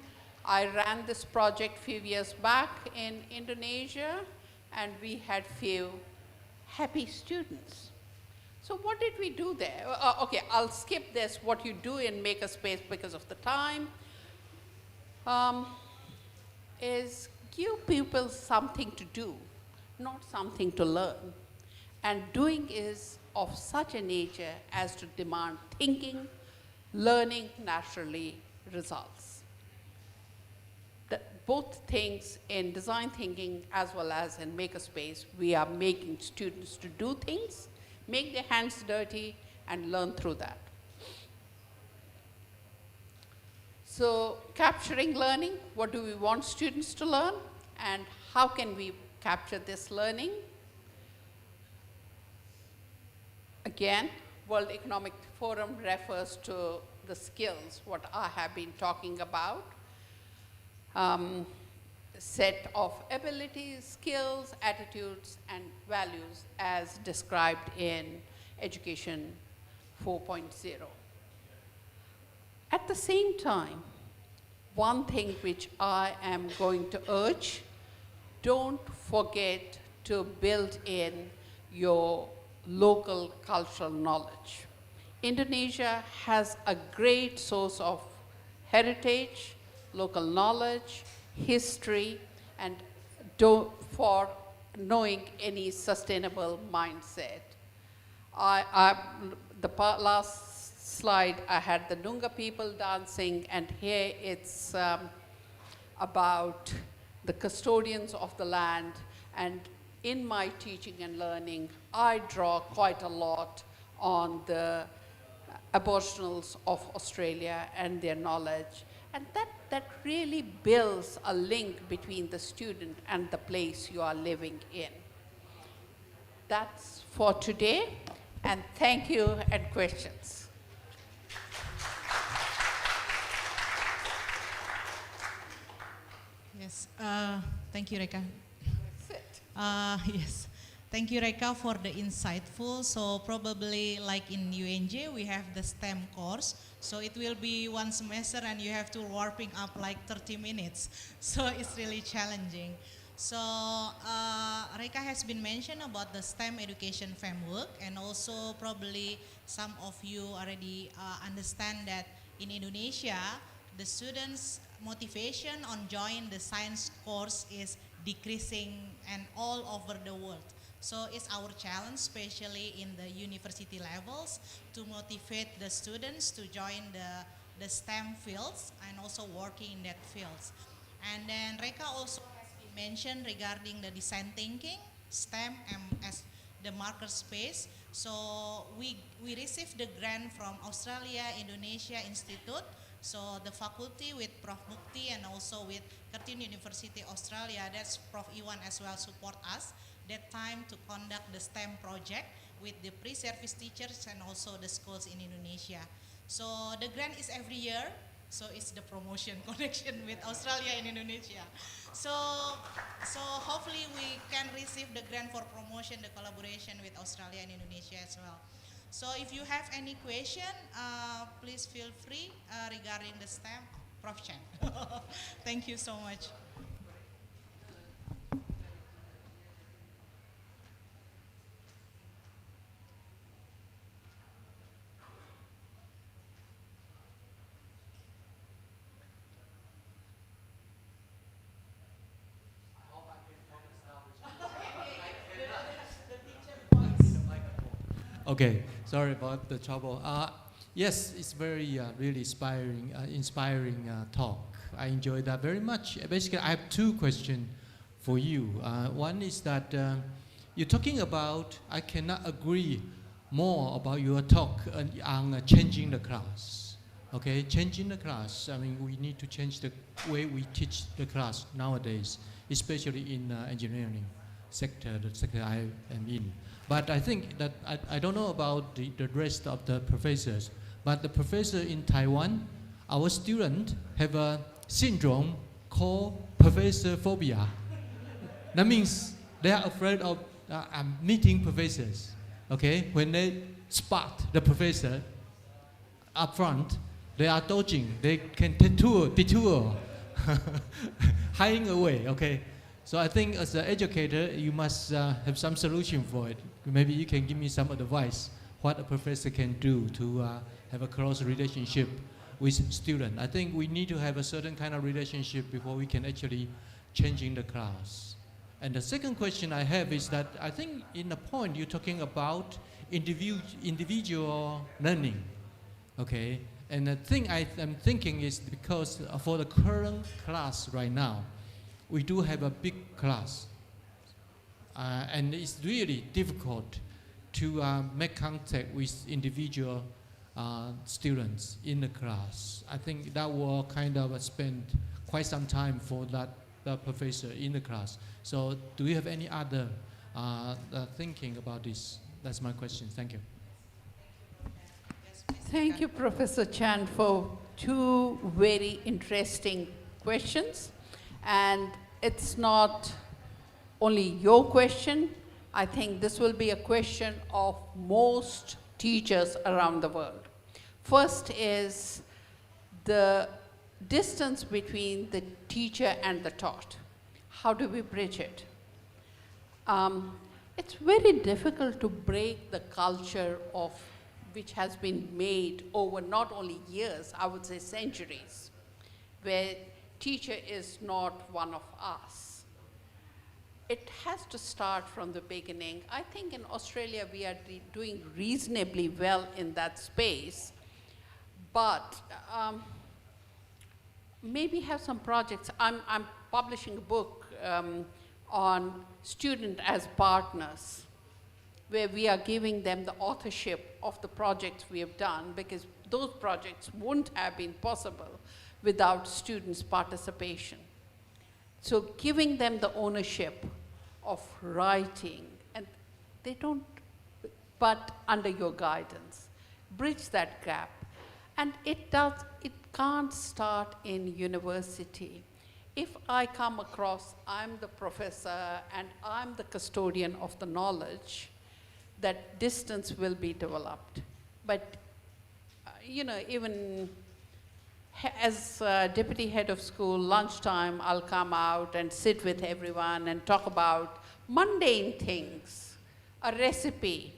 I ran this project few years back in Indonesia, and we had few happy students. So what did we do there? Okay, I'll skip this, what you do in makerspace because of the time, is give people something to do, not something to learn. And doing is of such a nature as to demand thinking, learning naturally results. Both things in design thinking as well as in makerspace, we are making students to do things, make their hands dirty, and learn through that. So capturing learning, what do we want students to learn, and how can we capture this learning? Again, World Economic Forum refers to the skills, what I have been talking about. set of abilities, skills, attitudes, and values as described in Education 4.0. At the same time, one thing which I am going to urge, don't forget to build in your local cultural knowledge. Indonesia has a great source of heritage, local knowledge, history, and for knowing any sustainable mindset. Last slide, I had the Nunga people dancing, and here it's about the custodians of the land. And in my teaching and learning, I draw quite a lot on the Aboriginals of Australia and their knowledge. And that really builds a link between the student and the place you are living in. That's for today, and thank you, and questions. Yes, thank you, Reka. Yes, thank you, Reka, for the insightful. So probably like in UNJ, we have the STEM course. So it will be one semester and you have to warming up like 30 minutes. So it's really challenging. So Reka has been mentioned about the STEM education framework, and also probably some of you already understand that in Indonesia, the students' motivation on joining the science course is decreasing and all over the world. So it's our challenge, especially in the university levels, to motivate the students to join the STEM fields and also working in that fields. And then Reka also has been mentioned regarding the design thinking, STEM as the marker space. So we received the grant from Australia Indonesia Institute. So the faculty with Prof. Mukti and also with Curtin University Australia, that's Prof. Iwan as well support us that time to conduct the STEM project with the pre-service teachers and also the schools in Indonesia. So the grant is every year, so it's the promotion connection with Australia and Indonesia. So hopefully we can receive the grant for promotion, the collaboration with Australia and Indonesia as well. So if you have any question, please feel free regarding the STEM, Prof. Chen. Thank you so much. Okay, sorry about the trouble. Yes, it's very really inspiring talk. I enjoyed that very much. Basically, I have two questions for you. One is that you're talking about, I cannot agree more about your talk on changing the class. Okay, changing the class. I mean, we need to change the way we teach the class nowadays, especially in engineering sector, the sector I am in. But I think that I don't know about the rest of the professors, but the professor in Taiwan, our students have a syndrome called professor phobia. That means they are afraid of meeting professors. Okay, when they spot the professor up front, they are dodging. They can detour, hiding away. Okay. So I think as an educator, you must have some solution for it. Maybe you can give me some advice what a professor can do to have a close relationship with students. I think we need to have a certain kind of relationship before we can actually changing the class. And the second question I have is that I think in the point you're talking about individual learning, okay? And the thing I'm thinking is because for the current class right now, we do have a big class, and it's really difficult to make contact with individual students in the class. I think that will kind of spend quite some time for that professor in the class. So do you have any other thinking about this? That's my question. Thank you. Thank you, Professor Chan, for two very interesting questions. And it's not only your question. I think this will be a question of most teachers around the world. First is the distance between the teacher and the taught. How do we bridge it? It's very difficult to break the culture of which has been made over not only years, I would say centuries, where teacher is not one of us. It has to start from the beginning. I think in Australia we are doing reasonably well in that space, but maybe have some projects. I'm publishing a book on student as partners, where we are giving them the authorship of the projects we have done, because those projects wouldn't have been possible without students' participation. So giving them the ownership of writing, and they don't, but under your guidance, bridge that gap. And it can't start in university. If I come across, I'm the professor and I'm the custodian of the knowledge, that distance will be developed. But, you know, even as deputy head of school, lunchtime, I'll come out and sit with everyone and talk about mundane things, a recipe.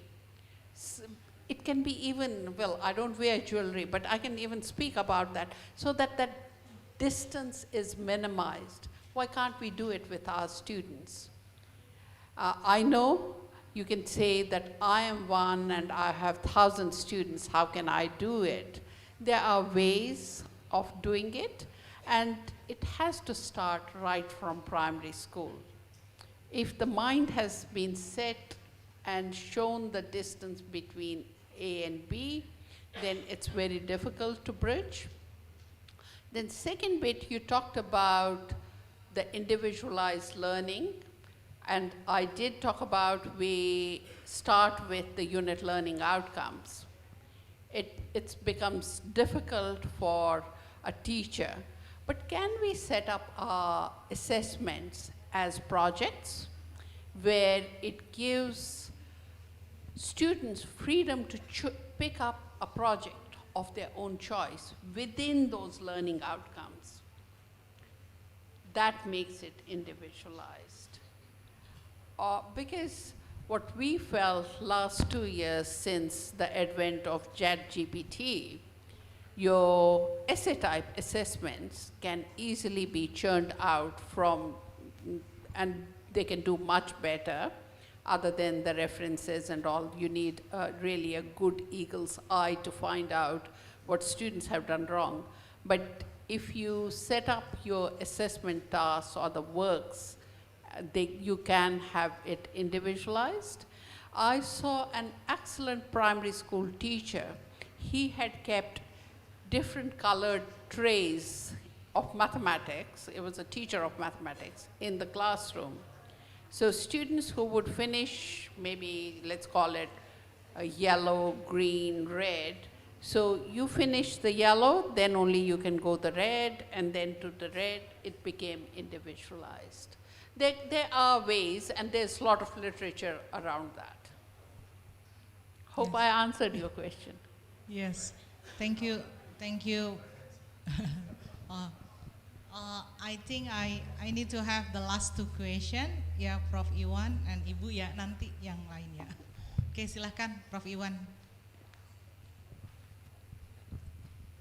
It can be even, well, I don't wear jewelry, but I can even speak about that, so that that distance is minimized. Why can't we do it with our students? I know you can say that I am one and I have 1,000 students, how can I do it? There are ways of doing it, and it has to start right from primary school. If the mind has been set and shown the distance between A and B, then it's very difficult to bridge. Then second bit, you talked about the individualized learning, and I did talk about we start with the unit learning outcomes. It becomes difficult for a teacher, but can we set up our assessments as projects where it gives students freedom to pick up a project of their own choice within those learning outcomes? That makes it individualized. Because what we felt last 2 years since the advent of ChatGPT, your essay type assessments can easily be churned out from, and they can do much better. Other than the references and all, you need really a good eagle's eye to find out what students have done wrong. But if you set up your assessment tasks or the works, you can have it individualized. I saw an excellent primary school teacher. He had kept different colored trays of mathematics. It was a teacher of mathematics in the classroom. So students who would finish, maybe let's call it a yellow, green, red. So you finish the yellow, then only you can go the red, and then to the red, it became individualized. There are ways, and there's a lot of literature around that. Hope I answered your question. Yes, thank you, thank you. I think I need to have the last two questions, ya Prof. Iwan and Ibu ya, nanti yang lainnya. Oke, silahkan Prof. Iwan.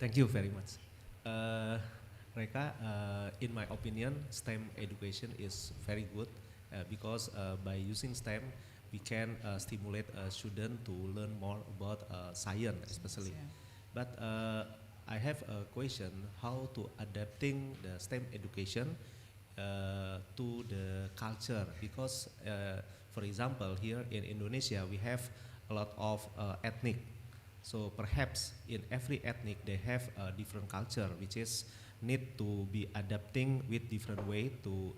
Thank you very much. Reka, in my opinion, STEM education is very good because by using STEM, we can stimulate a student to learn more about science especially. But I have a question, how to adapting the STEM education to the culture, because for example, here in Indonesia, we have a lot of ethnic. So perhaps in every ethnic, they have a different culture, which is need to be adapting with different way to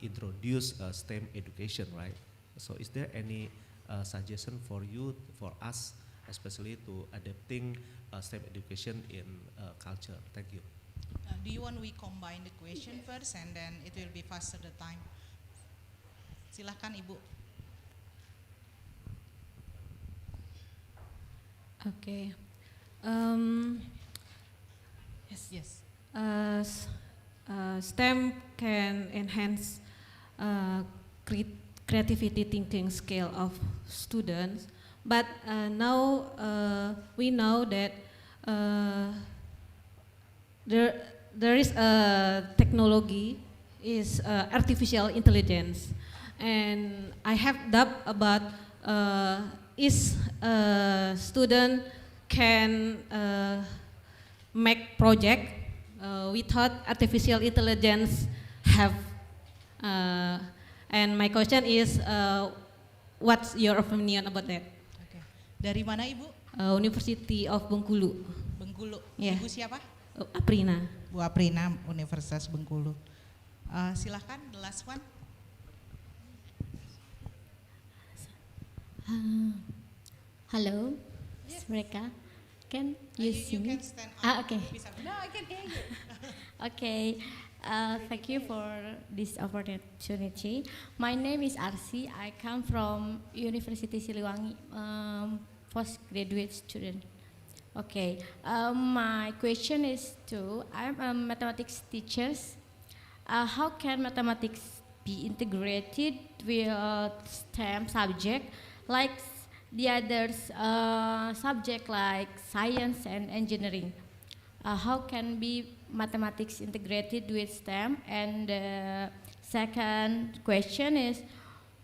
introduce STEM education, right? So is there any suggestion for you, for us, especially to adapting STEM education in culture? Thank you. do you want we combine the question first and then it will be faster the time? Silahkan Ibu. Okay. Yes. Yes. STEM can enhance creativity thinking skill of students, but now we know that there is a technology is artificial intelligence, and I have doubt about is a student can make project without artificial intelligence have. And my question is, what's your opinion about that? Okay. Dari mana Ibu? University of Bengkulu. Bengkulu. Yeah. Ibu siapa? Aprina. Bu Aprina, Universitas Bengkulu. Silahkan, the last one. Hello, mereka. Can you see me? You can stand up. Okay. No, I can hear you. Okay. Thank you for this opportunity. My name is Arsi. I come from University Siliwangi, postgraduate student. Okay. My question is I'm a mathematics teacher. How can mathematics be integrated with STEM subject like the others subject like science and engineering? How can be mathematics integrated with STEM? And the second question is,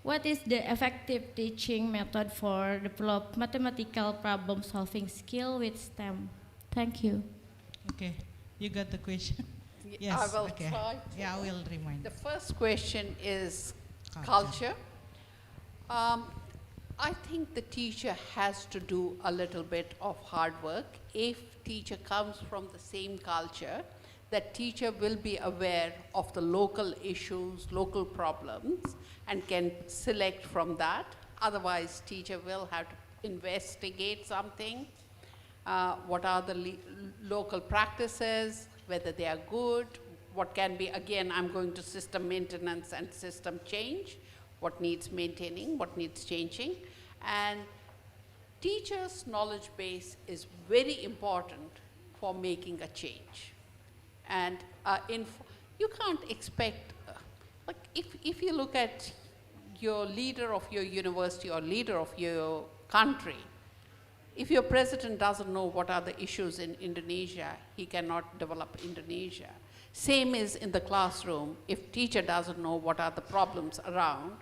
what is the effective teaching method for develop mathematical problem solving skill with STEM? Thank you. Okay, you got the question? Yes, I will okay. try. Yeah, I will remind. The first question is culture. I think the teacher has to do a little bit of hard work. If teacher comes from the same culture, that teacher will be aware of the local issues, local problems, and can select from that. Otherwise, teacher will have to investigate something. What are the local practices, whether they are good, what can be, again, I'm going to system maintenance and system change, what needs maintaining, what needs changing. And teachers' knowledge base is very important for making a change. And you can't expect, like if you look at your leader of your university or leader of your country, if your president doesn't know what are the issues in Indonesia, he cannot develop Indonesia. Same is in the classroom. If teacher doesn't know what are the problems around,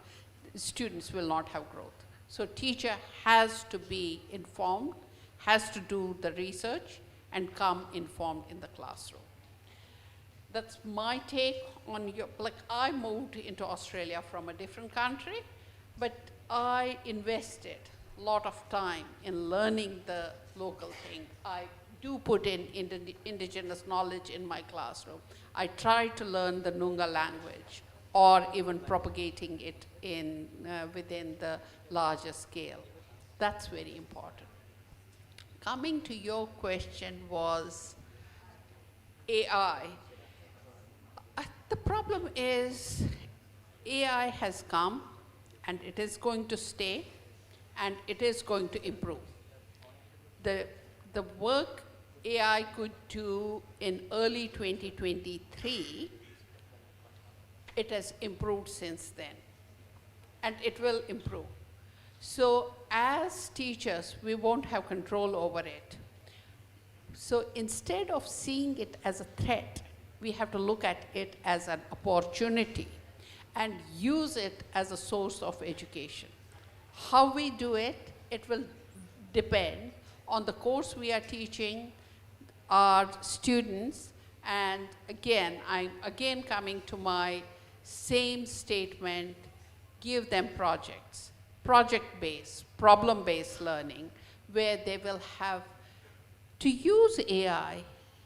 students will not have growth. So teacher has to be informed, has to do the research, and come informed in the classroom. That's my take on your, like I moved into Australia from a different country, but I invested a lot of time in learning the local thing. I do put in indigenous knowledge in my classroom. I try to learn the Noongar language or even propagating it in, within the larger scale. That's very important. Coming to your question was AI. The problem is AI has come and it is going to stay and it is going to improve. The work AI could do in early 2023, it has improved since then, and it will improve. So as teachers, we won't have control over it. So instead of seeing it as a threat, we have to look at it as an opportunity and use it as a source of education. How we do it, it will depend on the course we are teaching our students. And again, I'm again coming to my same statement, give them projects, project-based, problem-based learning, where they will have to use AI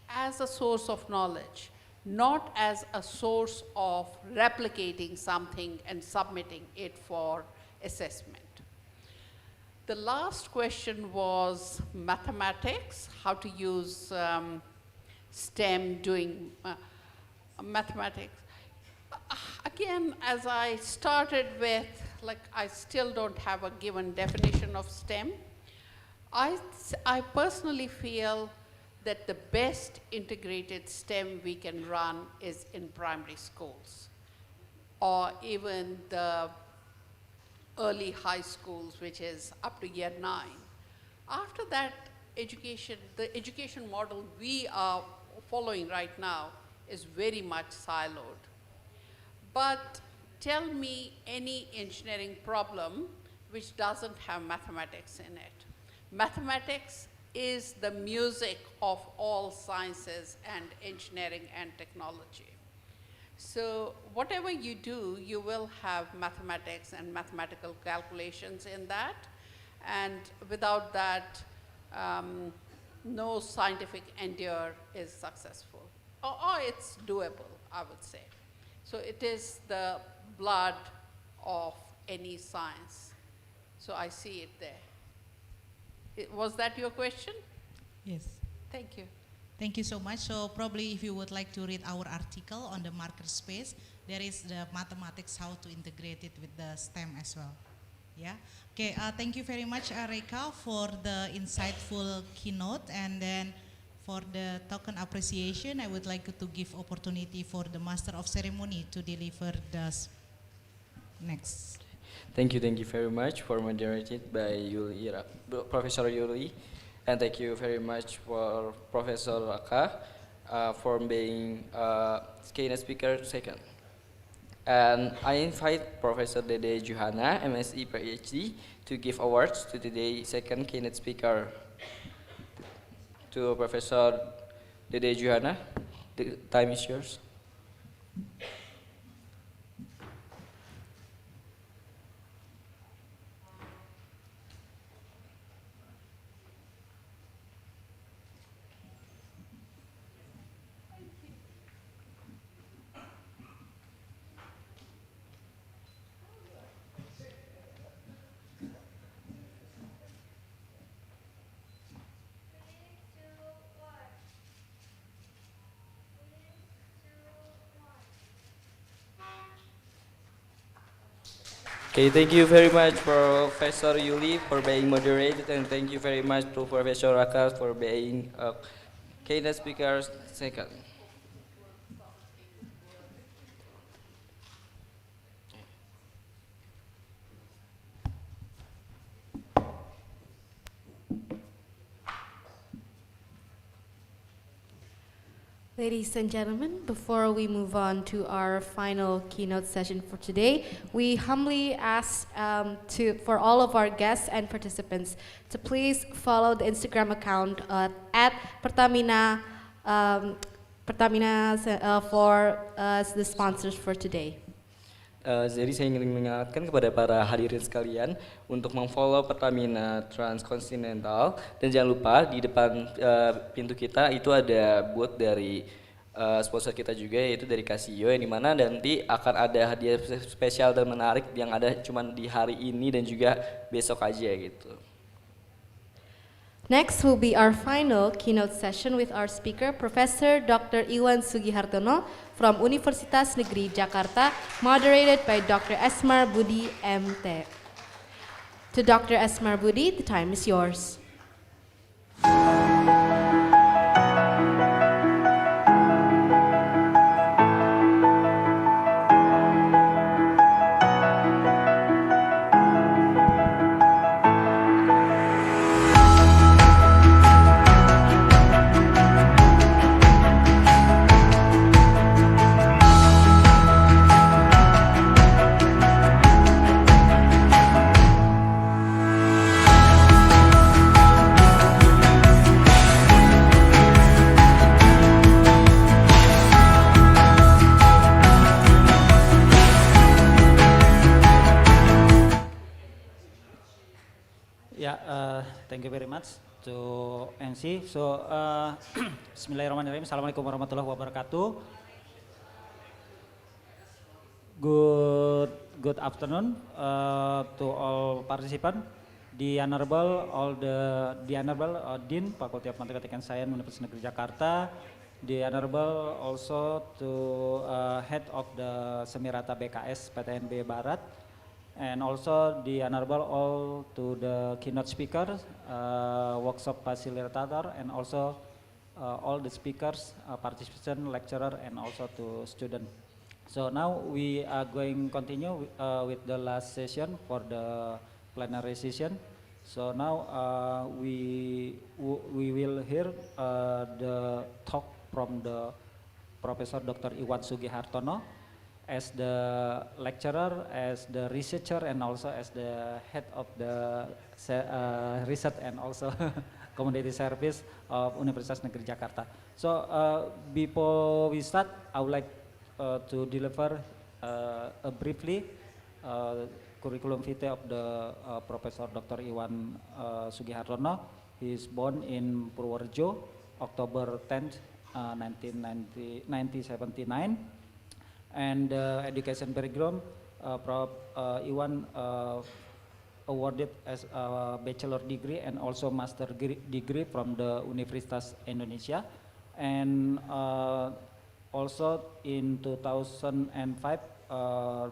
as a source of knowledge, not as a source of replicating something and submitting it for assessment. The last question was mathematics, how to use STEM, doing mathematics. Again, as I started with, like, I still don't have a given definition of STEM. I personally feel that the best integrated STEM we can run is in primary schools, or even the early high schools, which is up to year 9. After that, the education model we are following right now is very much siloed. But tell me any engineering problem which doesn't have mathematics in it. Mathematics is the music of all sciences and engineering and technology. So whatever you do, you will have mathematics and mathematical calculations in that. And without that, no scientific endeavor is successful. Or it's doable, I would say. So it is the blood of any science. So I see it there. Was that your question? Yes. Thank you. Thank you so much. So probably if you would like to read our article on the marker space, there is the mathematics, how to integrate it with the STEM as well. Yeah. Okay. Thank you very much, Reka, for the insightful keynote. And then for the token appreciation, I would like to give opportunity for the Master of Ceremony to deliver the next. Thank you very much for moderated by Professor Yuli, and thank you very much for Professor Raka for being keynote speaker second. And I invite Professor Dede Juhana, MSc PhD, to give awards to today's second keynote speaker. To Professor Dede Juhana, the time is yours. Okay, thank you very much Professor Yuli for being moderated, and thank you very much to Professor Raka for being keynote speaker second. Ladies and gentlemen, before we move on to our final keynote session for today, we humbly ask for all of our guests and participants to please follow the Instagram account at Pertamina, for the sponsors for today. Jadi saya ingin mengingatkan kepada para hadirin sekalian untuk memfollow Pertamina Transcontinental, dan jangan lupa di depan pintu kita itu ada booth dari sponsor kita juga, yaitu dari Casio, yang dimana nanti akan ada hadiah spesial dan menarik yang ada cuma di hari ini dan juga besok aja gitu. Next will be our final keynote session with our speaker, Professor Dr. Iwan Sugihartono from Universitas Negeri Jakarta, moderated by Dr. Esmar Budi, MT. To Dr. Esmar Budi, the time is yours. Thank you very much to NC. So, Bismillahirrahmanirrahim. Assalamualaikum warahmatullahi wabarakatuh. Good afternoon to all participants. The Honorable Dean, Faculty of Mathematics and Science, Universitas Negeri Jakarta, the Honorable also to head of the Semirata BKS PTNB Barat, and also the Honorable all to the keynote speaker, workshop facilitator, and also all the speakers, participants, lecturer, and also to student. So now we are going continue with the last session for the plenary session. So now we will hear the talk from the Professor Dr. Iwan Sugihartono as the lecturer, as the researcher, and also as the head of the research and also community service of Universitas Negeri Jakarta. So before we start, I would like to deliver briefly curriculum vitae of the Professor Dr. Iwan Sugihartono. He is born in Purworejo, October 10th, 1979, and education curriculum, Prof. Iwan awarded as a bachelor degree and also master degree from the Universitas Indonesia, and also in 2005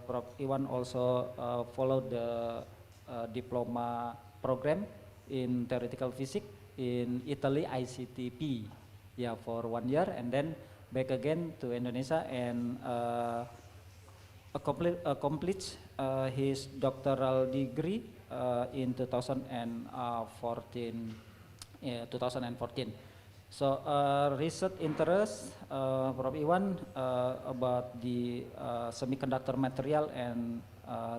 Prof. Iwan also followed the diploma program in theoretical physics in Italy ICTP, yeah, for 1 year, and then back again to Indonesia and complete his doctoral degree in 2014. So research interest Prof. Iwan about the semiconductor material and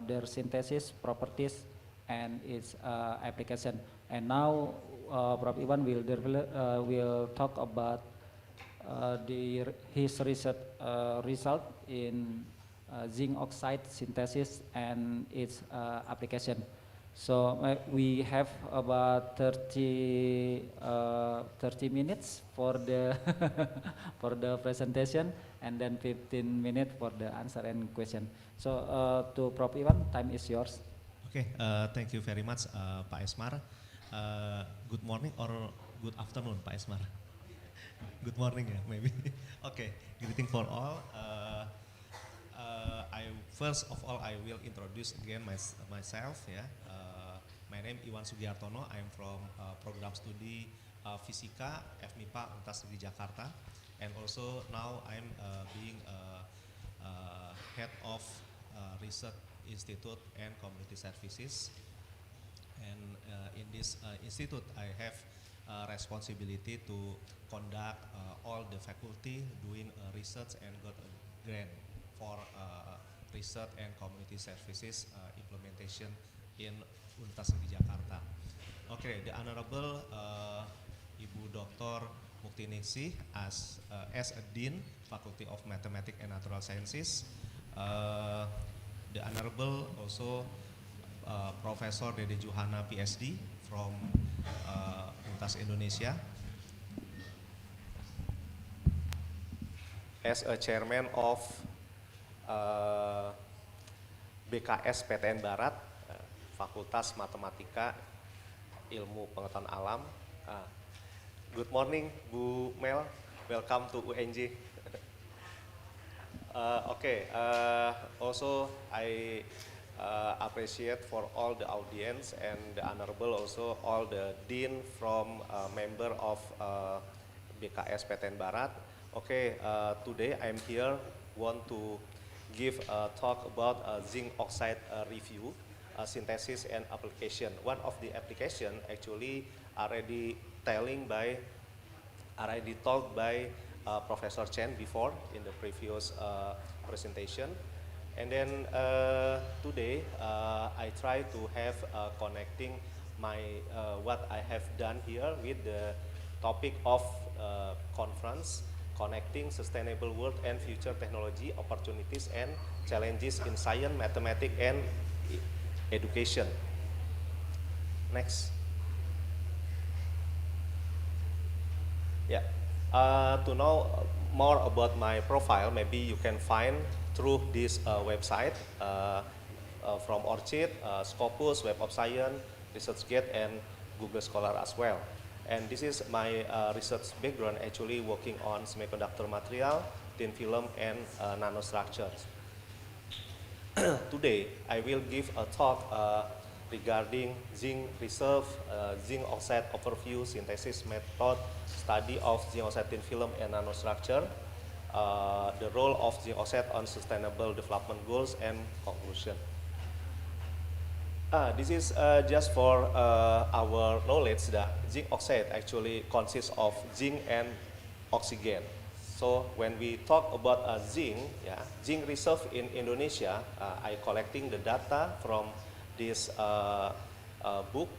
their synthesis properties and its application. And now Prof. Iwan will talk about his research result in zinc oxide synthesis and its application. So we have about 30 minutes for the for the presentation, and then 15 minutes for the answer and question. So to Prof. Iwan, time is yours. Okay, thank you very much, Pak Esmar. Good morning or good afternoon, Pak Esmar. Good morning, yeah, maybe. Okay, greeting for all. First of all, I will introduce again myself. Yeah, my name Iwan Sugihartono. I'm from program studi Fisika FMIPA Universitas Negeri Jakarta, and also now I'm being head of Research Institute and Community Services. And in this institute, I have responsibility to conduct all the faculty doing research and got a grant for research and community services implementation in Universitas Negeri Jakarta. Okay, the Honorable Ibu Dr. Muktiningsih as a Dean, Faculty of Mathematics and Natural Sciences. The Honorable also Professor Dede Juhana PhD from Universitas Indonesia. As a Chairman of BKS PTN Barat, Fakultas Matematika Ilmu Pengetahuan Alam. Good morning, Bu Mel. Welcome to UNJ. Okay. Also, I appreciate for all the audience and the honorable also all the dean from member of BKS PTN Barat. Okay. Today I'm here want to give a talk about zinc oxide review, synthesis and application. One of the application actually already talked by Professor Chen before in the previous presentation. And then today I try to have connecting my what I have done here with the topic of conference, connecting sustainable world and future technology opportunities and challenges in science, mathematics, and education. Next. Yeah. To know more about my profile, maybe you can find through this website from Orchid, Scopus, Web of Science, ResearchGate, and Google Scholar as well. And this is my research background, actually working on semiconductor material, thin film, and nanostructures. Today, I will give a talk regarding zinc reserve, zinc oxide overview, synthesis method, study of zinc oxide thin film and nanostructure, the role of zinc oxide on sustainable development goals, and conclusion. This is just for our knowledge that zinc oxide actually consists of zinc and oxygen. So when we talk about zinc, zinc reserve in Indonesia, I collecting the data from this book.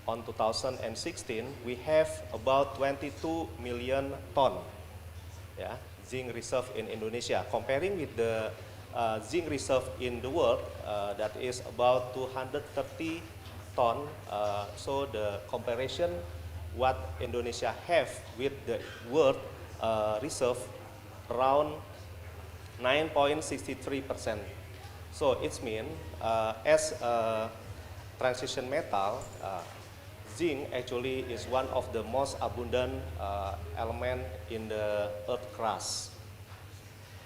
On 2016, we have about 22 million ton zinc reserve in Indonesia. Comparing with the zinc reserve in the world, that is about 230 ton. So the comparison what Indonesia have with the world reserve around 9.63%. So it means as a transition metal, zinc actually is one of the most abundant element in the earth crust.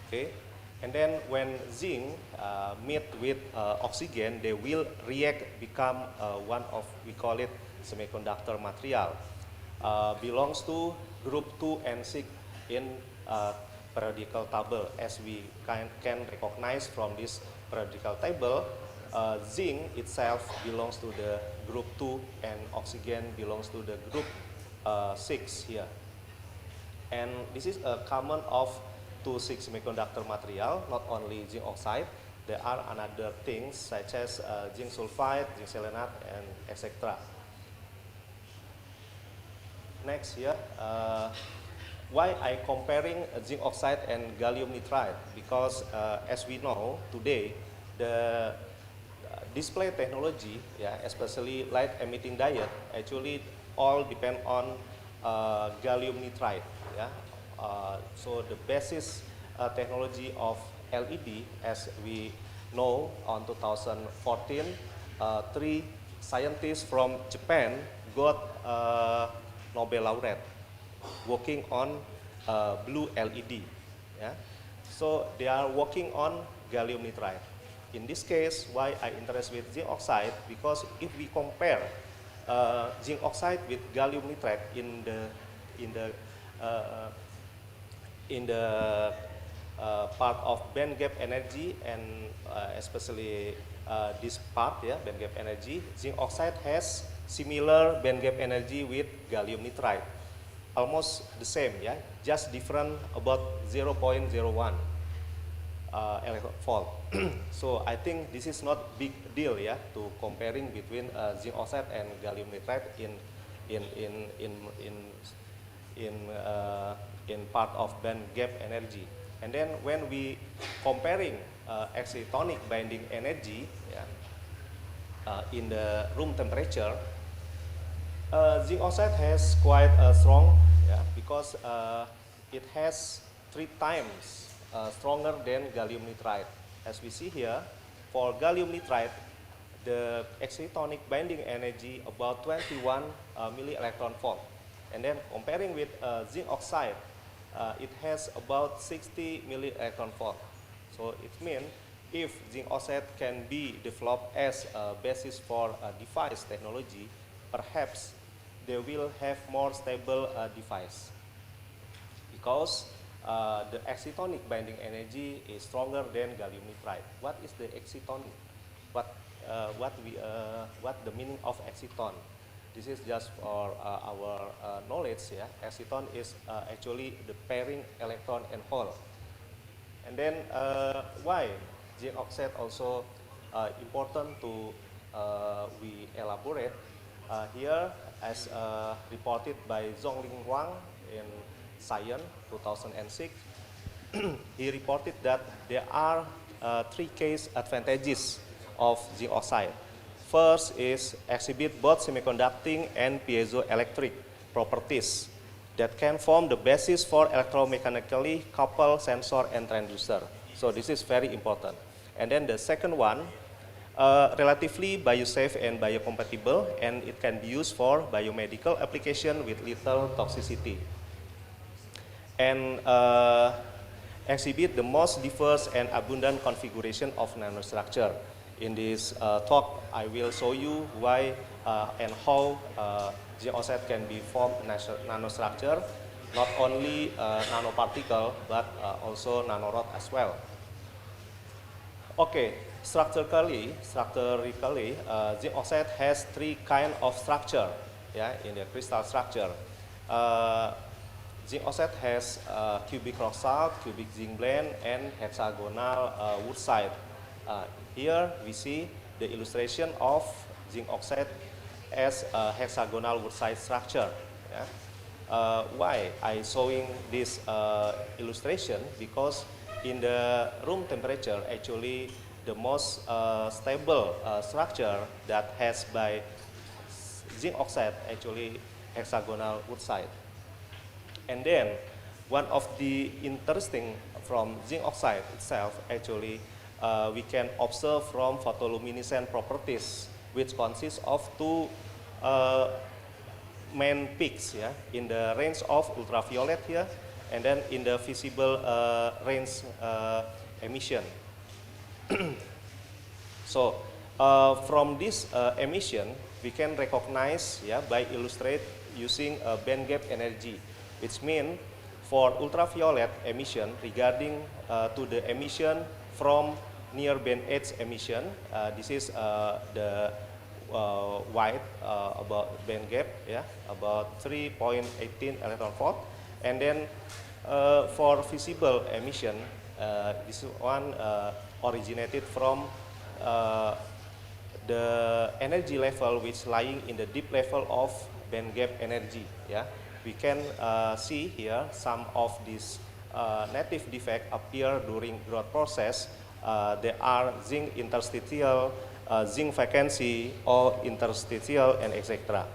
Okay, and then when zinc meet with oxygen, they will react, become one of, we call it semiconductor material. Belongs to group 2 and 6 in periodical table. As we can recognize from this periodical table, zinc itself belongs to the group 2 and oxygen belongs to the group 6 here. And this is a common of 2,6 semiconductor material, not only zinc oxide. There are another things such as zinc sulfide, zinc selenide, and etc. Next here, why I comparing zinc oxide and gallium nitride? Because as we know today, the display technology, especially light emitting diode, actually all depend on gallium nitride. So the basis technology of LED, as we know, on 2014, 3 scientists from Japan got Nobel laureate working on blue LED. So they are working on gallium nitride. In this case, why I interested with zinc oxide? Because if we compare zinc oxide with gallium nitride in the part of band gap energy, and especially this part, band gap energy, zinc oxide has similar band gap energy with gallium nitride, almost the same, just different about 0.01 electron volt. So I think this is not big deal, to comparing between zinc oxide and gallium nitride in part of band gap energy. And then when we comparing excitonic binding energy in the room temperature, zinc oxide has quite strong, because it has 3 times stronger than gallium nitride. As we see here, for gallium nitride, the excitonic binding energy about 21 milli electron volt. And then comparing with zinc oxide, it has about 60 milli electron volt. So it means if zinc oxide can be developed as a basis for a device technology, perhaps they will have more stable device, because the excitonic binding energy is stronger than gallium nitride. What is the excitonic? What the meaning of exciton? This is just for our knowledge. Exciton is actually the pairing electron and hole. And then why zinc oxide also important to we elaborate here, as reported by Zhongling Wang in Science 2006. He reported that there are 3 case advantages of zinc oxide. First is exhibit both semiconducting and piezoelectric properties that can form the basis for electromechanically coupled sensor and transducer. So this is very important. And then the second one, relatively biosafe and biocompatible, and it can be used for biomedical application with little toxicity. And exhibit the most diverse and abundant configuration of nanostructure. In this talk, I will show you why and how zinc oxide can be formed nanostructure, not only nanoparticle, but also nanorod as well. Okay, structurally, zinc oxide has three kinds of structure, yeah, in the crystal structure. Zinc oxide has cubic rock salt, cubic zinc blende, and hexagonal wurtzite. Here we see the illustration of zinc oxide as a hexagonal wurtzite structure. Yeah. Why I showing this illustration? Because in the room temperature, actually the most stable structure that has by zinc oxide actually hexagonal wurtzite. And then one of the interesting from zinc oxide itself, actually we can observe from photoluminescent properties, which consists of two main peaks, yeah, in the range of ultraviolet here, and then in the visible range emission. So from this emission, we can recognize, yeah, by illustrate using a band gap energy, which means for ultraviolet emission regarding to the emission from near band edge emission, this is the white about band gap, yeah, about 3.18 electron volt, and then for visible emission, this one originated from the energy level which lying in the deep level of band gap energy. Yeah, we can see here some of these native defect appear during growth process. There are zinc interstitial, zinc vacancy, or interstitial, and etc.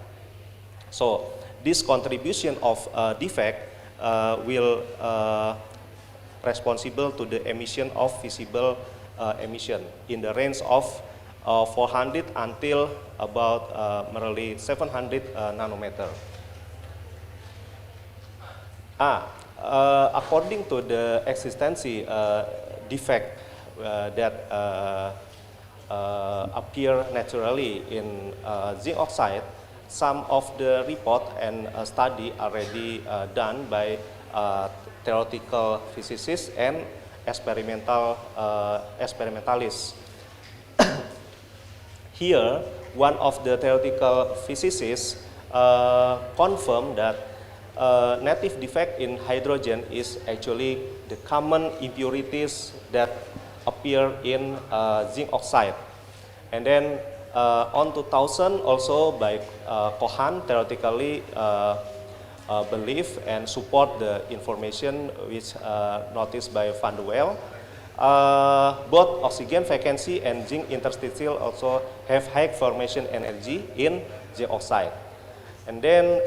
So this contribution of defect will responsible to the emission of visible emission in the range of 400 until about merely 700 nanometer. According to the existency defect that appear naturally in zinc oxide, some of the report and study already done by theoretical physicists and experimentalists. Here, one of the theoretical physicists confirmed that native defect in hydrogen is actually the common impurities that appear in zinc oxide. And then on 2000 also by Cohan theoretically believe and support the information which noticed by Van de Waal. Both oxygen vacancy and zinc interstitial also have high formation energy in zinc oxide. And then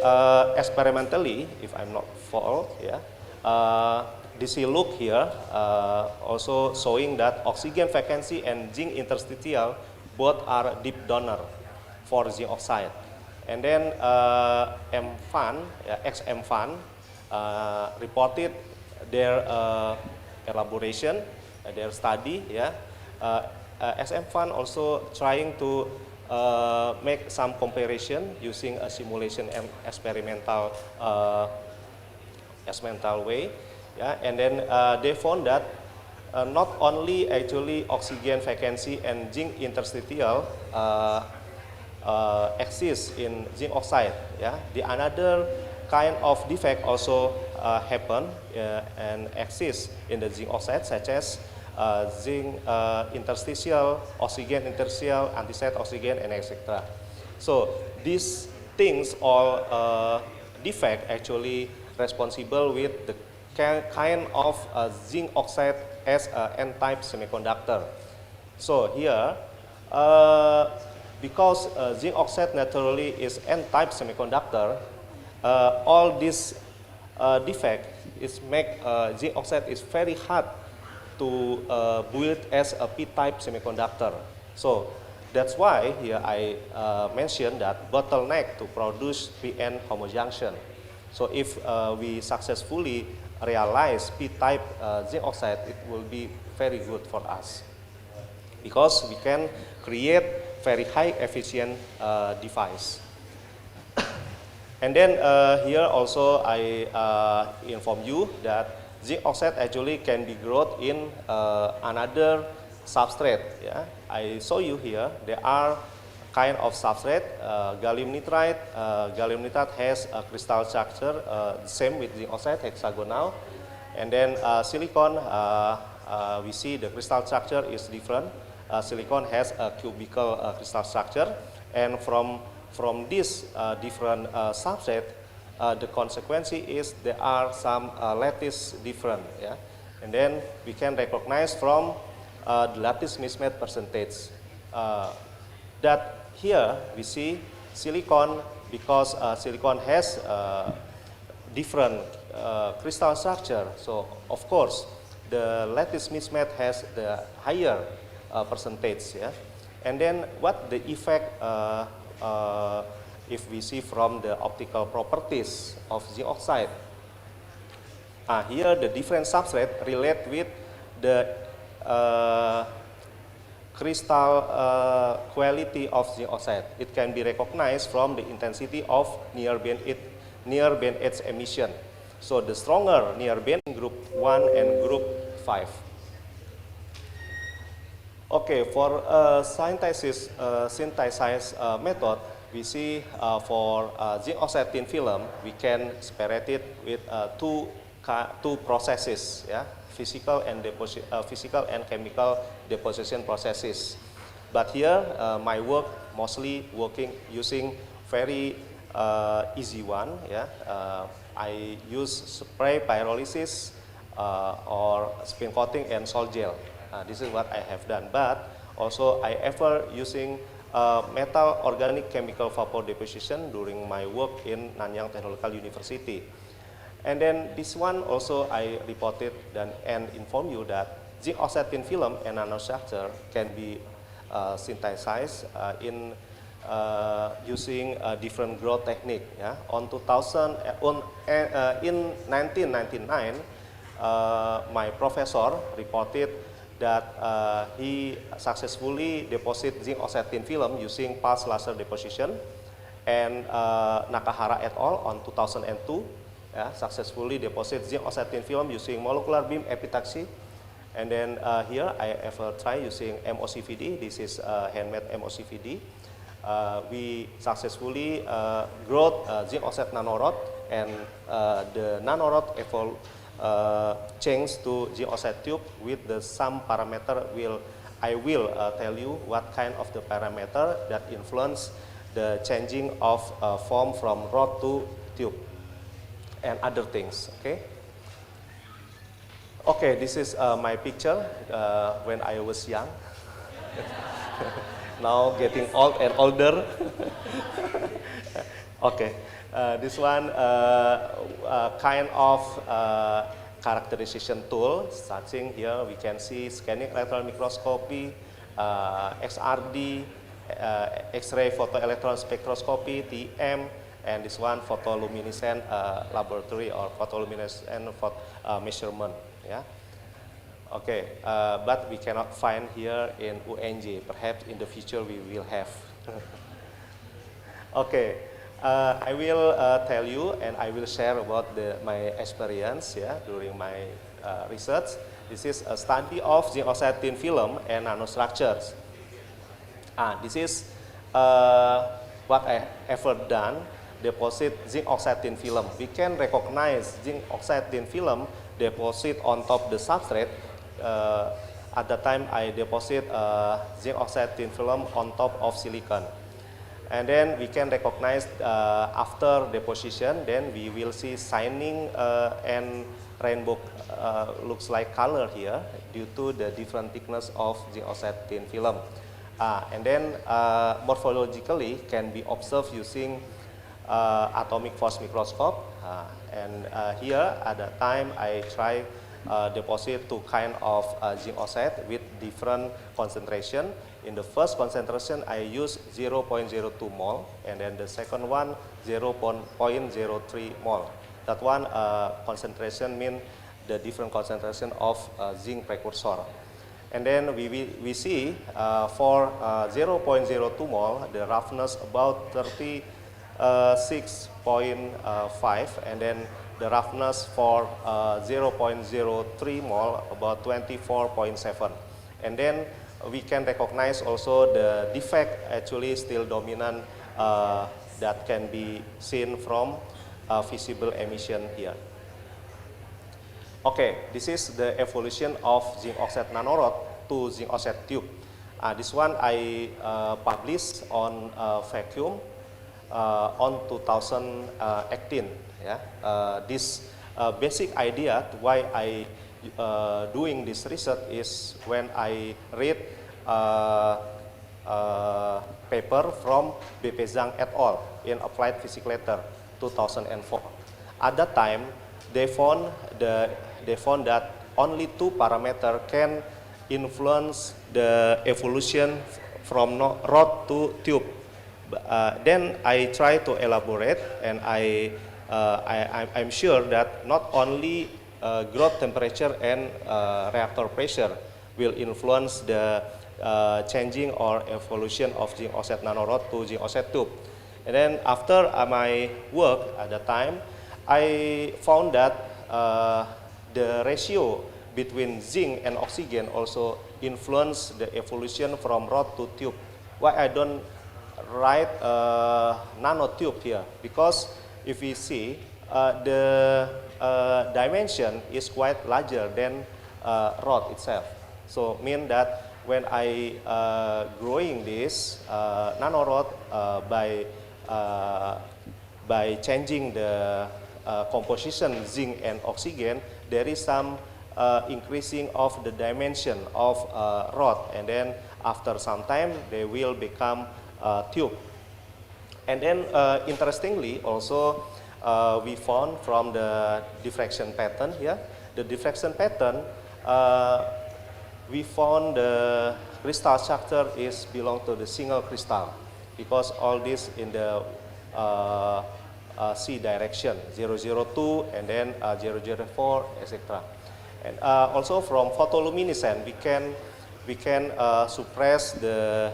experimentally, if I'm not false, yeah, this look here also showing that oxygen vacancy and zinc interstitial both are deep donor for zinc oxide. And then M-Fan, XM-Fan reported their elaboration, their study. Yeah, SM-Fan also trying to make some comparison using a simulation and experimental way. Yeah, and then they found that not only actually oxygen vacancy and zinc interstitial exists in zinc oxide. Yeah, the another kind of defect also happen and exists in the zinc oxide, such as zinc interstitial, oxygen interstitial, anti-side oxygen, and etc. So these things all defect actually responsible with the kind of zinc oxide as an N-type semiconductor. So here, because zinc oxide naturally is N-type semiconductor, all these defect is make zinc oxide is very hard to build as a P-type semiconductor. So that's why here I mentioned that bottleneck to produce PN homojunction. So if we successfully realize P-type zinc oxide, it will be very good for us because we can create very high efficient device. And then here also I inform you that zinc oxide actually can be grown in another substrate. Yeah, I show you here. There are kind of substrate. Gallium nitride. Gallium nitride has a crystal structure same with zinc oxide, hexagonal. And then silicon. We see the crystal structure is different. Silicon has a cubical crystal structure, and from this different subset, the consequence is there are some lattice different, yeah, and then we can recognize from the lattice mismatch percentage. That here we see silicon because silicon has different crystal structure, so of course the lattice mismatch has the higher percentage, yeah. And then what the effect if we see from the optical properties of zinc oxide. Here the different substrate relate with the crystal quality of zinc oxide. It can be recognized from the intensity of near band edge emission. So the stronger near band in group 1 and group 5. Okay, for synthesis method, we see for zinc oxide thin film, we can separate it with two processes, yeah, physical and chemical deposition processes. But here, my work mostly using very easy one, yeah. I use spray pyrolysis or spin coating and sol gel. This is what I have done, but also I ever using metal organic chemical vapor deposition during my work in Nanyang Technological University. And then this one also I reported and inform you that zinc oxide thin film and nanostructure can be synthesized in using a different growth technique. Yeah? In 1999, my professor reported that he successfully deposit zinc oxide thin film using pulse laser deposition, and Nakahara et al. On 2002 successfully deposit zinc oxide thin film using molecular beam epitaxy. And then here I ever try using MOCVD. This is handmade MOCVD. We successfully growth zinc oxide nanorod, and the nanorod change to zinc oxide tube with some parameter. I will tell you what kind of the parameter that influence the changing of form from rod to tube and other things. Okay. Okay, this is my picture when I was young. Now getting old and older. Okay. This one kind of characterization tool. Starting here, we can see scanning electron microscopy, XRD, X-ray photoelectron spectroscopy, TM, and this one photoluminescent laboratory or photoluminescent measurement. Yeah. Okay, but we cannot find here in UNJ. Perhaps in the future we will have. Okay. I will tell you and I will share about my experience, yeah, during my research. This is a study of zinc oxide thin film and nanostructures. This is what I ever done, deposit zinc oxide thin film. We can recognize zinc oxide thin film deposit on top the substrate. At the time I deposit zinc oxide thin film on top of silicon. And then we can recognize after deposition, then we will see shining and rainbow looks like color here due to the different thickness of zinc oxide thin film. And then morphologically can be observed using atomic force microscope. And here at the time I try deposit two kind of zinc oxide with different concentration. In the first concentration, I use 0.02 mole, and then the second one 0.03 mole. That one concentration means the different concentration of zinc precursor. And then we see for 0.02 mole, the roughness about 36.5, and then the roughness for 0.03 mole about 24.7. And then we can recognize also the defect actually still dominant that can be seen from visible emission here. Okay, this is the evolution of zinc oxide nanorod to zinc oxide tube. This one I published on vacuum on 2018. Yeah, this basic idea why I doing this research is when I read paper from BP Zhang et al. In Applied Physics Letter 2004. At that time, they found that only two parameters can influence the evolution from rod to tube. Then I try to elaborate, and I'm sure that not only growth temperature and reactor pressure will influence the changing or evolution of zinc oxide nanorod to zinc oxide tube. And then after my work at the time, I found that the ratio between zinc and oxygen also influence the evolution from rod to tube. Why I don't write nanotube here? Because if we see the dimension is quite larger than rod itself. So mean that when I growing this nanorod by changing the composition zinc and oxygen, there is some increasing of the dimension of rod, and then after some time they will become tube. And then interestingly also we found from the diffraction pattern here, the diffraction pattern we found the crystal structure is belong to the single crystal, because all this in the C direction 002 and then 004, etc. And also from photoluminescence we can suppress the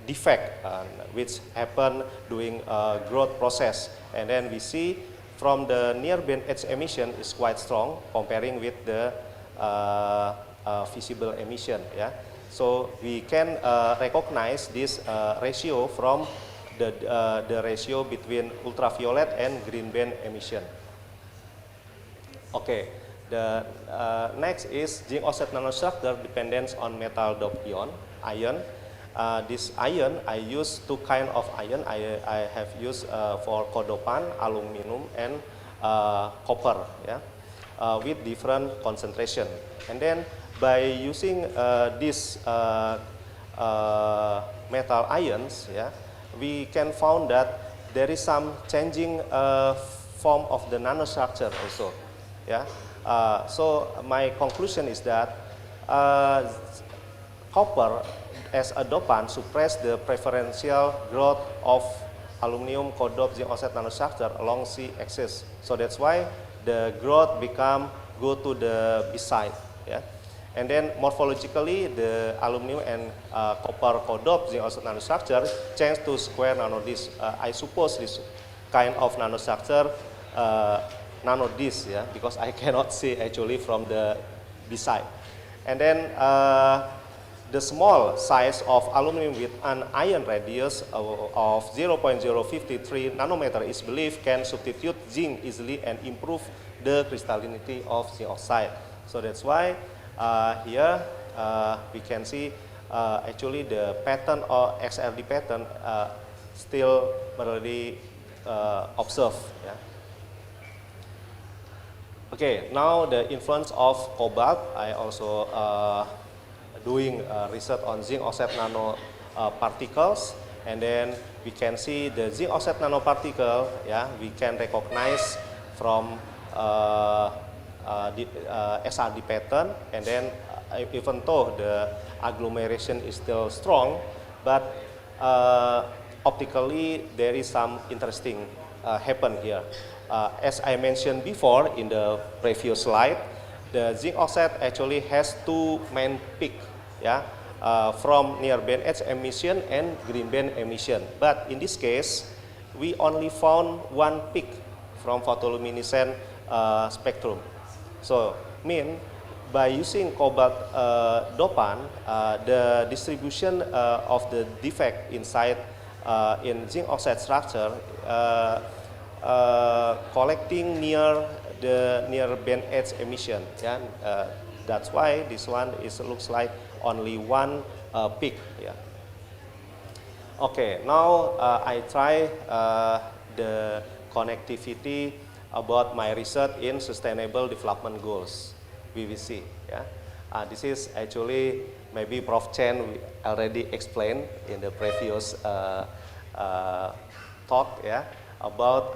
defect which happen during growth process, and then we see from the near band edge emission is quite strong comparing with the visible emission. Yeah, so we can recognize this ratio from the ratio between ultraviolet and green band emission. Okay, the next is zinc oxide nanostructure dependence on metal doped ion. This ion, I use two kind of ion. I have used for codopan, aluminum, and copper. Yeah, with different concentration. And then by using these metal ions, yeah, we can found that there is some changing form of the nanostructure also. Yeah, so my conclusion is that copper as a dopant suppress the preferential growth of aluminum co-doped zinc oxide nanostructure along C axis. So that's why the growth go to the B side. Yeah. And then morphologically, the aluminum and copper co-doped zinc oxide nanostructure change to square nanodisc. I suppose this kind of nanostructure nanodisc, yeah, because I cannot see actually from the B side. And then the small size of aluminum with an ion radius of 0.053 nanometer is believed can substitute zinc easily and improve the crystallinity of zinc oxide. So that's why here we can see actually the pattern or XRD pattern still already observed. Yeah. Okay, now the influence of cobalt. I also doing research on zinc oxide nano particles, and then we can see the zinc oxide nanoparticle. Yeah, we can recognize from the SRD pattern, and then even though the agglomeration is still strong, but optically there is some interesting happen here. As I mentioned before in the previous slide, the zinc oxide actually has two main peaks, yeah, from near band edge emission and green band emission. But in this case, we only found one peak from photoluminescent spectrum. So, by using cobalt dopant, the distribution of the defect inside in zinc oxide structure collecting near the near band edge emission. Yeah? That's why this one looks like only one peak. Yeah. Okay, now I try the connectivity about my research in Sustainable Development Goals, VVC. Yeah? This is actually maybe Prof. Chen already explained in the previous talk, yeah, about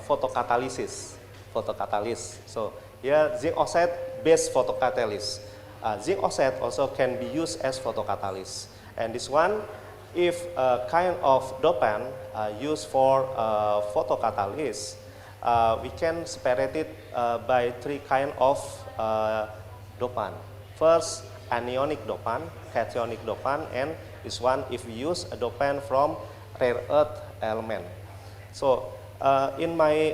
photocatalysis. So here zinc oxide based photocatalyst. Zinc oxide also can be used as photocatalyst. And this one, if kind of dopant used for photocatalyst, we can separate it by three kind of dopant. First, anionic dopant, cationic dopant, and this one if we use a dopant from rare earth element. So in my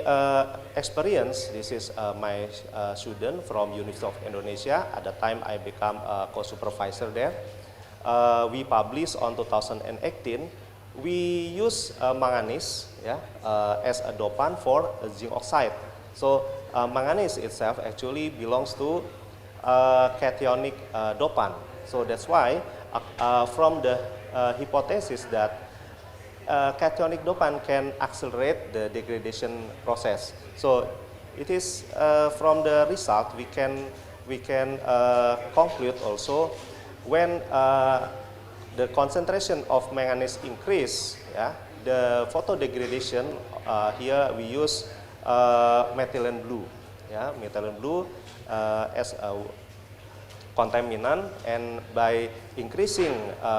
experience, this is my student from University of Indonesia. At the time I become a co-supervisor there. We published on 2018. We use manganese, yeah, as a dopant for zinc oxide. So manganese itself actually belongs to cationic dopant. So that's why from the hypothesis that cationic dopant can accelerate the degradation process. So it is from the result we can conclude also when the concentration of manganese increase, yeah, the photodegradation here we use methylene blue, yeah, methylene blue as a contaminant, and by increasing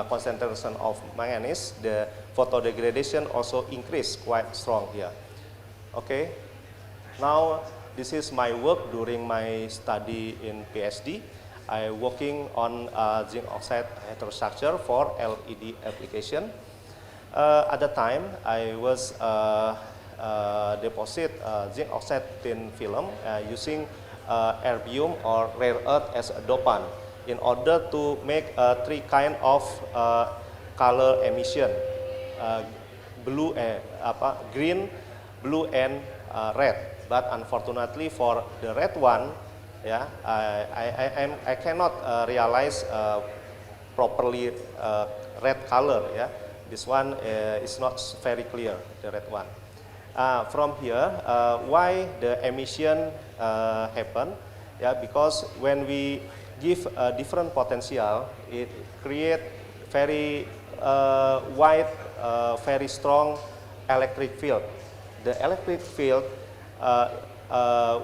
concentration of manganese, the photodegradation also increase quite strong here. Okay, now this is my work during my study in PhD. I working on zinc oxide heterostructure for LED application. At the time, I was deposit zinc oxide thin film using erbium or rare earth as a dopant in order to make three kind of color emission, blue, green, blue, and red. But unfortunately for the red one, yeah, I cannot realize properly red color. Yeah, this one is not very clear, the red one. From here, why the emission happen? Yeah, because when we give a different potential, it create very wide, very strong electric field. The electric field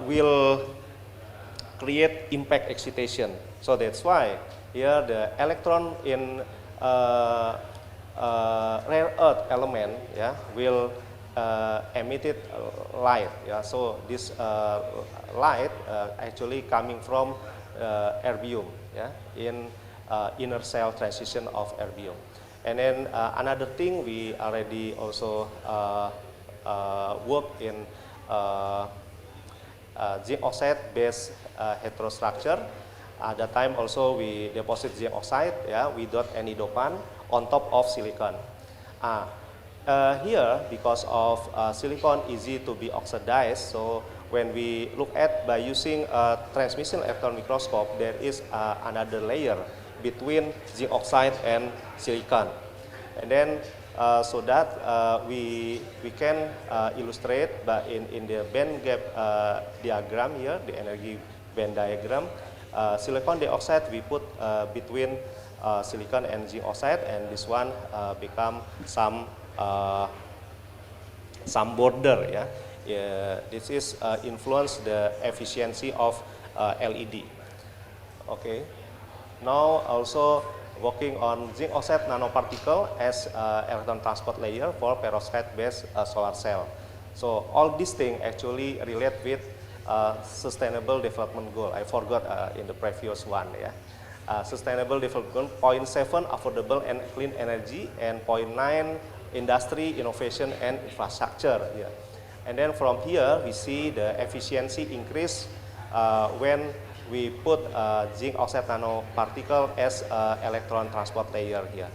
will create impact excitation. So that's why here the electron in rare earth element, yeah, will emitted light. Yeah, so this light actually coming from erbium, yeah, in inner cell transition of erbium. And then another thing we already also work in zinc oxide based heterostructure. At that time also we deposit zinc oxide, yeah, without any dopant on top of silicon. Here, because of silicon easy to be oxidized, so when we look at by using a transmission electron microscope, there is another layer between zinc oxide and silicon. And then so that we can illustrate by in the band gap diagram here, the energy band diagram, silicon dioxide we put between silicon and zinc oxide, and this one become some border. Yeah, this is influence the efficiency of LED. Okay, now also working on zinc oxide nanoparticle as electron transport layer for perovskite-based solar cell. So all these things actually relate with sustainable development goal. I forgot in the previous one, yeah. Sustainable development, point 7, affordable and clean energy, and point 9, industry, innovation, and infrastructure. Yeah. And then from here, we see the efficiency increase when we put zinc oxide nanoparticle as electron transport layer here.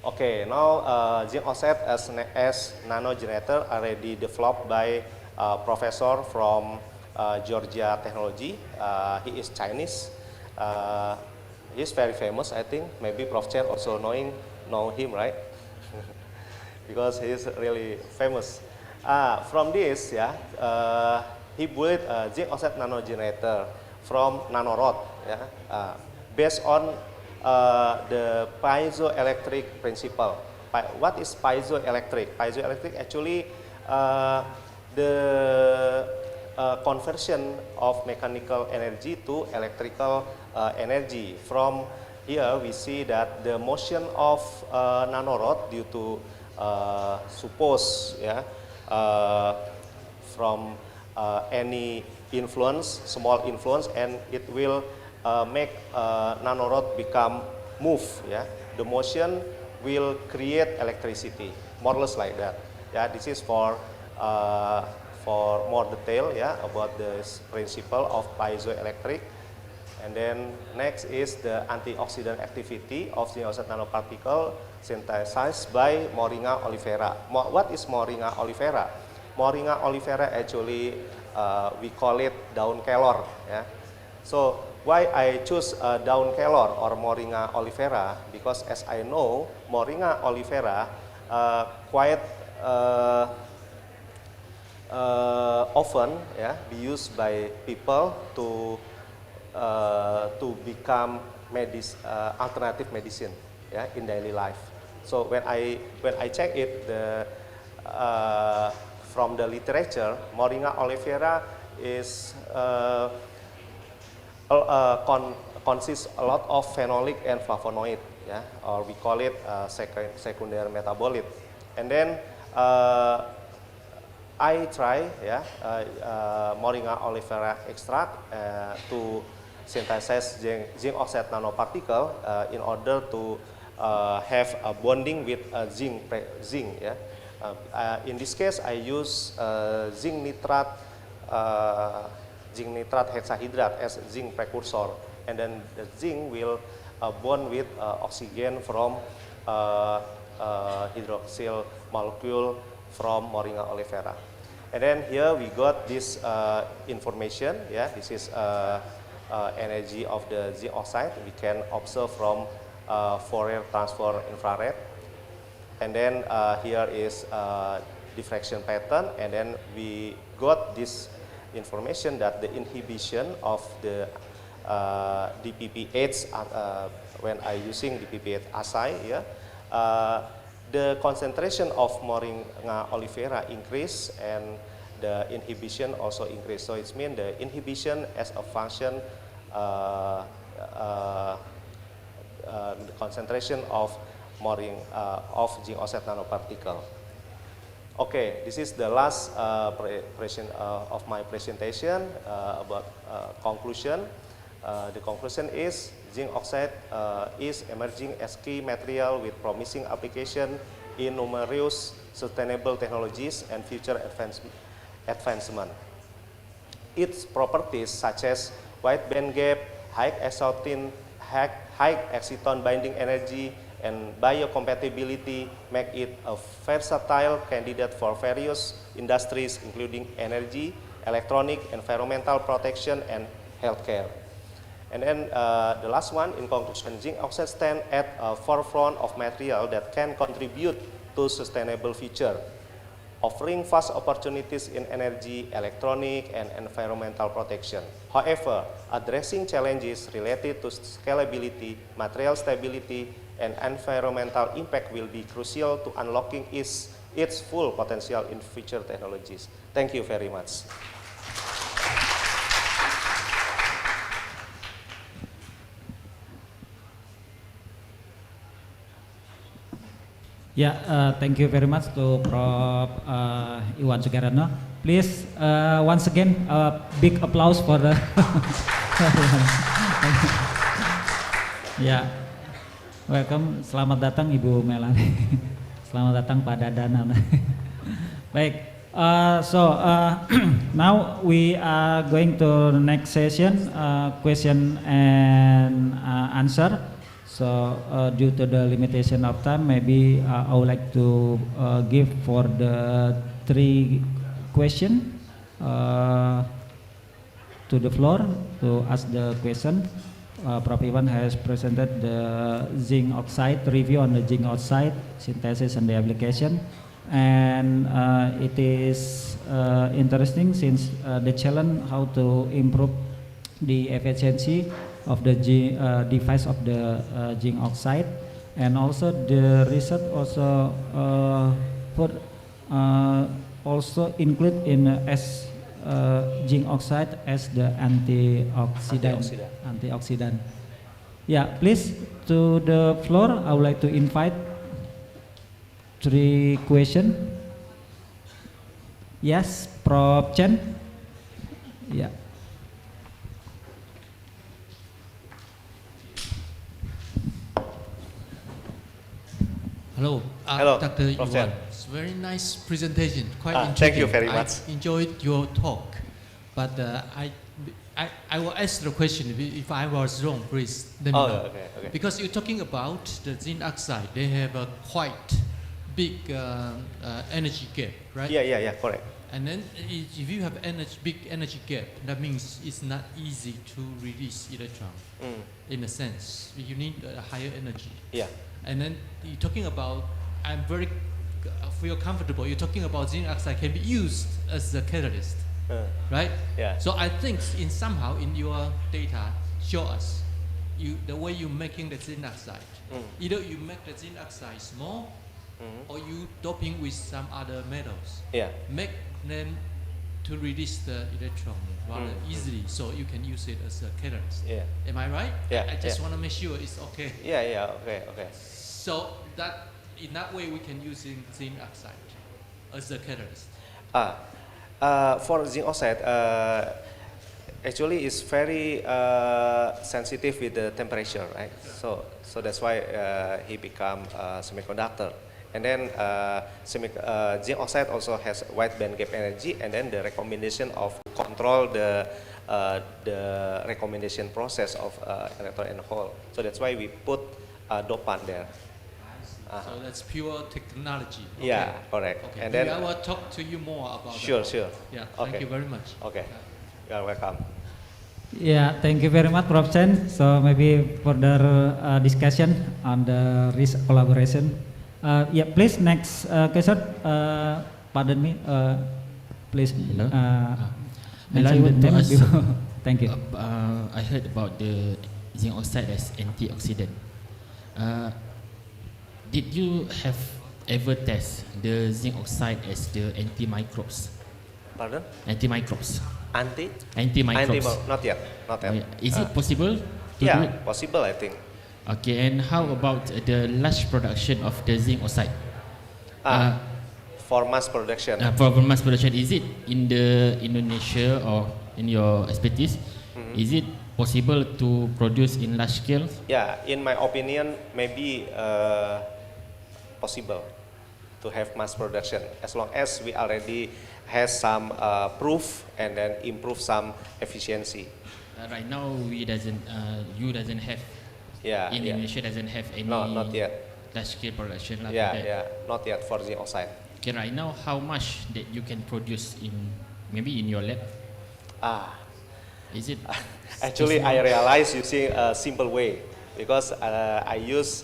Okay, now zinc oxide as nano generator already developed by professor from Georgia Technology. He is Chinese. He's very famous, I think. Maybe Prof. Chen also know him, right? Because he's really famous. From this, yeah, he built a zinc oxide nano generator from nanorod, yeah, based on the piezoelectric principle. What is piezoelectric? Piezoelectric actually the conversion of mechanical energy to electrical energy. From here we see that the motion of nanorod due to suppose, yeah, from any influence, small influence, and it will make nanorod become move, yeah. The motion will create electricity, more or less like that. Yeah, this is for more detail, yeah, about this principle of piezoelectric. And then next is the antioxidant activity of zinc oxide nanoparticle synthesized by Moringa olivera. What is Moringa olivera? Moringa olivera actually we call it daun kelor. Yeah. So why I choose daun kelor or Moringa olivera? Because as I know, Moringa olivera quite often, yeah, be used by people to become alternative medicine, yeah, in daily life. So when I check it, from the literature, Moringa olivera is consists a lot of phenolic and flavonoid, yeah, or we call it secondary metabolite. And then I try, yeah, Moringa olivera extract to synthesize zinc oxide nanoparticle in order to have a bonding with zinc. Yeah. In this case, I use zinc nitrate hexahydride as zinc precursor, and then the zinc will bond with oxygen from hydroxyl molecule from Moringa olivera. And then here we got this information. Yeah, this is energy of the zinc oxide. We can observe from Fourier transform infrared. And then here is diffraction pattern. And then we got this information that the inhibition of the DPP8 when I using DPP8 assay, yeah, the concentration of Moringa olivera increase and the inhibition also increase. So it means the inhibition as a function, the concentration of of zinc oxide nanoparticle. Okay, this is the last of my presentation about conclusion. The conclusion is zinc oxide is emerging as key material with promising application in numerous sustainable technologies and future advancement. Its properties such as wide band gap, high exciton binding energy, and biocompatibility make it a versatile candidate for various industries including energy, electronic, environmental protection, and healthcare. And then the last one, in conclusion, zinc oxide stands at a forefront of material that can contribute to sustainable future, offering vast opportunities in energy, electronic, and environmental protection. However, addressing challenges related to scalability, material stability, and environmental impact will be crucial to unlocking its full potential in future technologies. Thank you very much. Yeah, thank you very much to Prof. Iwan Sugarano. Please, once again, big applause for the. Ya, welcome. Selamat datang Ibu Melani. Selamat datang Pak Dadan. Baik, now we are going to the next session, question and answer. So due to the limitation of time, maybe I would like to give for the 3 question to the floor to ask the question. Prof. Iwan has presented the zinc oxide review on the zinc oxide synthesis and the application, and it is interesting since the challenge how to improve the efficiency of the device of the zinc oxide, and also the research also also include in as zinc oxide as the antioxidant. Yeah, please to the floor. I would like to invite 3 question. Yes, Prof. Chen. Yeah. Hello, Hello, Dr. Prof. Iwan. Chen. It's very nice presentation. Quite interesting. Thank you very much. I enjoyed your talk, but I will ask the question. If I was wrong, please let me know. Okay. Because you're talking about the zinc oxide, they have a quite big energy gap, right? Yeah, correct. And then if you have big energy gap, that means it's not easy to release electron. In a sense, you need a higher energy. Yeah. And then you're talking about, I feel comfortable, you're talking about zinc oxide can be used as a catalyst, right? Yeah. So I think somehow in your data, show us the way you're making the zinc oxide. Either you make the zinc oxide small, or you doping with some other metals. Yeah. Make them to release the electron rather easily, so you can use it as a catalyst. Yeah. Am I right? Yeah. I just want to make sure it's okay. Yeah, okay. So that in that way we can use zinc oxide as a catalyst. For zinc oxide, actually it's very sensitive with the temperature, right? So that's why he become a semiconductor. And then zinc oxide also has wide band gap energy, and then the recommendation of control the recommendation process of electron and hole. So that's why we put dopant there. So that's pure technology. Okay. Yeah, correct. Okay. And Maybe then I will talk to you more about Sure. that. Yeah, Okay. thank you very much. Okay, you are welcome. Yeah, thank you very much, Prof. Chen. So maybe further discussion on the risk collaboration. Yeah, please next question. Pardon me, please. Hello. Mention the name before. Thank you. I heard about the zinc oxide as antioxidant. Did you have ever test the zinc oxide as the anti-microbes? Pardon? Anti-microbes. Anti-microbes. Not yet. Is it possible to do it? Possible, I think. Okay, and how about the large production of the zinc oxide? For mass production. For mass production, is it in the Indonesia or in your expertise? Is it possible to produce in large scale? Yeah, in my opinion, maybe possible to have mass production as long as we already has some proof and then improve some efficiency. Right now, you doesn't have. Indonesia doesn't have any. Not yet. Large scale production like Yeah, that. not yet for zinc oxide. Okay, right now, how much that you can produce maybe in your lab? Is it? Actually, I realized using a simple way because I use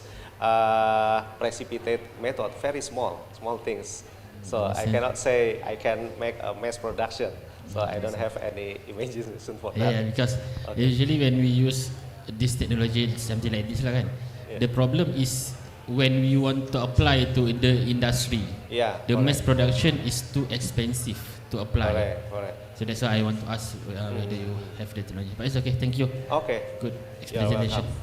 precipitate method, very small things. So I cannot say I can make a mass production. So I don't have any imagination for that. Yeah, because usually when we use this technology, something like this, the problem is when we want to apply to the industry, the mass production is too expensive to apply. Correct. So that's why I want to ask whether you have the technology. But it's okay, thank you. Okay. Good You're explanation. welcome.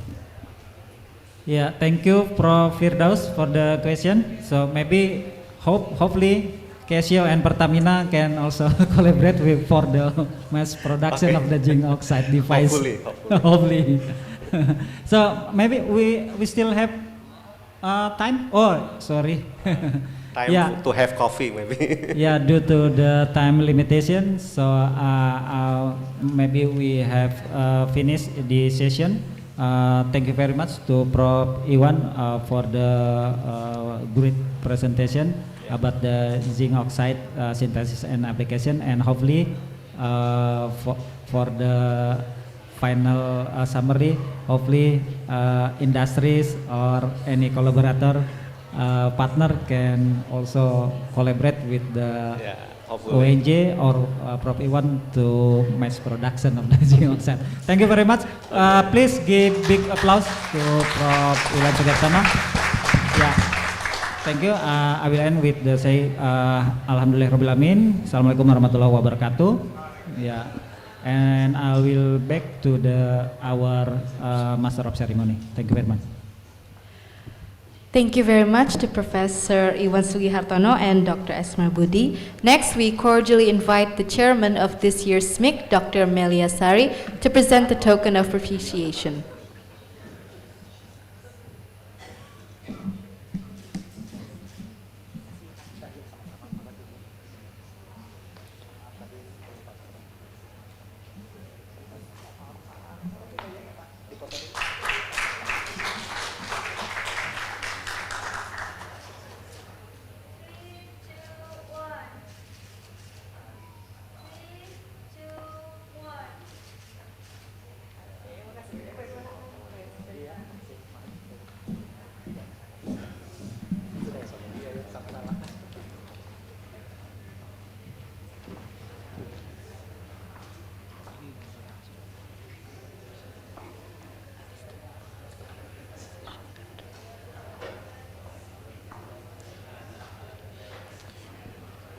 Yeah, thank you, Prof. Firdaus, for the question. So maybe, hopefully, Casio and Pertamina can also collaborate with for the mass production of the zinc oxide device. Hopefully. So maybe we still have time. Oh, sorry. Time to have coffee, maybe. Yeah, due to the time limitation, so maybe we have finished the session. Thank you very much to Prof. Iwan for the great presentation about the zinc oxide synthesis and application, and hopefully for the final summary, hopefully industries or any collaborator partner can also collaborate with the ONJ or Prof. Iwan to mass production of the zinc oxide. Thank you very much. Please give big applause to Prof. Iwan Sugarsana. Yeah, thank you. I will end with the say Alhamdulillahirabbil alamin. Assalamualaikum warahmatullahi wabarakatuh. Yeah, and I will back to our Master of Ceremony. Thank you very much. Thank you very much to Professor Iwan Sugihartono and Dr. Esma Budi. Next, we cordially invite the chairman of this year's SMIC, Dr. Melia Sari, to present the token of appreciation.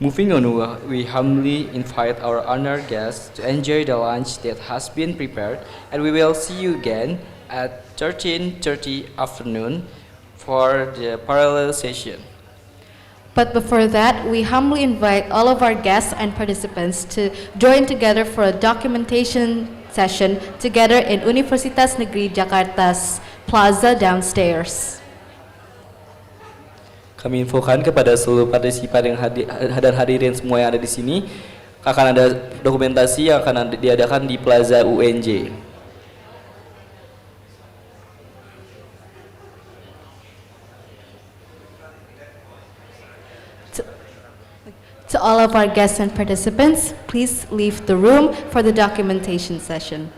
Moving on, we humbly invite our honored guests to enjoy the lunch that has been prepared, and we will see you again at 13:30 afternoon for the parallel session. But before that, we humbly invite all of our guests and participants to join together for a documentation session together in Universitas Negeri Jakarta's plaza downstairs. Kami infokan kepada seluruh partisipan yang hadirin semua yang ada di sini, akan ada dokumentasi yang akan diadakan di Plaza UNJ. To all of our guests and participants, please leave the room for the documentation session.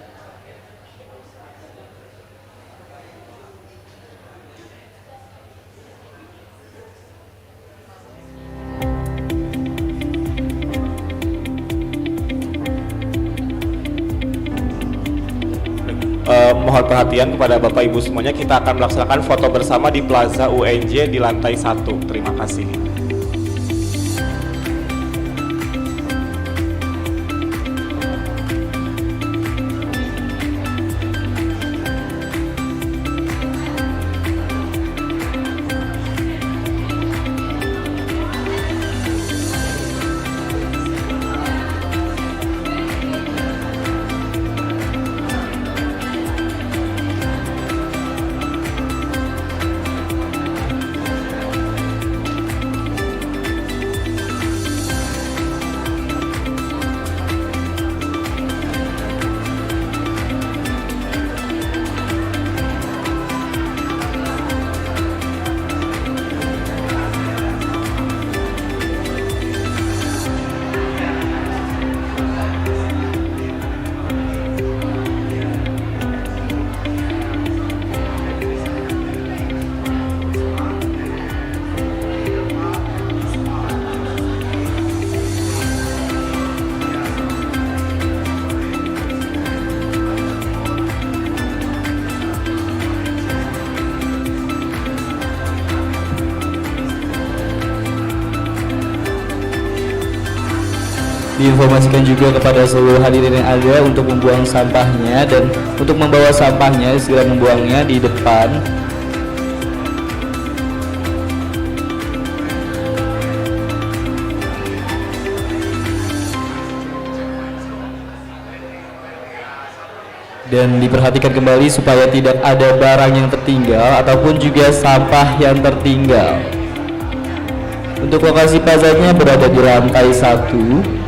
Mohon perhatian kepada Bapak Ibu semuanya, kita akan melaksanakan foto bersama di Plaza UNJ di lantai 1. Terima kasih. Diinformasikan juga kepada seluruh hadirin yang ada untuk membuang sampahnya, dan untuk membawa sampahnya segera membuangnya di depan dan diperhatikan kembali supaya tidak ada barang yang tertinggal ataupun juga sampah yang tertinggal. Untuk lokasi plazanya berada di lantai 1.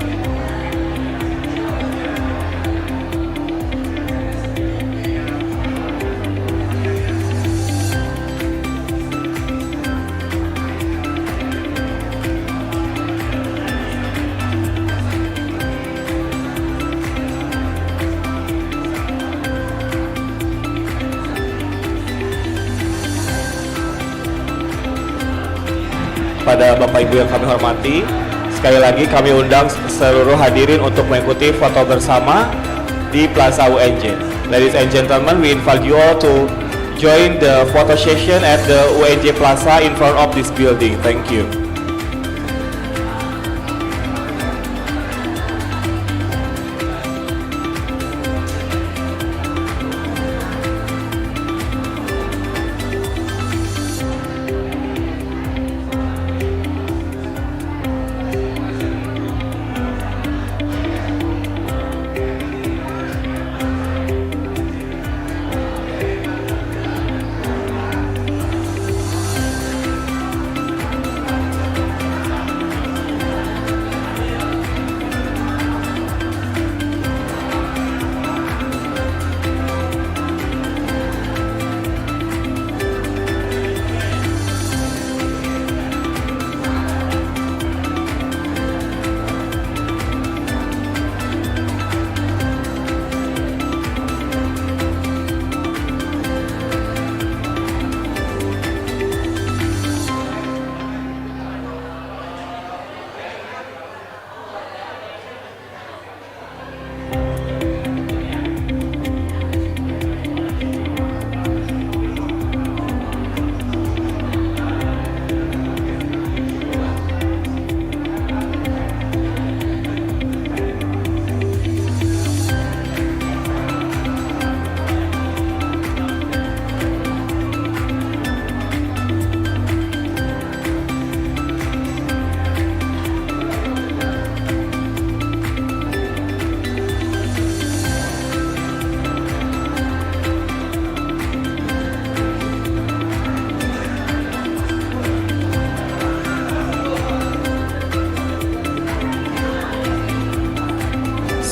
Pada Bapak Ibu yang kami hormati, sekali lagi kami undang seluruh hadirin untuk mengikuti foto bersama di Plaza UNJ. Ladies and gentlemen, we invite you all to join the photo session at the UNJ Plaza in front of this building. Thank you.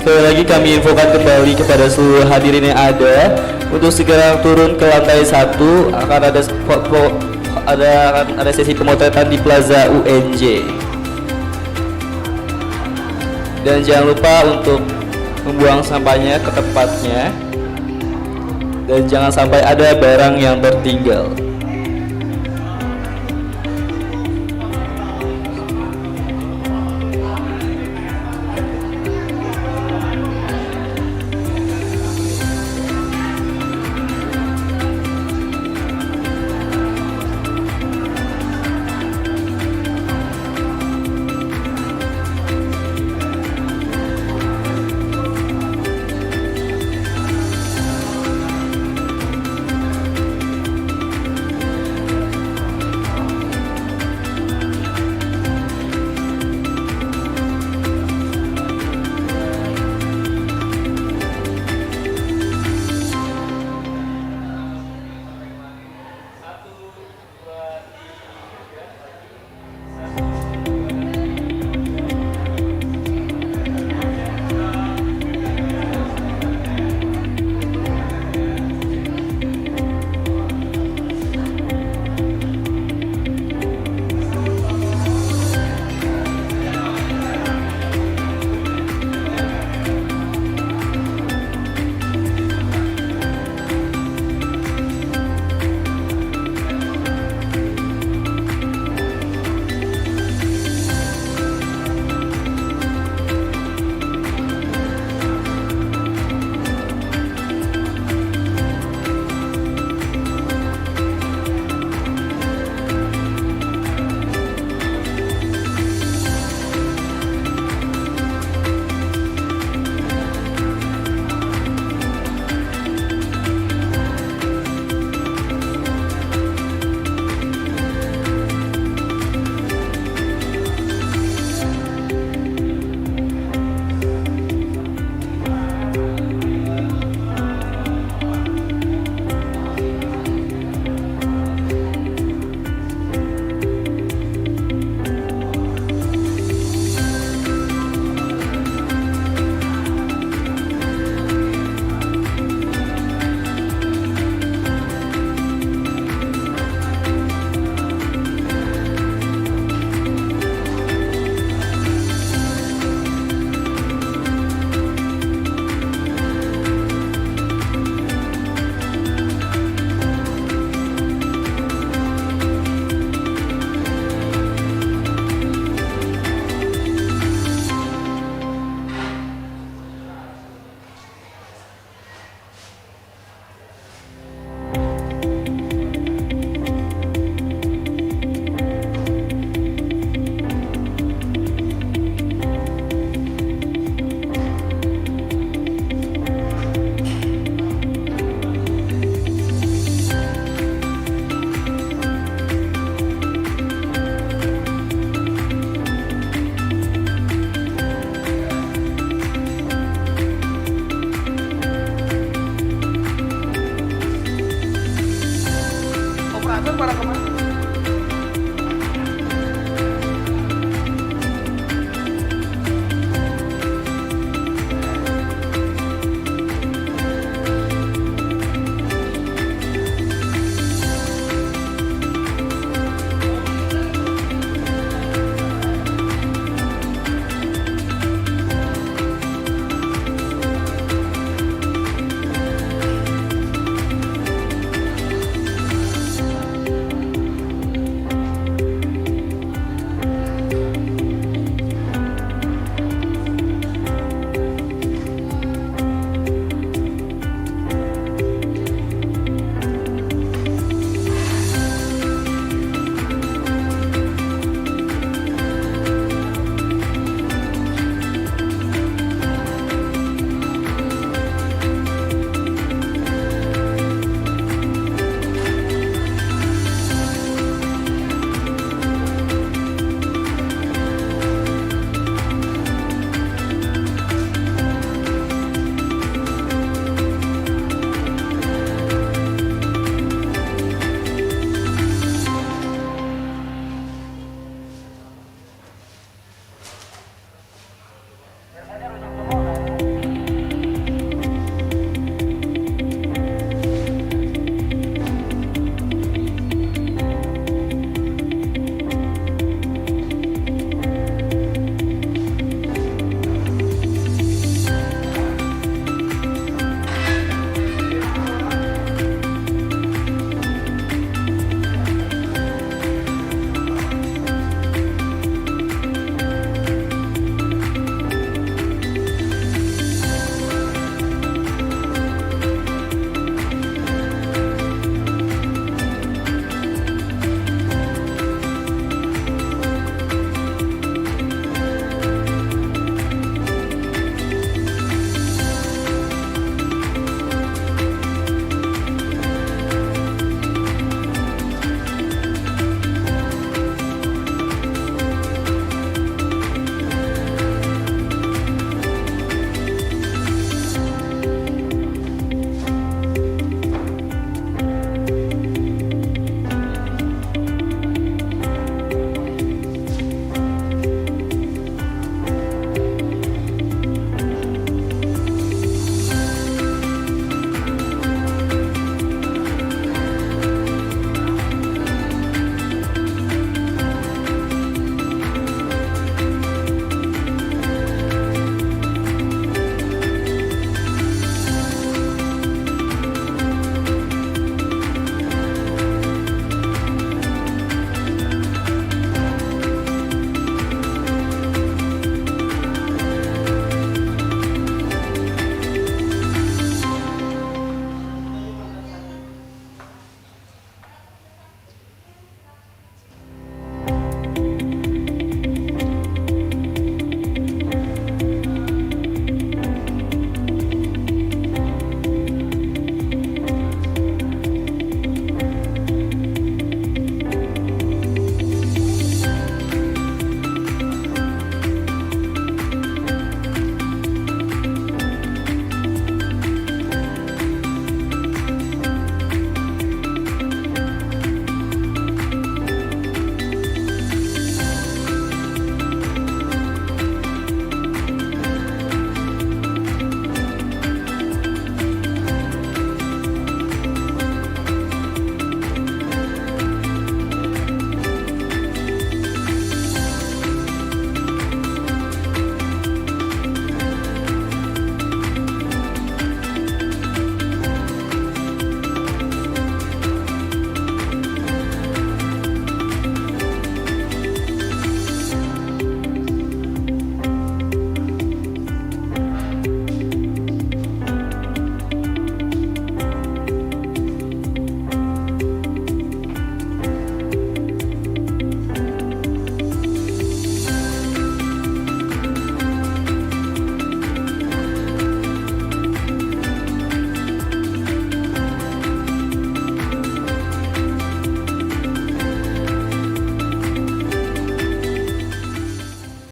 Sekali lagi kami infokan kembali kepada seluruh hadirin yang ada untuk segera turun ke lantai 1. Akan ada sesi pemotretan di Plaza UNJ. Dan jangan lupa untuk membuang sampahnya ke tempatnya dan jangan sampai ada barang yang tertinggal.